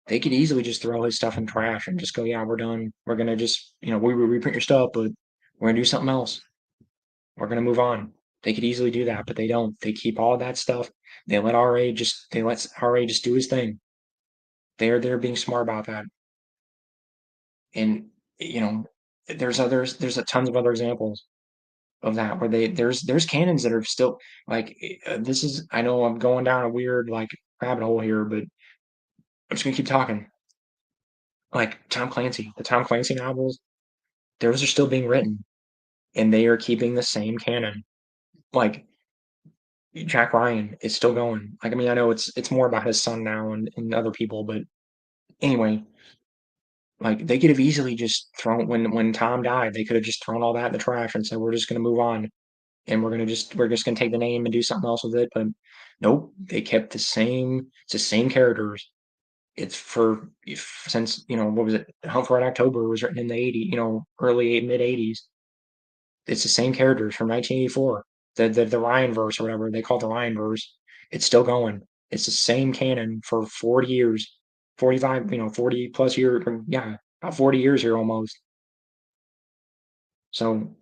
Speaker 1: They could easily just throw his stuff in trash and just go, "Yeah, we're done. We're gonna just we reprint your stuff, but we're gonna do something else. We're gonna move on." They could easily do that, but they don't. They keep all that stuff. They let RA just do his thing. They're being smart about that. And you know, there's a tons of other examples of that where there's canons that are still like this is I know I'm going down a weird like rabbit hole here, but I'm just gonna keep talking. Like Tom Clancy, the Tom Clancy novels. those are still being written, and they are keeping the same canon. Like, Jack Ryan is still going. Like, I mean, I know it's more about his son now and other people, but anyway, like, they could have easily just thrown when Tom died, they could have just thrown all that in the trash and said, "We're just gonna move on, and we're just gonna take the name and do something else with it," but nope, they kept it's the same characters. It's for if since, what was it? Hunt for Red October was written in the '80s, early mid-'80s. It's the same characters from 1984. The Ryan verse or whatever they call it, the Ryan verse. It's still going. It's the same canon for 40 years, 45, 40 plus years. Yeah, about 40 years here almost. So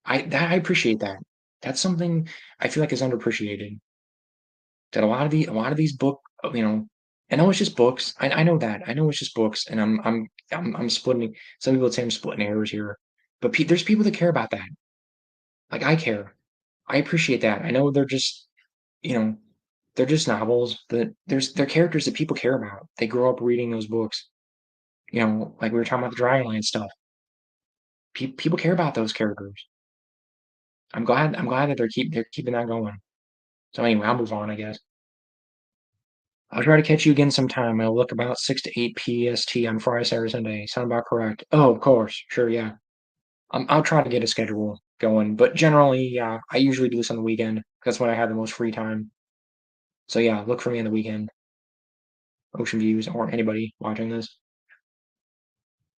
Speaker 1: I appreciate that. That's something I feel like is underappreciated. That a lot of these I know it's just books. I know that. I know it's just books, and I'm splitting. Some people would say I'm splitting hairs here, but there's people that care about that. Like I care. I appreciate that. I know you know, they're just novels, but they're characters that people care about. They grow up reading those books. Like we were talking about the Dragonlance stuff. People care about those characters. I'm glad that they're keeping that going. So anyway, I'll move on, I guess. I'll try to catch you again sometime. I'll look about 6 to 8 PST on Friday, Saturday, Sunday. Sound about correct? Oh, of course. Sure, yeah. I'll try to get a schedule going, but generally, yeah, I usually do this on the weekend. That's when I have the most free time. So yeah, look for me on the weekend. Ocean Views or anybody watching this.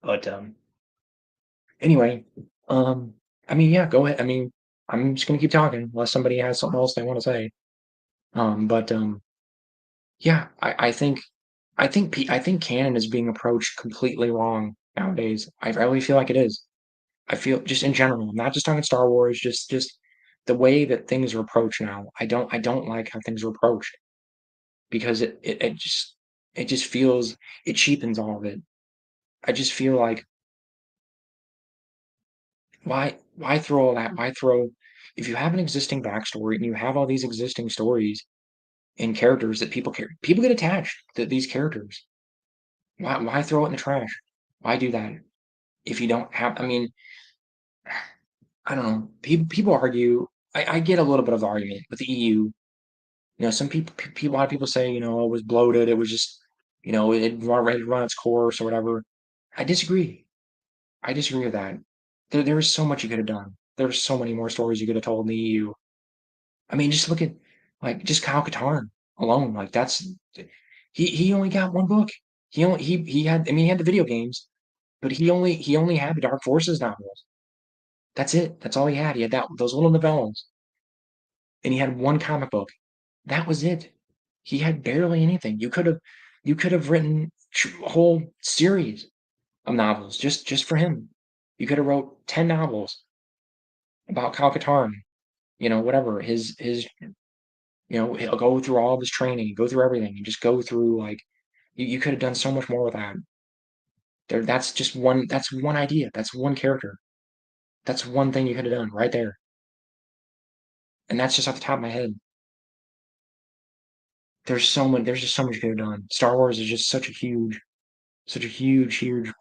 Speaker 1: But anyway, um, I mean, yeah, go ahead. I mean, I'm just gonna keep talking unless somebody has something else they want to say. But yeah, I think canon is being approached completely wrong nowadays. I really feel like it is. I feel just in general, I'm not just talking Star Wars, just the way that things are approached now. I don't like how things are approached because it just feels it cheapens all of it. I just feel like why throw all that? Why throw if you have an existing backstory and you have all these existing stories and characters that people get attached to these characters. Why throw it in the trash? Why do that? If you don't have I mean, I don't know. People argue I get a little bit of the argument with the EU. Some a lot of people say, it was bloated. It was just, it run its course or whatever. I disagree. I disagree with that. There was so much you could have done. There's so many more stories you could have told in the EU. I mean, just look at like just Kyle Katarn alone. Like that's he only got one book. He had I mean he had the video games, but he only had the Dark Forces novels. That's it. That's all he had. He had that those little novellas, and he had one comic book. That was it. He had barely anything. You could have written a whole series of novels just for him. You could have wrote 10 novels about Kyle Katarn, whatever he'll go through all of his training, go through everything, and just go through like you could have done so much more with that. That's one idea. That's one character. That's one thing you could have done right there. And that's just off the top of my head. There's just so much you could have done. Star Wars is just such a huge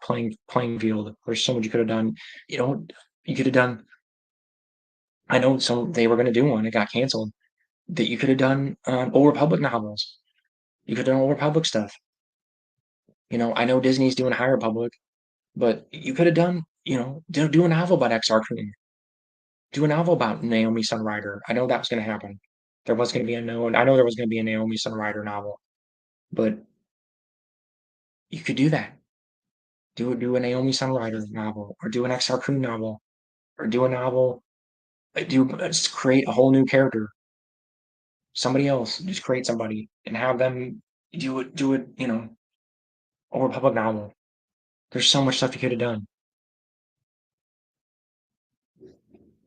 Speaker 1: playing field. There's so much you could have done. You know, you could have done I know some they were gonna do one, it got canceled. That you could have done Old Republic novels. You could have done Old Republic stuff. I know Disney's doing High Republic, but you could have done, do a novel about Exar Kun. Do a novel about Naomi Sunrider. I know that was going to happen. There was going to be a no, I know there was going to be a Naomi Sunrider novel, but you could do that. Do a Naomi Sunrider novel, or do an Exar Kun novel, or do a novel. Just create a whole new character. Somebody else, just create somebody and have them do it. A Republic novel. There's so much stuff you could have done.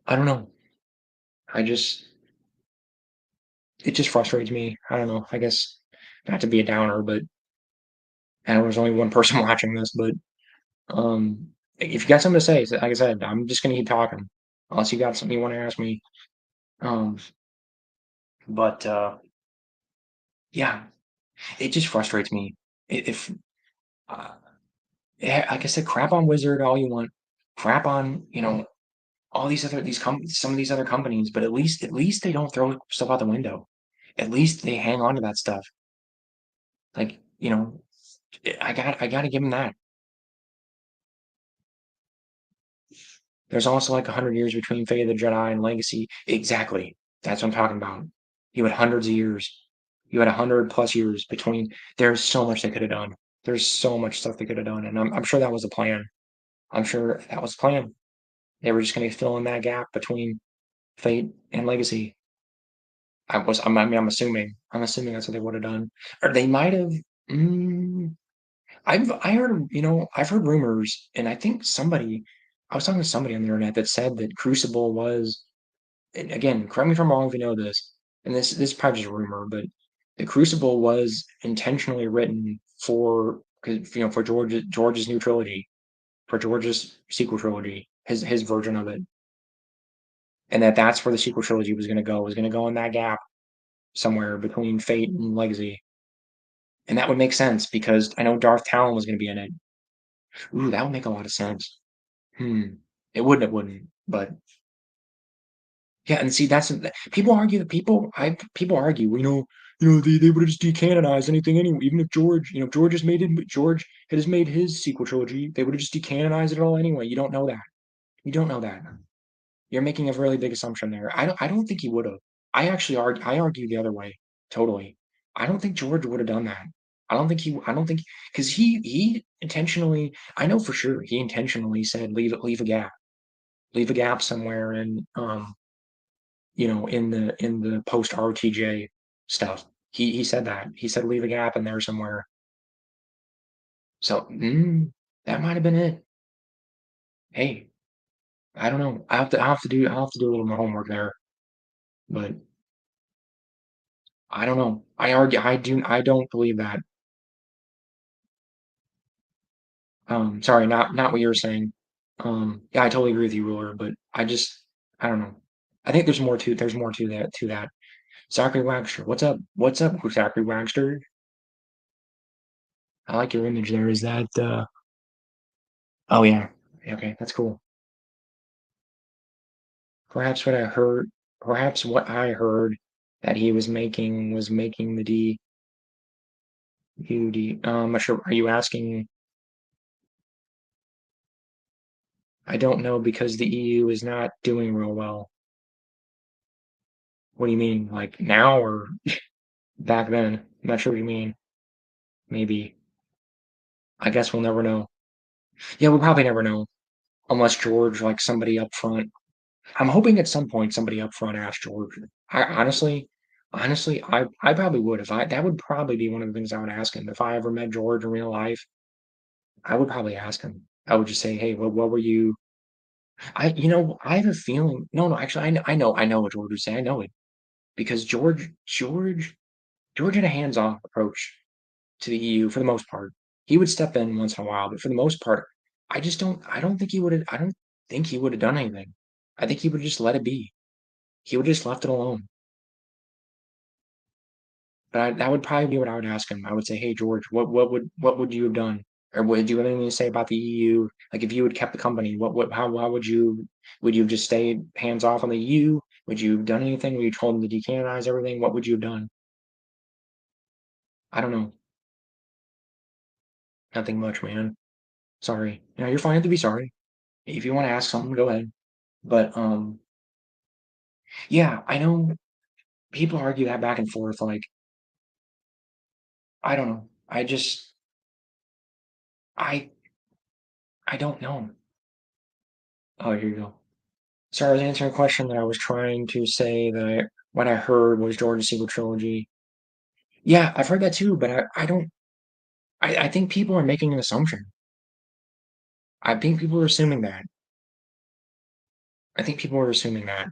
Speaker 1: I don't know. I just it just frustrates me. I don't know. I guess not to be a downer, but I know there's only one person watching this, but if you got something to say, like I said, I'm just gonna keep talking. Unless you got something you want to ask me. Um, but yeah, it just frustrates me. If uh, yeah, like I said, crap on Wizard all you want. crap on, all these other these com some of these other companies, but at least they don't throw stuff out the window. At least they hang on to that stuff. Like, I gotta give them that. There's also like 100 years between Fate of the Jedi and Legacy. Exactly. That's what I'm talking about. You had hundreds of years. You had 100 plus years between. There's so much they could have done. There's so much stuff they could have done, and I'm sure that was a plan. I'm sure that was the plan. They were just going to fill in that gap between Fate and Legacy. I mean, I'm assuming that's what they would have done, or they might have. Mm, I've heard rumors, and I think I was talking to somebody on the internet that said that Crucible was, and again, correct me if I'm wrong if you know this, and this is probably just a rumor, but the Crucible was intentionally written for, 'cause, for George's new trilogy, for George's sequel trilogy, his version of it, and that's where the sequel trilogy was going to go. Was going to go in that gap somewhere between Fate and Legacy, and that would make sense because I know Darth Talon was going to be in it. Ooh, that would make a lot of sense. Hmm. It wouldn't, but yeah, and see, people argue that people argue, they would have just decanonized anything anyway, even if George has made his sequel trilogy, they would have just decanonized it all anyway. You don't know that. You don't know that. You're making a really big assumption there. I don't think he would have. I argue the other way, totally. I don't think George would have done that. I don't think because he intentionally, I know for sure he intentionally said leave a gap somewhere in the post RTJ stuff. He said that. He said leave a gap in there somewhere. So that might have been it. Hey, I don't know. I'll have to do a little more homework there, but I don't know. I don't believe that. Sorry, not what you were saying. Yeah, I totally agree with you, Ruler, but I don't know. I think there's more to that. Zachary Wagster, what's up? What's up, Zachary Wagster? I like your image there. Is that oh yeah. Okay, that's cool. Perhaps what I heard perhaps what I heard that he was making the DUD. I'm not sure. Are you asking? I don't know because the EU is not doing real well. What do you mean? Like now or back then? I'm not sure what you mean. Maybe. I guess we'll never know. Yeah, we'll probably never know unless George, like somebody up front. I'm hoping at some point somebody up front asks George. I honestly, I probably would if I that would probably be one of the things I would ask him if I ever met George in real life. I would probably ask him. I would just say, "Hey, what were you?" I have a feeling. No, no, actually, I know what George would say. I know it because George had a hands-off approach to the EU for the most part. He would step in once in a while, but for the most part, I don't think he would have. I don't think he would have done anything. I think he would just let it be. He would just left it alone. But that would probably be what I would ask him. I would say, "Hey, George, what would you have done, or would you have anything to say about the EU? Like, if you had kept the company, how would you have just stayed hands off on the EU? Would you have done anything? Would you told them to decanonize everything? What would you have done? I don't know. Nothing much, man. Sorry. You're fine to be sorry. If you want to ask something, go ahead. But yeah, I know people argue that back and forth. Like, I don't know. I I don't know. Oh, here you go. Sorry, I was answering a question that I was trying to say that what I heard was George's sequel trilogy. Yeah, I've heard that too, but I don't. I think people are making an assumption. I think people are assuming that. I think people are assuming that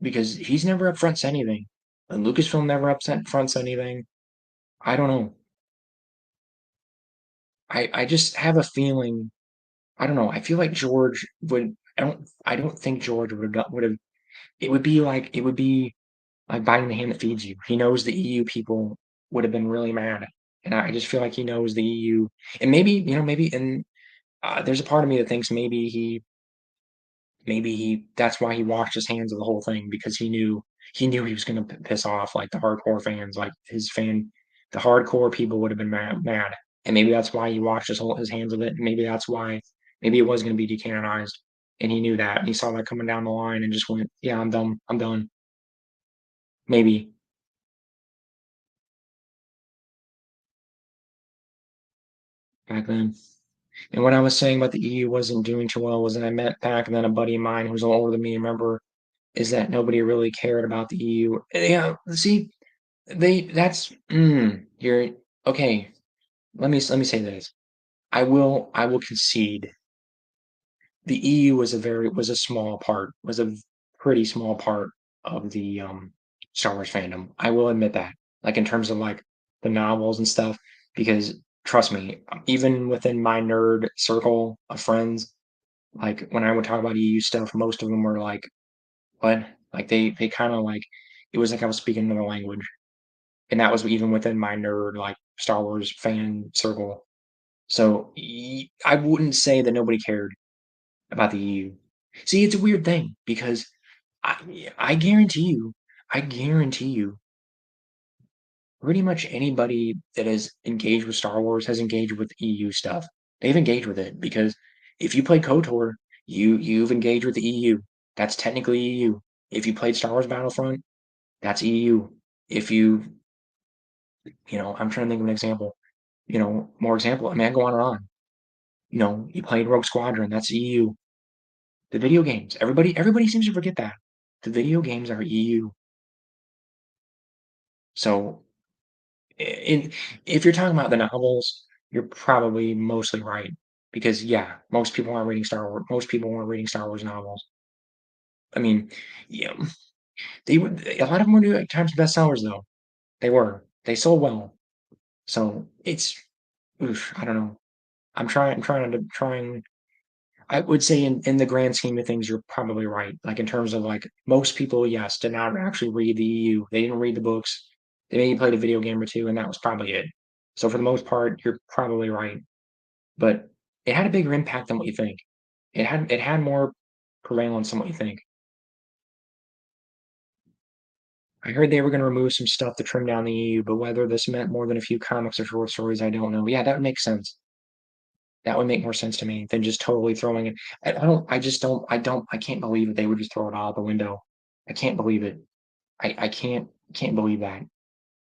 Speaker 1: because he's never upfront said anything, and Lucasfilm never upfront said anything. I don't know. I just have a feeling. I don't know. I feel like George would. I don't think George would have. It would be like biting the hand that feeds you. He knows the EU people would have been really mad, and I just feel like he knows the EU, and maybe there's a part of me that thinks maybe he that's why he washed his hands of the whole thing because he knew he was gonna piss off like the hardcore fans, like the hardcore people would have been mad, and maybe that's why he washed his hands of it. And maybe that's why maybe it was gonna be decanonized, and he knew that, and he saw that coming down the line and just went, "Yeah, I'm done. I'm done." Maybe back then. And what I was saying about the EU wasn't doing too well was that I met back then a buddy of mine who was a little older than me. Remember, is that nobody really cared about the EU. Yeah, see, you're okay. Let me say this. I will concede the EU was a small part, was a pretty small part of the Star Wars fandom. I will admit that. Like in terms of like the novels and stuff, because trust me, even within my nerd circle of friends, like when I would talk about EU stuff, most of them were like, "What?" Like they kind of like it was like I was speaking another language. And that was even within my nerd, like, Star Wars fan circle. So, I wouldn't say that nobody cared about the EU. See, it's a weird thing because I guarantee you, pretty much anybody that has engaged with Star Wars has engaged with EU stuff. They've engaged with it because if you play KOTOR, you've engaged with the EU. That's technically EU. If you played Star Wars Battlefront, that's EU. If I'm trying to think of an example. More example. I mean, I go on and on. You played Rogue Squadron. That's EU. The video games. Everybody seems to forget that. The video games are EU. So, in if you're talking about the novels, you're probably mostly right because yeah, most people aren't reading Star Wars. Most people weren't reading Star Wars novels. I mean, yeah, they were a lot of them were New York Times bestsellers though. They were. They sold well. So it's, oof, I don't know. I'm trying. I would say in the grand scheme of things, you're probably right. Like in terms of like most people, yes, did not actually read the EU. They didn't read the books. They maybe played a video game or two, and that was probably it. So for the most part, you're probably right. But it had a bigger impact than what you think. It had more prevalence than what you think. I heard they were going to remove some stuff to trim down the EU, but whether this meant more than a few comics or short stories, I don't know. Yeah, that would make sense. That would make more sense to me than just totally throwing it. I can't believe that they would just throw it out the window. I can't believe it. I can't believe that.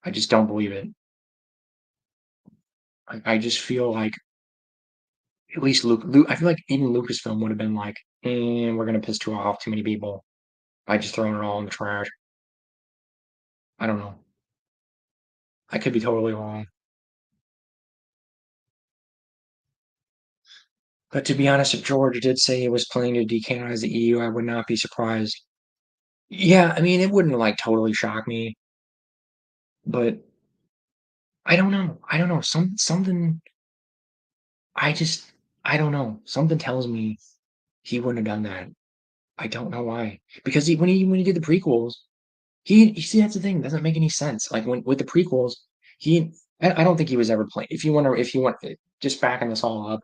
Speaker 1: I just don't believe it. I just feel like at least I feel like even Lucasfilm would have been like, we're gonna piss too many people by just throwing it all in the trash. I don't know. I could be totally wrong. But to be honest, if George did say he was planning to decanonize the EU, I would not be surprised. Yeah, I mean, it wouldn't like totally shock me, but I don't know. I don't know. Something I just I don't know. Something tells me he wouldn't have done that. I don't know why. Because when he did the prequels, you see that's the thing, it doesn't make any sense. Like when with the prequels, he I don't think he was ever playing. If you want just backing this all up,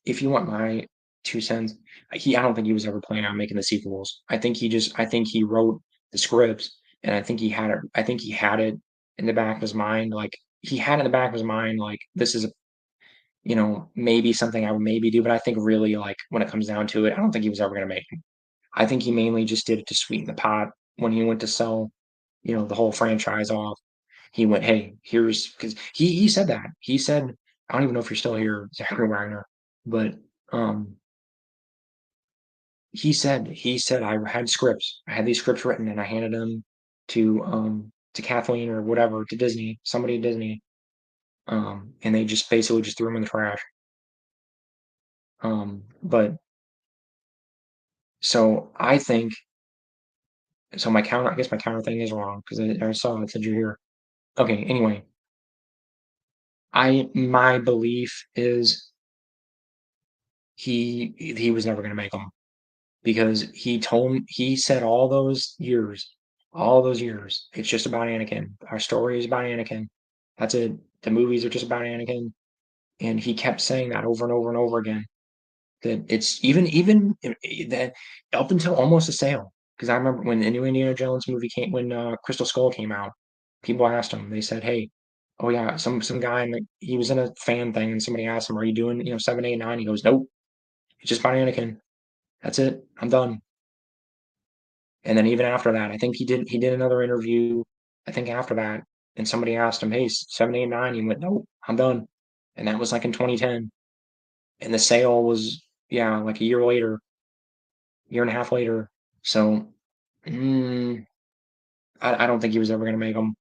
Speaker 1: if you want my 2 cents, I don't think he was ever planning on making the sequels. I think he wrote the scripts and I think he had it in the back of his mind, like he had in the back of his mind, like this is maybe something I would maybe do, but I think really like when it comes down to it, I don't think he was ever gonna make it. I think he mainly just did it to sweeten the pot when he went to sell, the whole franchise off. He went, "Hey, here's" because he said that. He said, I don't even know if you're still here, Zachary Wagner, but um, he said I had scripts. I had these scripts written, and I handed them to Kathleen or whatever to Disney, somebody at Disney, and they just basically just threw them in the trash. But so I think so. I guess my counter thing is wrong because I saw it said you're here. Okay. Anyway, I my belief is he was never gonna make them because he said all those years, it's just about Anakin. Our story is about Anakin. That's it. The movies are just about Anakin, and he kept saying that over and over and over again. That it's even that up until almost a sale. Because I remember when the new Indiana Jones movie came, when Crystal Skull came out, people asked him. They said, "Hey, oh yeah, some guy, he was in a fan thing, and somebody asked him, 'Are you doing 7, 8, 9?'" He goes, "Nope, it's just about Anakin. That's it. I'm done." And then even after that, I think he did another interview. I think after that, and somebody asked him, "Hey, 7, 8, 9?" He went, "Nope, I'm done." And that was like in 2010. And the sale was, yeah, like a year later, year and a half later. So, mm, I don't think he was ever going to make them.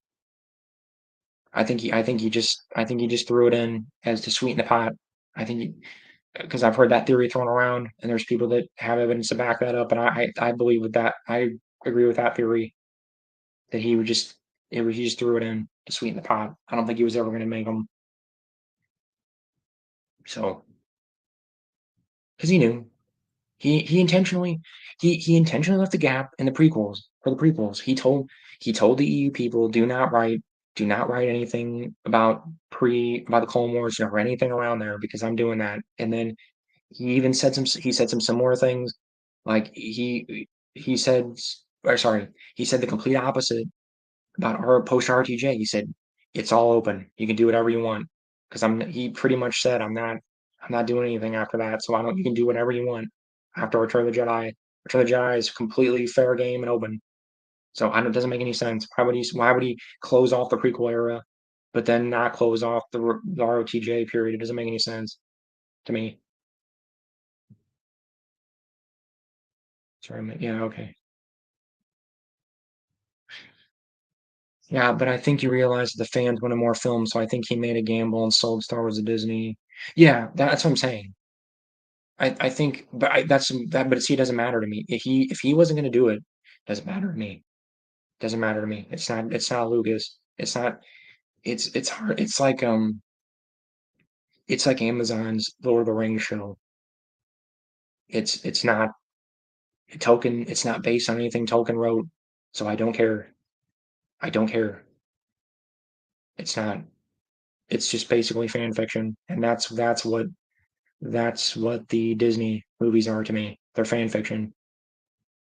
Speaker 1: I think he just threw it in as to sweeten the pot. I think because I've heard that theory thrown around, and there's people that have evidence to back that up, and I believe with that. I agree with that theory that he just threw it in to sweeten the pot. I don't think he was ever going to make them. So, because he knew. He intentionally he intentionally left a gap in the prequels for the prequels. He told the EU people, do not write anything about the Clone Wars, or anything around there, because I'm doing that. And then he said some similar things. Like he said, or sorry, he said the complete opposite about our post RTJ. He said it's all open. You can do whatever you want. Because he pretty much said, I'm not doing anything after that. So I don't. You can do whatever you want after Return of the Jedi. Return of the Jedi is completely fair game and open. So it doesn't make any sense. Why would he close off the prequel era, but then not close off the ROTJ period? It doesn't make any sense to me. Sorry, yeah, okay. Yeah, but I think you realize that the fans wanted more films, so I think he made a gamble and sold Star Wars to Disney. Yeah, that's what I'm saying. I think, but but see, it doesn't matter to me. If he wasn't going to do it, doesn't matter to me. Doesn't matter to me. It's not Lucas. It's hard. It's like Amazon's Lord of the Rings show. It's not Tolkien. It's not based on anything Tolkien wrote, so I don't care. I don't care. It's not. It's just basically fan fiction, and that's what the Disney movies are to me. They're fan fiction.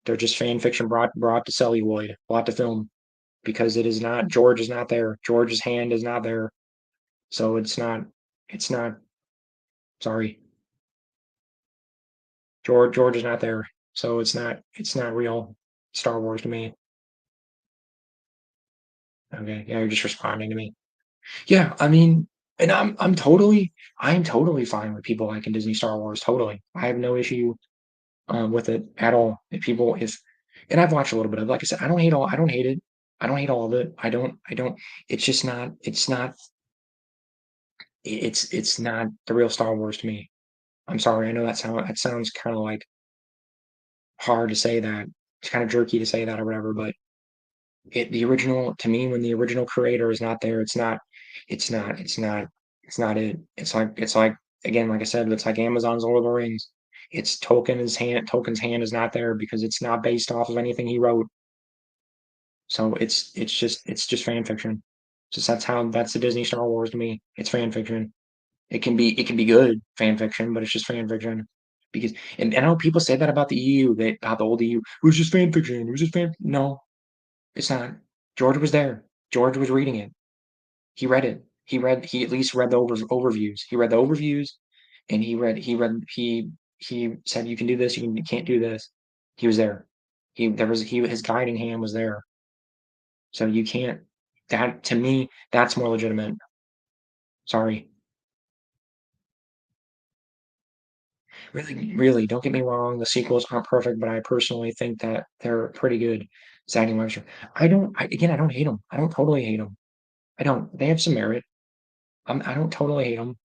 Speaker 1: They're just fan fiction brought to celluloid, brought to film, because it is not. George is not there. George's hand is not there. So it's not. Sorry, George is not there. So it's not real Star Wars to me. Okay, yeah, you're just responding to me. Yeah, I mean, and I'm totally fine with people liking Disney Star Wars. Totally, I have no issue with it at all. If people if And I've watched a little bit of it. Like I said, I don't hate it. I don't hate all of it. I don't. It's just not. It's not the real Star Wars to me. I'm sorry. I know that sounds kind of like hard to say that. It's kind of jerky to say that or whatever, but the original, to me, when the original creator is not there, it's not it. It's like again, like I said, it's like Amazon's Lord of the Rings. Tolkien's hand is not there because it's not based off of anything he wrote. So it's just fan fiction. Just that's the Disney Star Wars to me. It's fan fiction. It can be good fan fiction, but it's just fan fiction. Because and I know people say that about the EU, about the old EU. It was just fan fiction. It was just fan. No, it's not. George was there. George was reading it. He read it. He at least read the overviews. He read the overviews, and he said, "You can do this. You can't do this." He was there. His guiding hand was there. So you can't. That, to me, that's more legitimate. Sorry. Really, really, don't get me wrong. The sequels aren't perfect, but I personally think that they're pretty good. Zack and Webster. I don't hate them. I don't totally hate them. I don't. They have some merit. I don't totally hate them.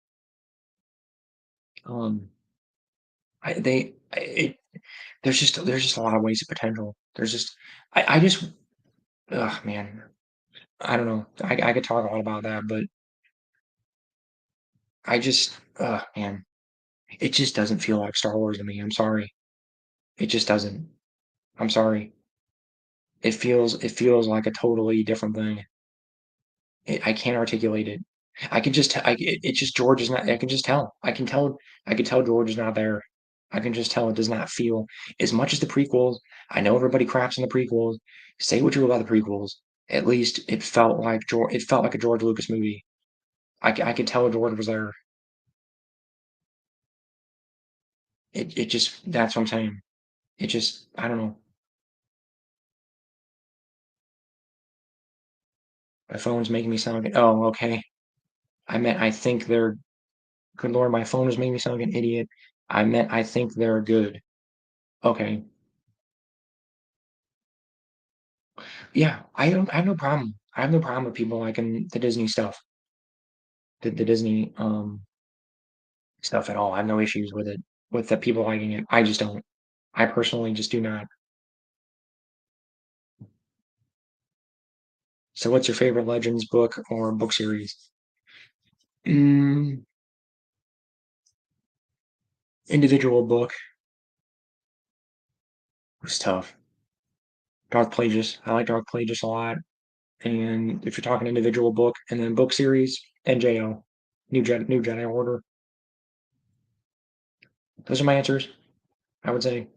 Speaker 1: Um, I they it there's just a lot of wasted potential. There's just I just ugh, man. I don't know. I could talk a lot about that, but man, it just doesn't feel like Star Wars to me. I'm sorry. It just doesn't. I'm sorry. It feels like a totally different thing. I can't articulate it. I can just it's just George is not. I can just tell. I can tell George is not there. I can just tell it does not feel as much as the prequels. I know everybody craps on the prequels. Say what you will about the prequels. At least it felt like It felt like a George Lucas movie. I could tell George was there. It just that's what I'm saying. It just I don't know. My phone's making me sound like oh okay. I meant I think they're good lord. My phone is making me sound like an idiot. I meant I think they're good. Okay. Yeah, I have no problem. I have no problem with people liking the Disney stuff, the Disney stuff at all. I have no issues with it, with the people liking it. I just don't. I personally just do not. So, what's your favorite Legends book or book series? Mm, individual book was tough. Dark Plagueis. I like Dark Plagueis a lot. And if you're talking individual book and then book series, NJO, New Jedi Order. Those are my answers. I would say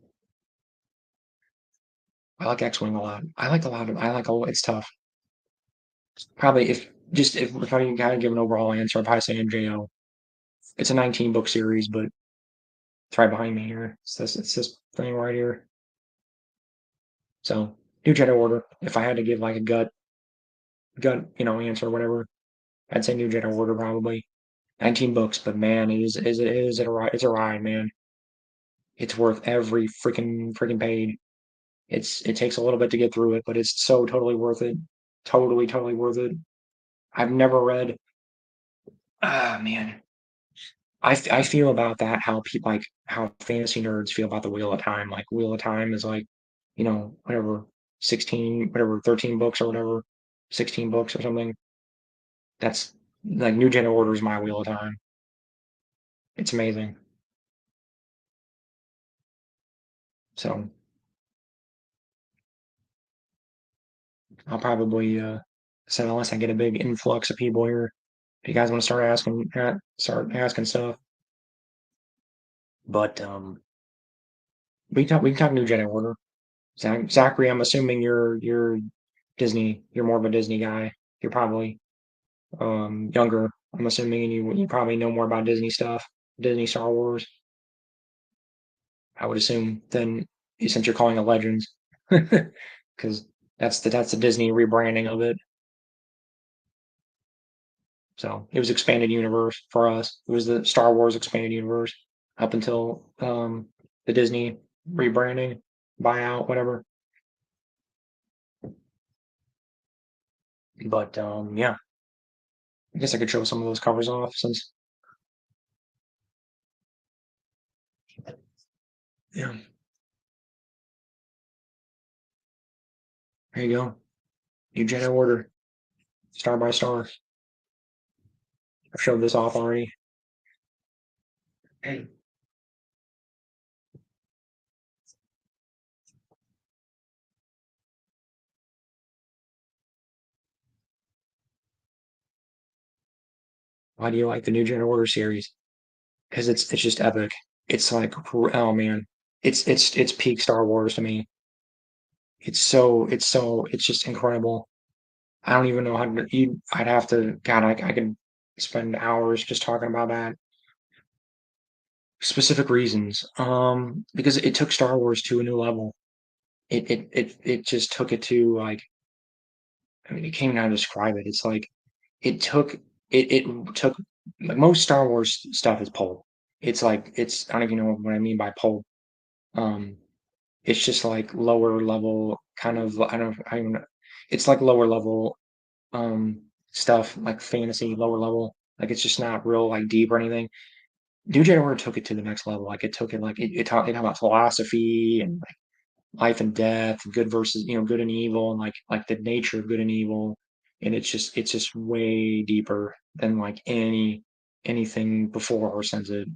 Speaker 1: I like X-Wing a lot. I like a lot of. I like a. It's tough. Probably if I gotta give an overall answer, I'd probably say NJO. It's a 19 book series, but it's right behind me here. It's this thing right here. So New Jedi Order. If I had to give like a gut answer or whatever, I'd say New Jedi Order probably. 19 books, but man, it is a ride. It's a ride, man. It's worth every freaking page. It takes a little bit to get through it, but it's so totally worth it. Totally worth it. I've never read. Ah, man. I feel about that how people like how fantasy nerds feel about the Wheel of Time. Like Wheel of Time is like, whatever 16, whatever 13 books or whatever, 16 books or something. That's like New Gen Order is my Wheel of Time. It's amazing. So I'll probably so unless I get a big influx of people here, if you guys want to start asking stuff. But we can talk New Gen Order. Zachary, I'm assuming you're Disney. You're more of a Disney guy. You're probably younger. I'm assuming, and you probably know more about Disney stuff, Disney Star Wars. I would assume then since you're calling it Legends, because that's the Disney rebranding of it. So it was expanded universe for us. It was the Star Wars expanded universe up until the Disney rebranding, buyout, whatever. But yeah, I guess I could show some of those covers off since yeah. There you go. New Jedi Order, star by star. I've showed this off already. Hey, why do you like the New Jedi Order series? Because it's just epic. It's like oh man, it's peak Star Wars to me. It's just incredible. I don't even know how to. I'd have to. God, I could spend hours just talking about that. Specific reasons. Because it took Star Wars to a new level. It just took it to like. I mean, it can't even know how to describe it. It's like it took it took like most Star Wars stuff is pulp. It's like it's I don't even know what I mean by pulp. Um, it's just like lower level kind of I don't know. It's like lower level stuff like fantasy lower level. Like it's just not real like deep or anything. New Jedi Order took it to the next level. Like it took it like it talked about philosophy and like life and death, good versus good and evil, and like the nature of good and evil. And it's just way deeper than like anything before or since it.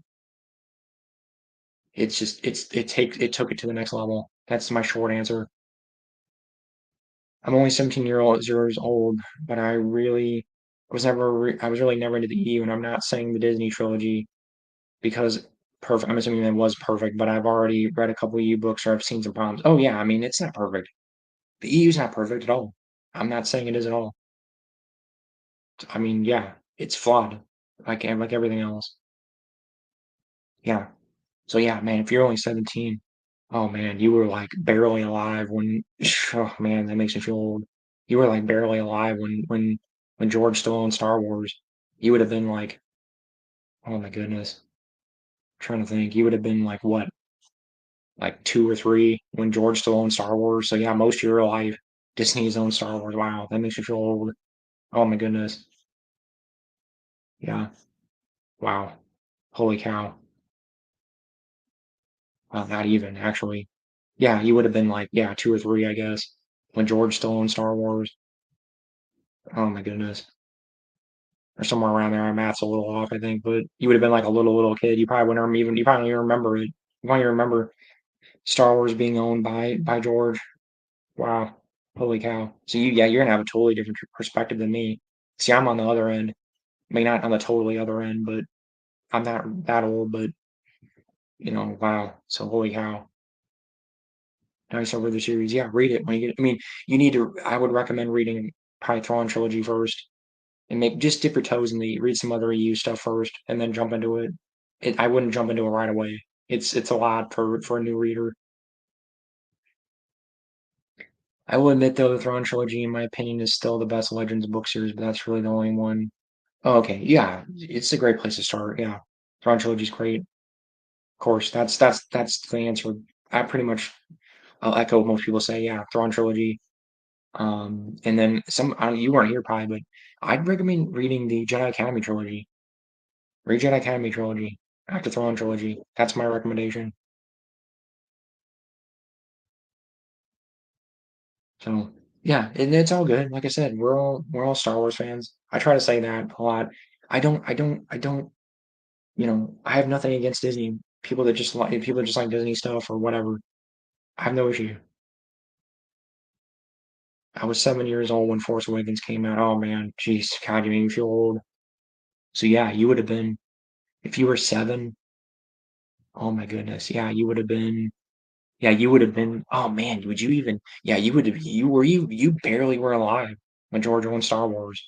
Speaker 1: It's just it took it to the next level. That's my short answer. I'm only 17 years old, but I was really never into the EU, and I'm not saying the Disney trilogy because perfect. I'm assuming it was perfect, but I've already read a couple EU books or I've seen some problems. Oh yeah, I mean it's not perfect. The EU's not perfect at all. I'm not saying it is at all. I mean, yeah, it's flawed, like everything else. Yeah. So yeah, man, if you're only 17, oh man, you were like barely alive when. Oh man, that makes me feel old. You were like barely alive when George still owned Star Wars. You would have been like, oh my goodness, trying to think. You would have been like what, like 2 or 3 when George still owned Star Wars. So yeah, most of your life, Disney's owned Star Wars. Wow, that makes you feel old. Oh my goodness. Yeah. Wow. Holy cow. Well, not even actually. Yeah, you would have been like, yeah, 2 or 3, I guess, when George still owned Star Wars. Oh my goodness. Or somewhere around there. Our math's a little off, I think, but you would have been like a little kid. You probably wouldn't even you probably don't even remember it. You might even remember Star Wars being owned by George. Wow. Holy cow. So you, yeah, you're gonna have a totally different perspective than me. See, I'm on the other end. I mean, not on the totally other end, but I'm not that old, but wow. So holy cow. Nice over the series. Yeah, read it when you get. I mean, you need to. I would recommend reading Python trilogy first, and make just dip your toes in the read some other EU stuff first, and then jump into it. I wouldn't jump into it right away. It's a lot for a new reader. I will admit though, the Thrawn trilogy, in my opinion, is still the best Legends book series, but that's really the only one. Oh, okay, yeah, it's a great place to start. Yeah, Thrawn trilogy's great. Of course, that's the answer. I pretty much I'll echo what most people say. Yeah, Thrawn trilogy. And then you weren't here probably, but I'd recommend reading the Jedi Academy trilogy. Read Jedi Academy trilogy, After Thrawn trilogy. That's my recommendation. So yeah, and it's all good. Like I said, we're all Star Wars fans. I try to say that a lot. I don't. I have nothing against Disney. People that just like Disney stuff or whatever. I have no issue. I was 7 years old when Force Awakens came out. Oh man, jeez, God, you made me feel old. So yeah, you would have been if you were 7. Oh my goodness. Yeah, you would have been. Yeah, you would have been. Oh man, would you even? Yeah, you would have. You barely were alive when George won Star Wars.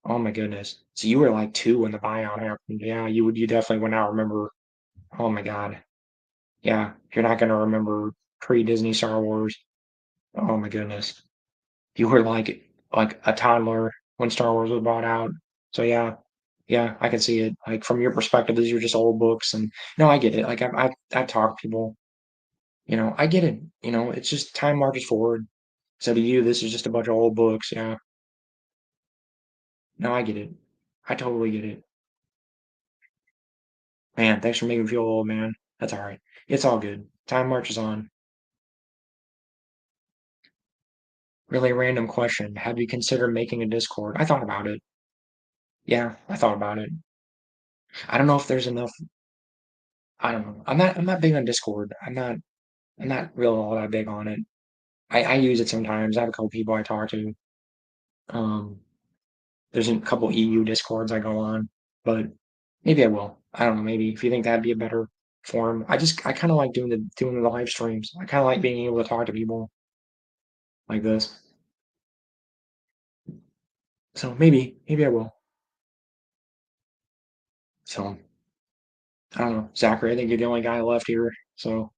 Speaker 1: Oh my goodness. So you were like 2 when the buyout happened. Yeah, you would. You definitely would not remember. Oh my God. Yeah, you're not gonna remember pre-Disney Star Wars. Oh my goodness. You were like a toddler when Star Wars was brought out. So yeah, yeah, I can see it. Like from your perspective, these are just old books, and no, I get it. Like I talk to people. I get it. It's just time marches forward. So to you, this is just a bunch of old books. Yeah. No, I get it. I totally get it. Man, thanks for making me feel old, man. That's all right. It's all good. Time marches on. Really random question. Have you considered making a Discord? I thought about it. Yeah, I thought about it. I don't know if there's enough. I don't know. I'm not big on Discord. I'm not real all that big on it. I use it sometimes. I have a couple people I talk to. Um, there's a couple EU Discords I go on, but maybe I will. I don't know. Maybe if you think that'd be a better form. I kind of like doing the live streams. I kind of like being able to talk to people like this. So maybe I will. So I don't know, Zachary. I think you're the only guy left here. So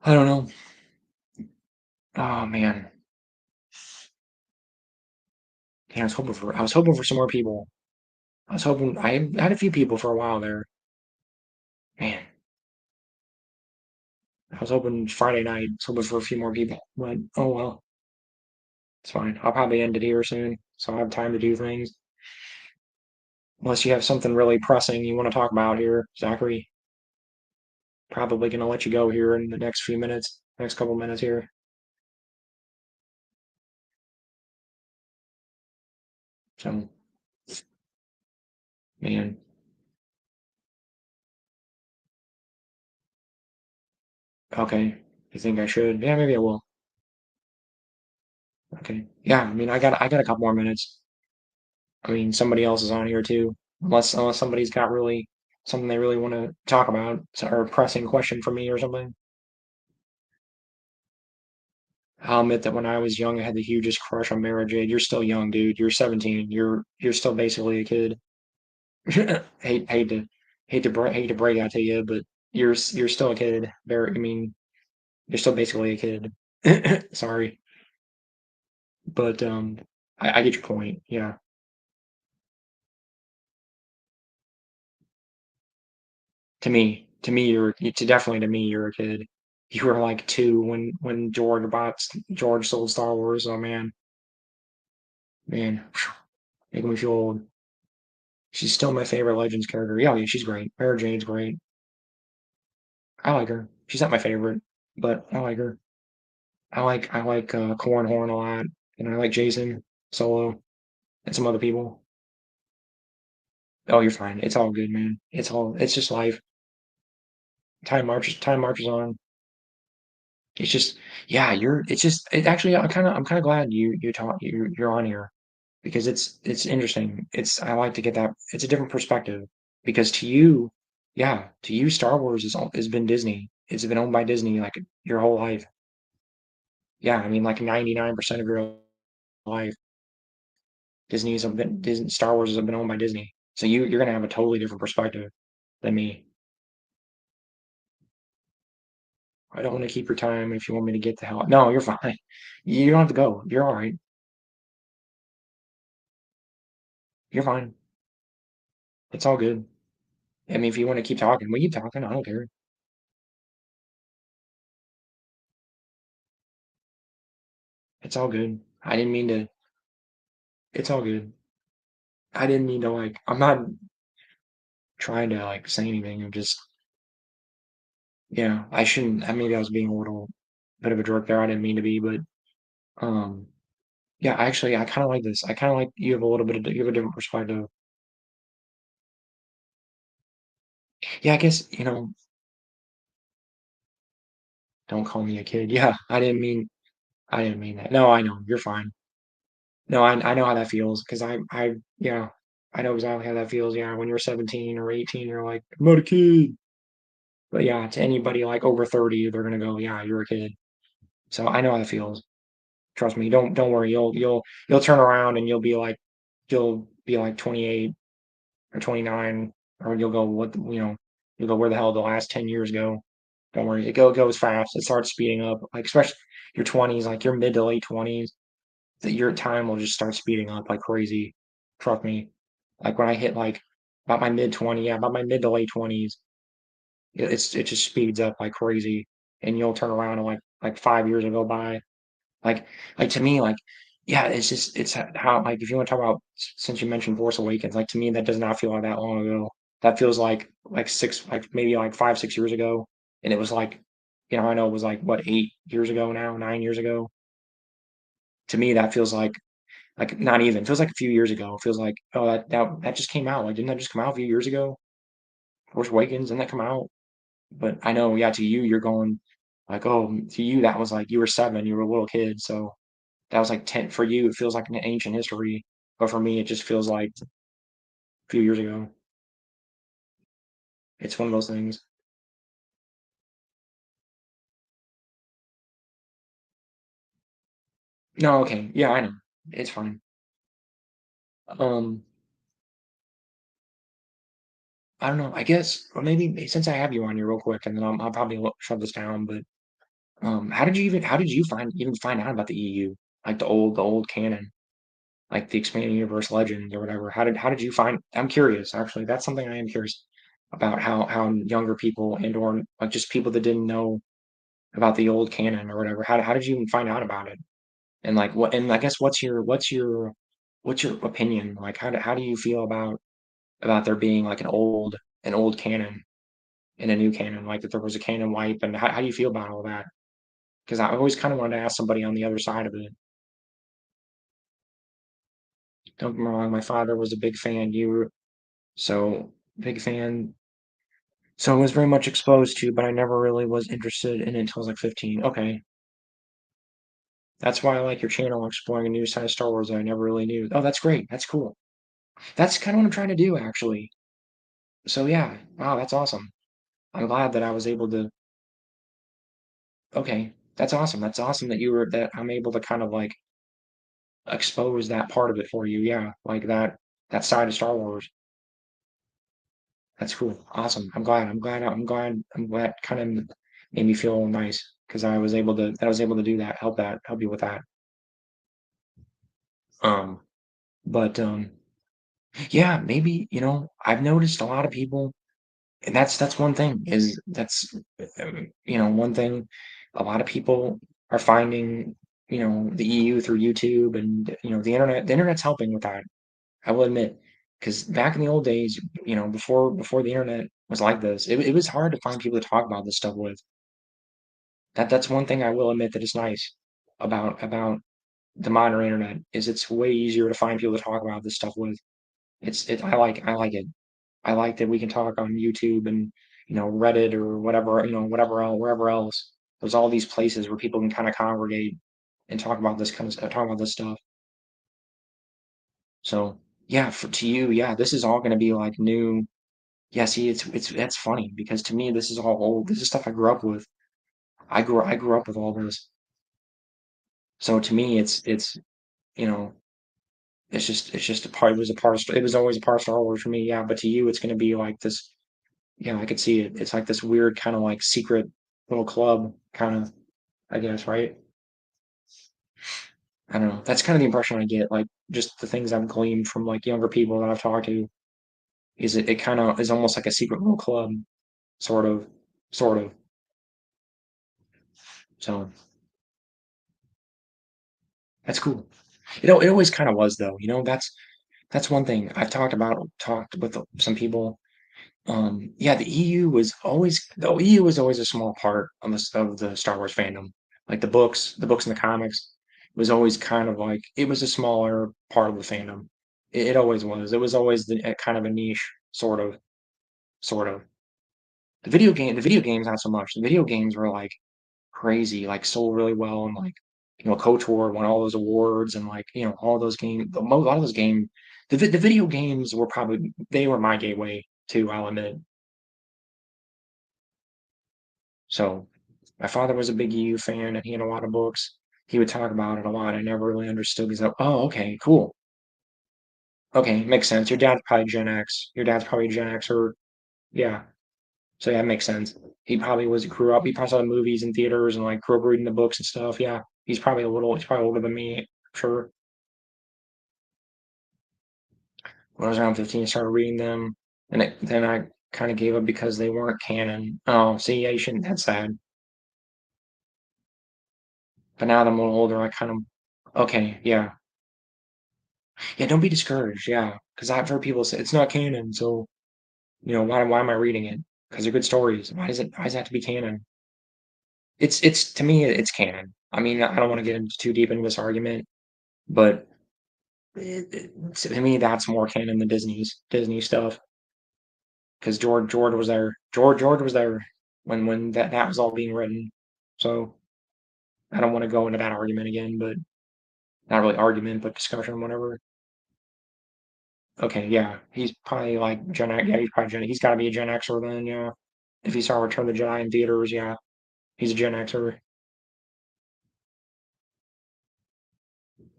Speaker 1: I don't know. Oh man, yeah, I was hoping for some more people. I had a few people for a while there. Man, I was hoping Friday night. I was hoping for a few more people, but oh well, it's fine. I'll probably end it here soon, so I'll have time to do things. Unless you have something really pressing you want to talk about here, Zachary. Probably gonna let you go here in the next few minutes, next couple minutes here. So, man, okay. You think I should? Yeah, maybe I will. Okay. Yeah, I mean, I got a couple more minutes. I mean, somebody else is on here too, unless somebody's got really. something they really want to talk about or a pressing question from me or something. I'll admit that when I was young, I had the hugest crush on Mara Jade. You're still young, dude. You're 17. You're still basically a kid. Hate to break out to you, but you're still a kid. I mean, you're still basically a kid. Sorry, but I get your point. Yeah, definitely to me, you're a kid. You were like two when George sold Star Wars. Oh man, making me feel old. She's still my favorite Legends character. Yeah, yeah, she's great. Mara Jade's great. I like her. She's not my favorite, but I like her. I like Cornhorn a lot, and I like Jason Solo and some other people. Oh, you're fine. It's all good, man. It's just life. Time marches on. It's just yeah, it's just it actually I'm kind of glad you're on here because it's interesting. I like to get that it's a different perspective because to you, yeah, to you Star Wars has been Disney. It's been owned by Disney like your whole life. Yeah, I mean like 99% of your life Star Wars has been owned by Disney. So you're gonna have a totally different perspective than me. I don't want to keep your time if you want me to get the hell. No, you're fine. You don't have to go. You're all right. You're fine. It's all good. I mean, if you want to keep talking, we keep talking. I don't care. It's all good. I didn't mean to. It's all good. I didn't mean to like. I'm not trying to like say anything. I'm just, I shouldn't. Maybe I was being a little bit of a jerk there. I didn't mean to be, but um, yeah. Actually, I kind of like this. I kind of like you have a little bit of you have a different perspective. Yeah, I guess don't call me a kid. Yeah, I didn't mean that. No, I know. You're fine. No, I know how that feels because yeah, I know exactly how that feels. Yeah, when you're 17 or 18, you're like, I'm not a kid. But yeah, to anybody like over 30, they're gonna go, yeah, you're a kid. So I know how that feels. Trust me. Don't worry. You'll turn around and you'll be like 28 or 29, or you'll go, you'll go where the hell the last 10 years go. Don't worry. It goes fast. It starts speeding up. Like especially your 20s, like your mid to late 20s, that your time will just start speeding up like crazy. Trust me. Like when I hit like about my mid to late 20s, it just speeds up like crazy, and you'll turn around and like 5 years will go by. Like to me, like yeah, it's how like if you want to talk about since you mentioned Force Awakens, like to me that does not feel like that long ago. That feels like six, like maybe like 5, 6 years ago, and it was like, I know it was like what 8 years ago now, 9 years ago. To me, that feels like not even. It feels like a few years ago. It feels like oh that just came out. Like didn't that just come out a few years ago? Force Awakens didn't that come out? But I know, yeah, to you, you're going like, oh, to you, that was like you were 7, you were a little kid. So that was like 10 for you. It feels like an ancient history. But for me, it just feels like a few years ago. It's one of those things. No, okay. Yeah, I know. It's fine. Um, I don't know. I guess, or maybe since I have you on here real quick, and then I'll probably shut this down. But how did you even find out about the EU, like the old canon? Like the expanded universe legends or whatever. How did you find? I'm curious, actually. That's something I am curious about how younger people and or like just people that didn't know about the old canon or whatever. How did you even find out about it? And like what? And I guess what's your opinion? Like how do you feel about there being like an old canon and a new canon? Like that there was a canon wipe, and how do you feel about all that? Because I always kind of wanted to ask somebody on the other side of it. Don't get me wrong, my father was a big fan. So big fan. So I was very much exposed to, but I never really was interested in it until I was like 15. Okay. That's why I like your channel, exploring a new side of Star Wars that I never really knew. Oh, that's great. That's cool. That's kind of what I'm trying to do, actually. So yeah, wow, that's awesome. I'm glad that I was able to. Okay, that's awesome. That's awesome that you were that I'm able to kind of like expose that part of it for you. Yeah, like that side of Star Wars. That's cool. Awesome. I'm glad kind of made me feel nice because I was able to do that, help you with that. Um, but yeah, maybe, I've noticed a lot of people, and that's one thing is that's one thing a lot of people are finding, the EU through YouTube and the internet's helping with that. I will admit, because back in the old days, before the internet was like this, it was hard to find people to talk about this stuff with. That's one thing I will admit that is nice about the modern internet is it's way easier to find people to talk about this stuff with. I like it. I like that we can talk on YouTube and Reddit or whatever, whatever else, wherever else. There's all these places where people can kind of congregate and talk about this kind of talk about this stuff. So yeah, to you, yeah, this is all going to be like new. Yeah, see, it's that's funny because to me this is all old. This is stuff I grew up with. I grew up with all this. So to me, it's you know it's just a part. It was a part. It was always a part of Star Wars for me. Yeah, but to you, it's going to be like this. Yeah, I could see it. It's like this weird kind of like secret little club kind of, I guess, right? I don't know. That's kind of the impression I get. Like just the things I've gleaned from like younger people that I've talked to is it kind of is almost like a secret little club, sort of, sort of. So that's cool. It always kind of was though. That's one thing I've talked with some people. Yeah, the EU was always a small part of the Star Wars fandom. Like the books and the comics was always kind of like it was a smaller part of the fandom. It always was. It was always kind of a niche, sort of. The video games not so much. The video games were like crazy, like sold really well, and like KOTOR won all those awards, and like all those games. A lot of those games, the video games were probably they were my gateway too. I'll admit. So my father was a big EU fan and he had a lot of books. He would talk about it a lot. I never really understood. He's like, oh, okay, cool. Okay, makes sense. Your dad's probably Gen X. Your dad's probably Gen X or yeah. So yeah, it makes sense. He probably grew up, he probably saw the movies in theaters and like grew up reading the books and stuff. Yeah. He's probably older than me, sure. When I was around 15, I started reading them. And then I kind of gave up because they weren't canon. Oh, see, yeah, you shouldn't, that's sad. But now that I'm a little older, I kind of, okay, yeah. Yeah, don't be discouraged. Yeah, because I've heard people say it's not canon, so why am I reading it? Because they're good stories. Why does it have to be canon? It's to me it's canon. I mean, I don't want to get into too deep into this argument, but to me that's more canon than Disney stuff. Because George was there. George was there when that was all being written. So I don't want to go into that argument again, but not really argument, but discussion, whatever. Okay, yeah, he's probably like Gen X. Yeah, he's probably Gen. He's got to be a Gen Xer then. Yeah, if he saw Return of the Jedi in theaters, yeah, he's a Gen Xer.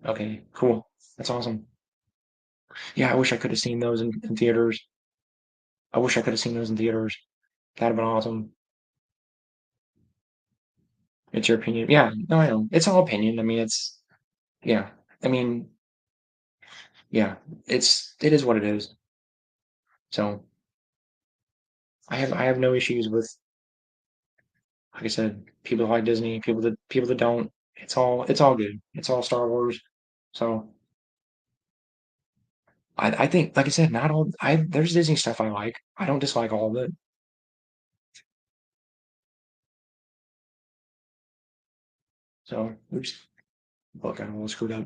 Speaker 1: Okay, cool. That's awesome. Yeah, I wish I could have seen those in theaters. I wish I could have seen those in theaters. That'd have been awesome. It's your opinion. Yeah, no, I know. It's all opinion. I mean, yeah. I mean, yeah. It is what it is. So I have no issues with, like I said, people that like Disney, people that don't. It's all good. It's all Star Wars. So. I think, like I said, not all. There's Disney stuff I like. I don't dislike all of it. So oops, book got a little screwed up.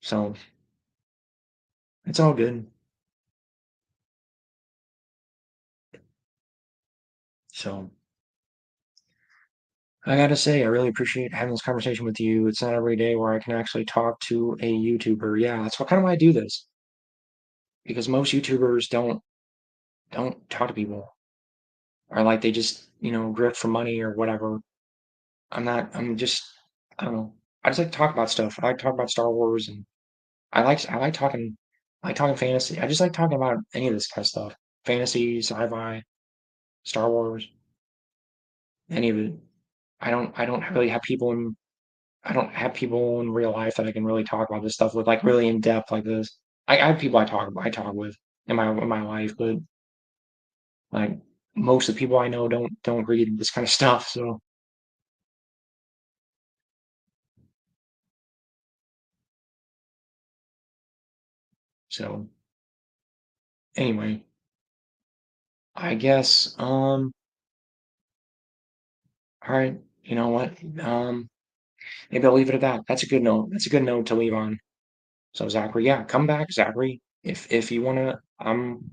Speaker 1: So it's all good. So I gotta say, I really appreciate having this conversation with you. It's not every day where I can actually talk to a YouTuber. Yeah, that's what kind of why I do this because most YouTubers don't talk to people, or like they just grift for money or whatever. I'm just I don't know. I just like to talk about stuff. I like to talk about Star Wars, and I like talking fantasy. I just like talking about any of this kind of stuff. Fantasy, sci-fi, Star Wars, any of it. I don't really have people in I don't have people in real life that I can really talk about this stuff with, like, really in depth like this. I have people I talk with in my life, but, like, most of the people I know don't read this kind of stuff, so anyway, I guess, alright, you know what? Maybe I'll leave it at that. That's a good note. That's a good note to leave on. So, Zachary, yeah, come back, Zachary. If you wanna, I'm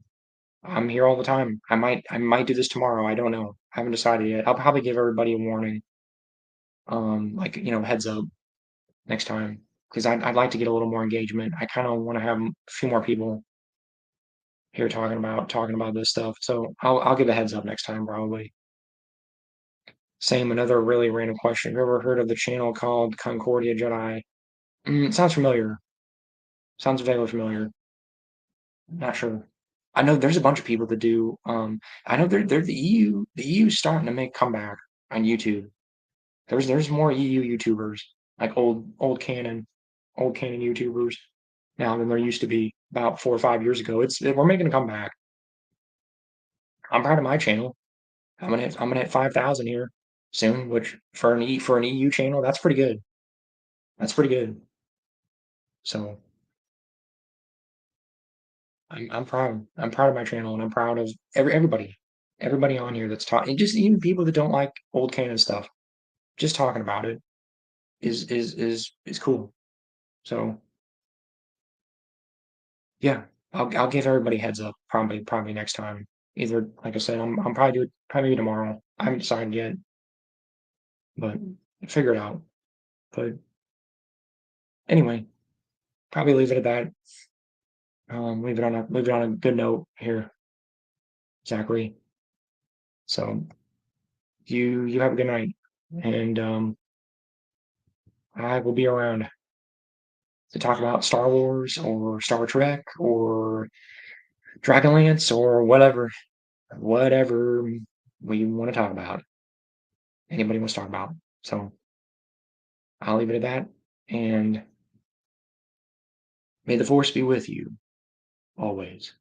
Speaker 1: here all the time. I might do this tomorrow. I don't know. I haven't decided yet. I'll probably give everybody a warning, like heads up next time, because I'd like to get a little more engagement. I kind of want to have a few more people here talking about this stuff. So I'll give a heads up next time probably. Same, another really random question. Have you ever heard of the channel called Concordia Jedi? Sounds familiar. Sounds vaguely familiar. Not sure. I know there's a bunch of people that do. I know they're the EU. The EU's starting to make comeback on YouTube. There's more EU YouTubers, like old canon YouTubers now than there used to be about 4 or 5 years ago. We're making a comeback. I'm proud of my channel. I'm gonna hit 5,000 here soon, which for an EU channel, that's pretty good. That's pretty good. So I'm proud. I'm proud of my channel, and I'm proud of everybody on here that's talking. Just even people that don't like old canon stuff, just talking about it is cool. So yeah, I'll give everybody heads up probably next time. Either like I said, I'm probably tomorrow. I haven't decided yet, but figure it out. But anyway, probably leave it at that. Leave it on a good note here, Zachary. So you have a good night, and I will be around to talk about Star Wars or Star Trek or Dragonlance or whatever we want to talk about. Anybody wants to talk about. So I'll leave it at that, and may the force be with you always.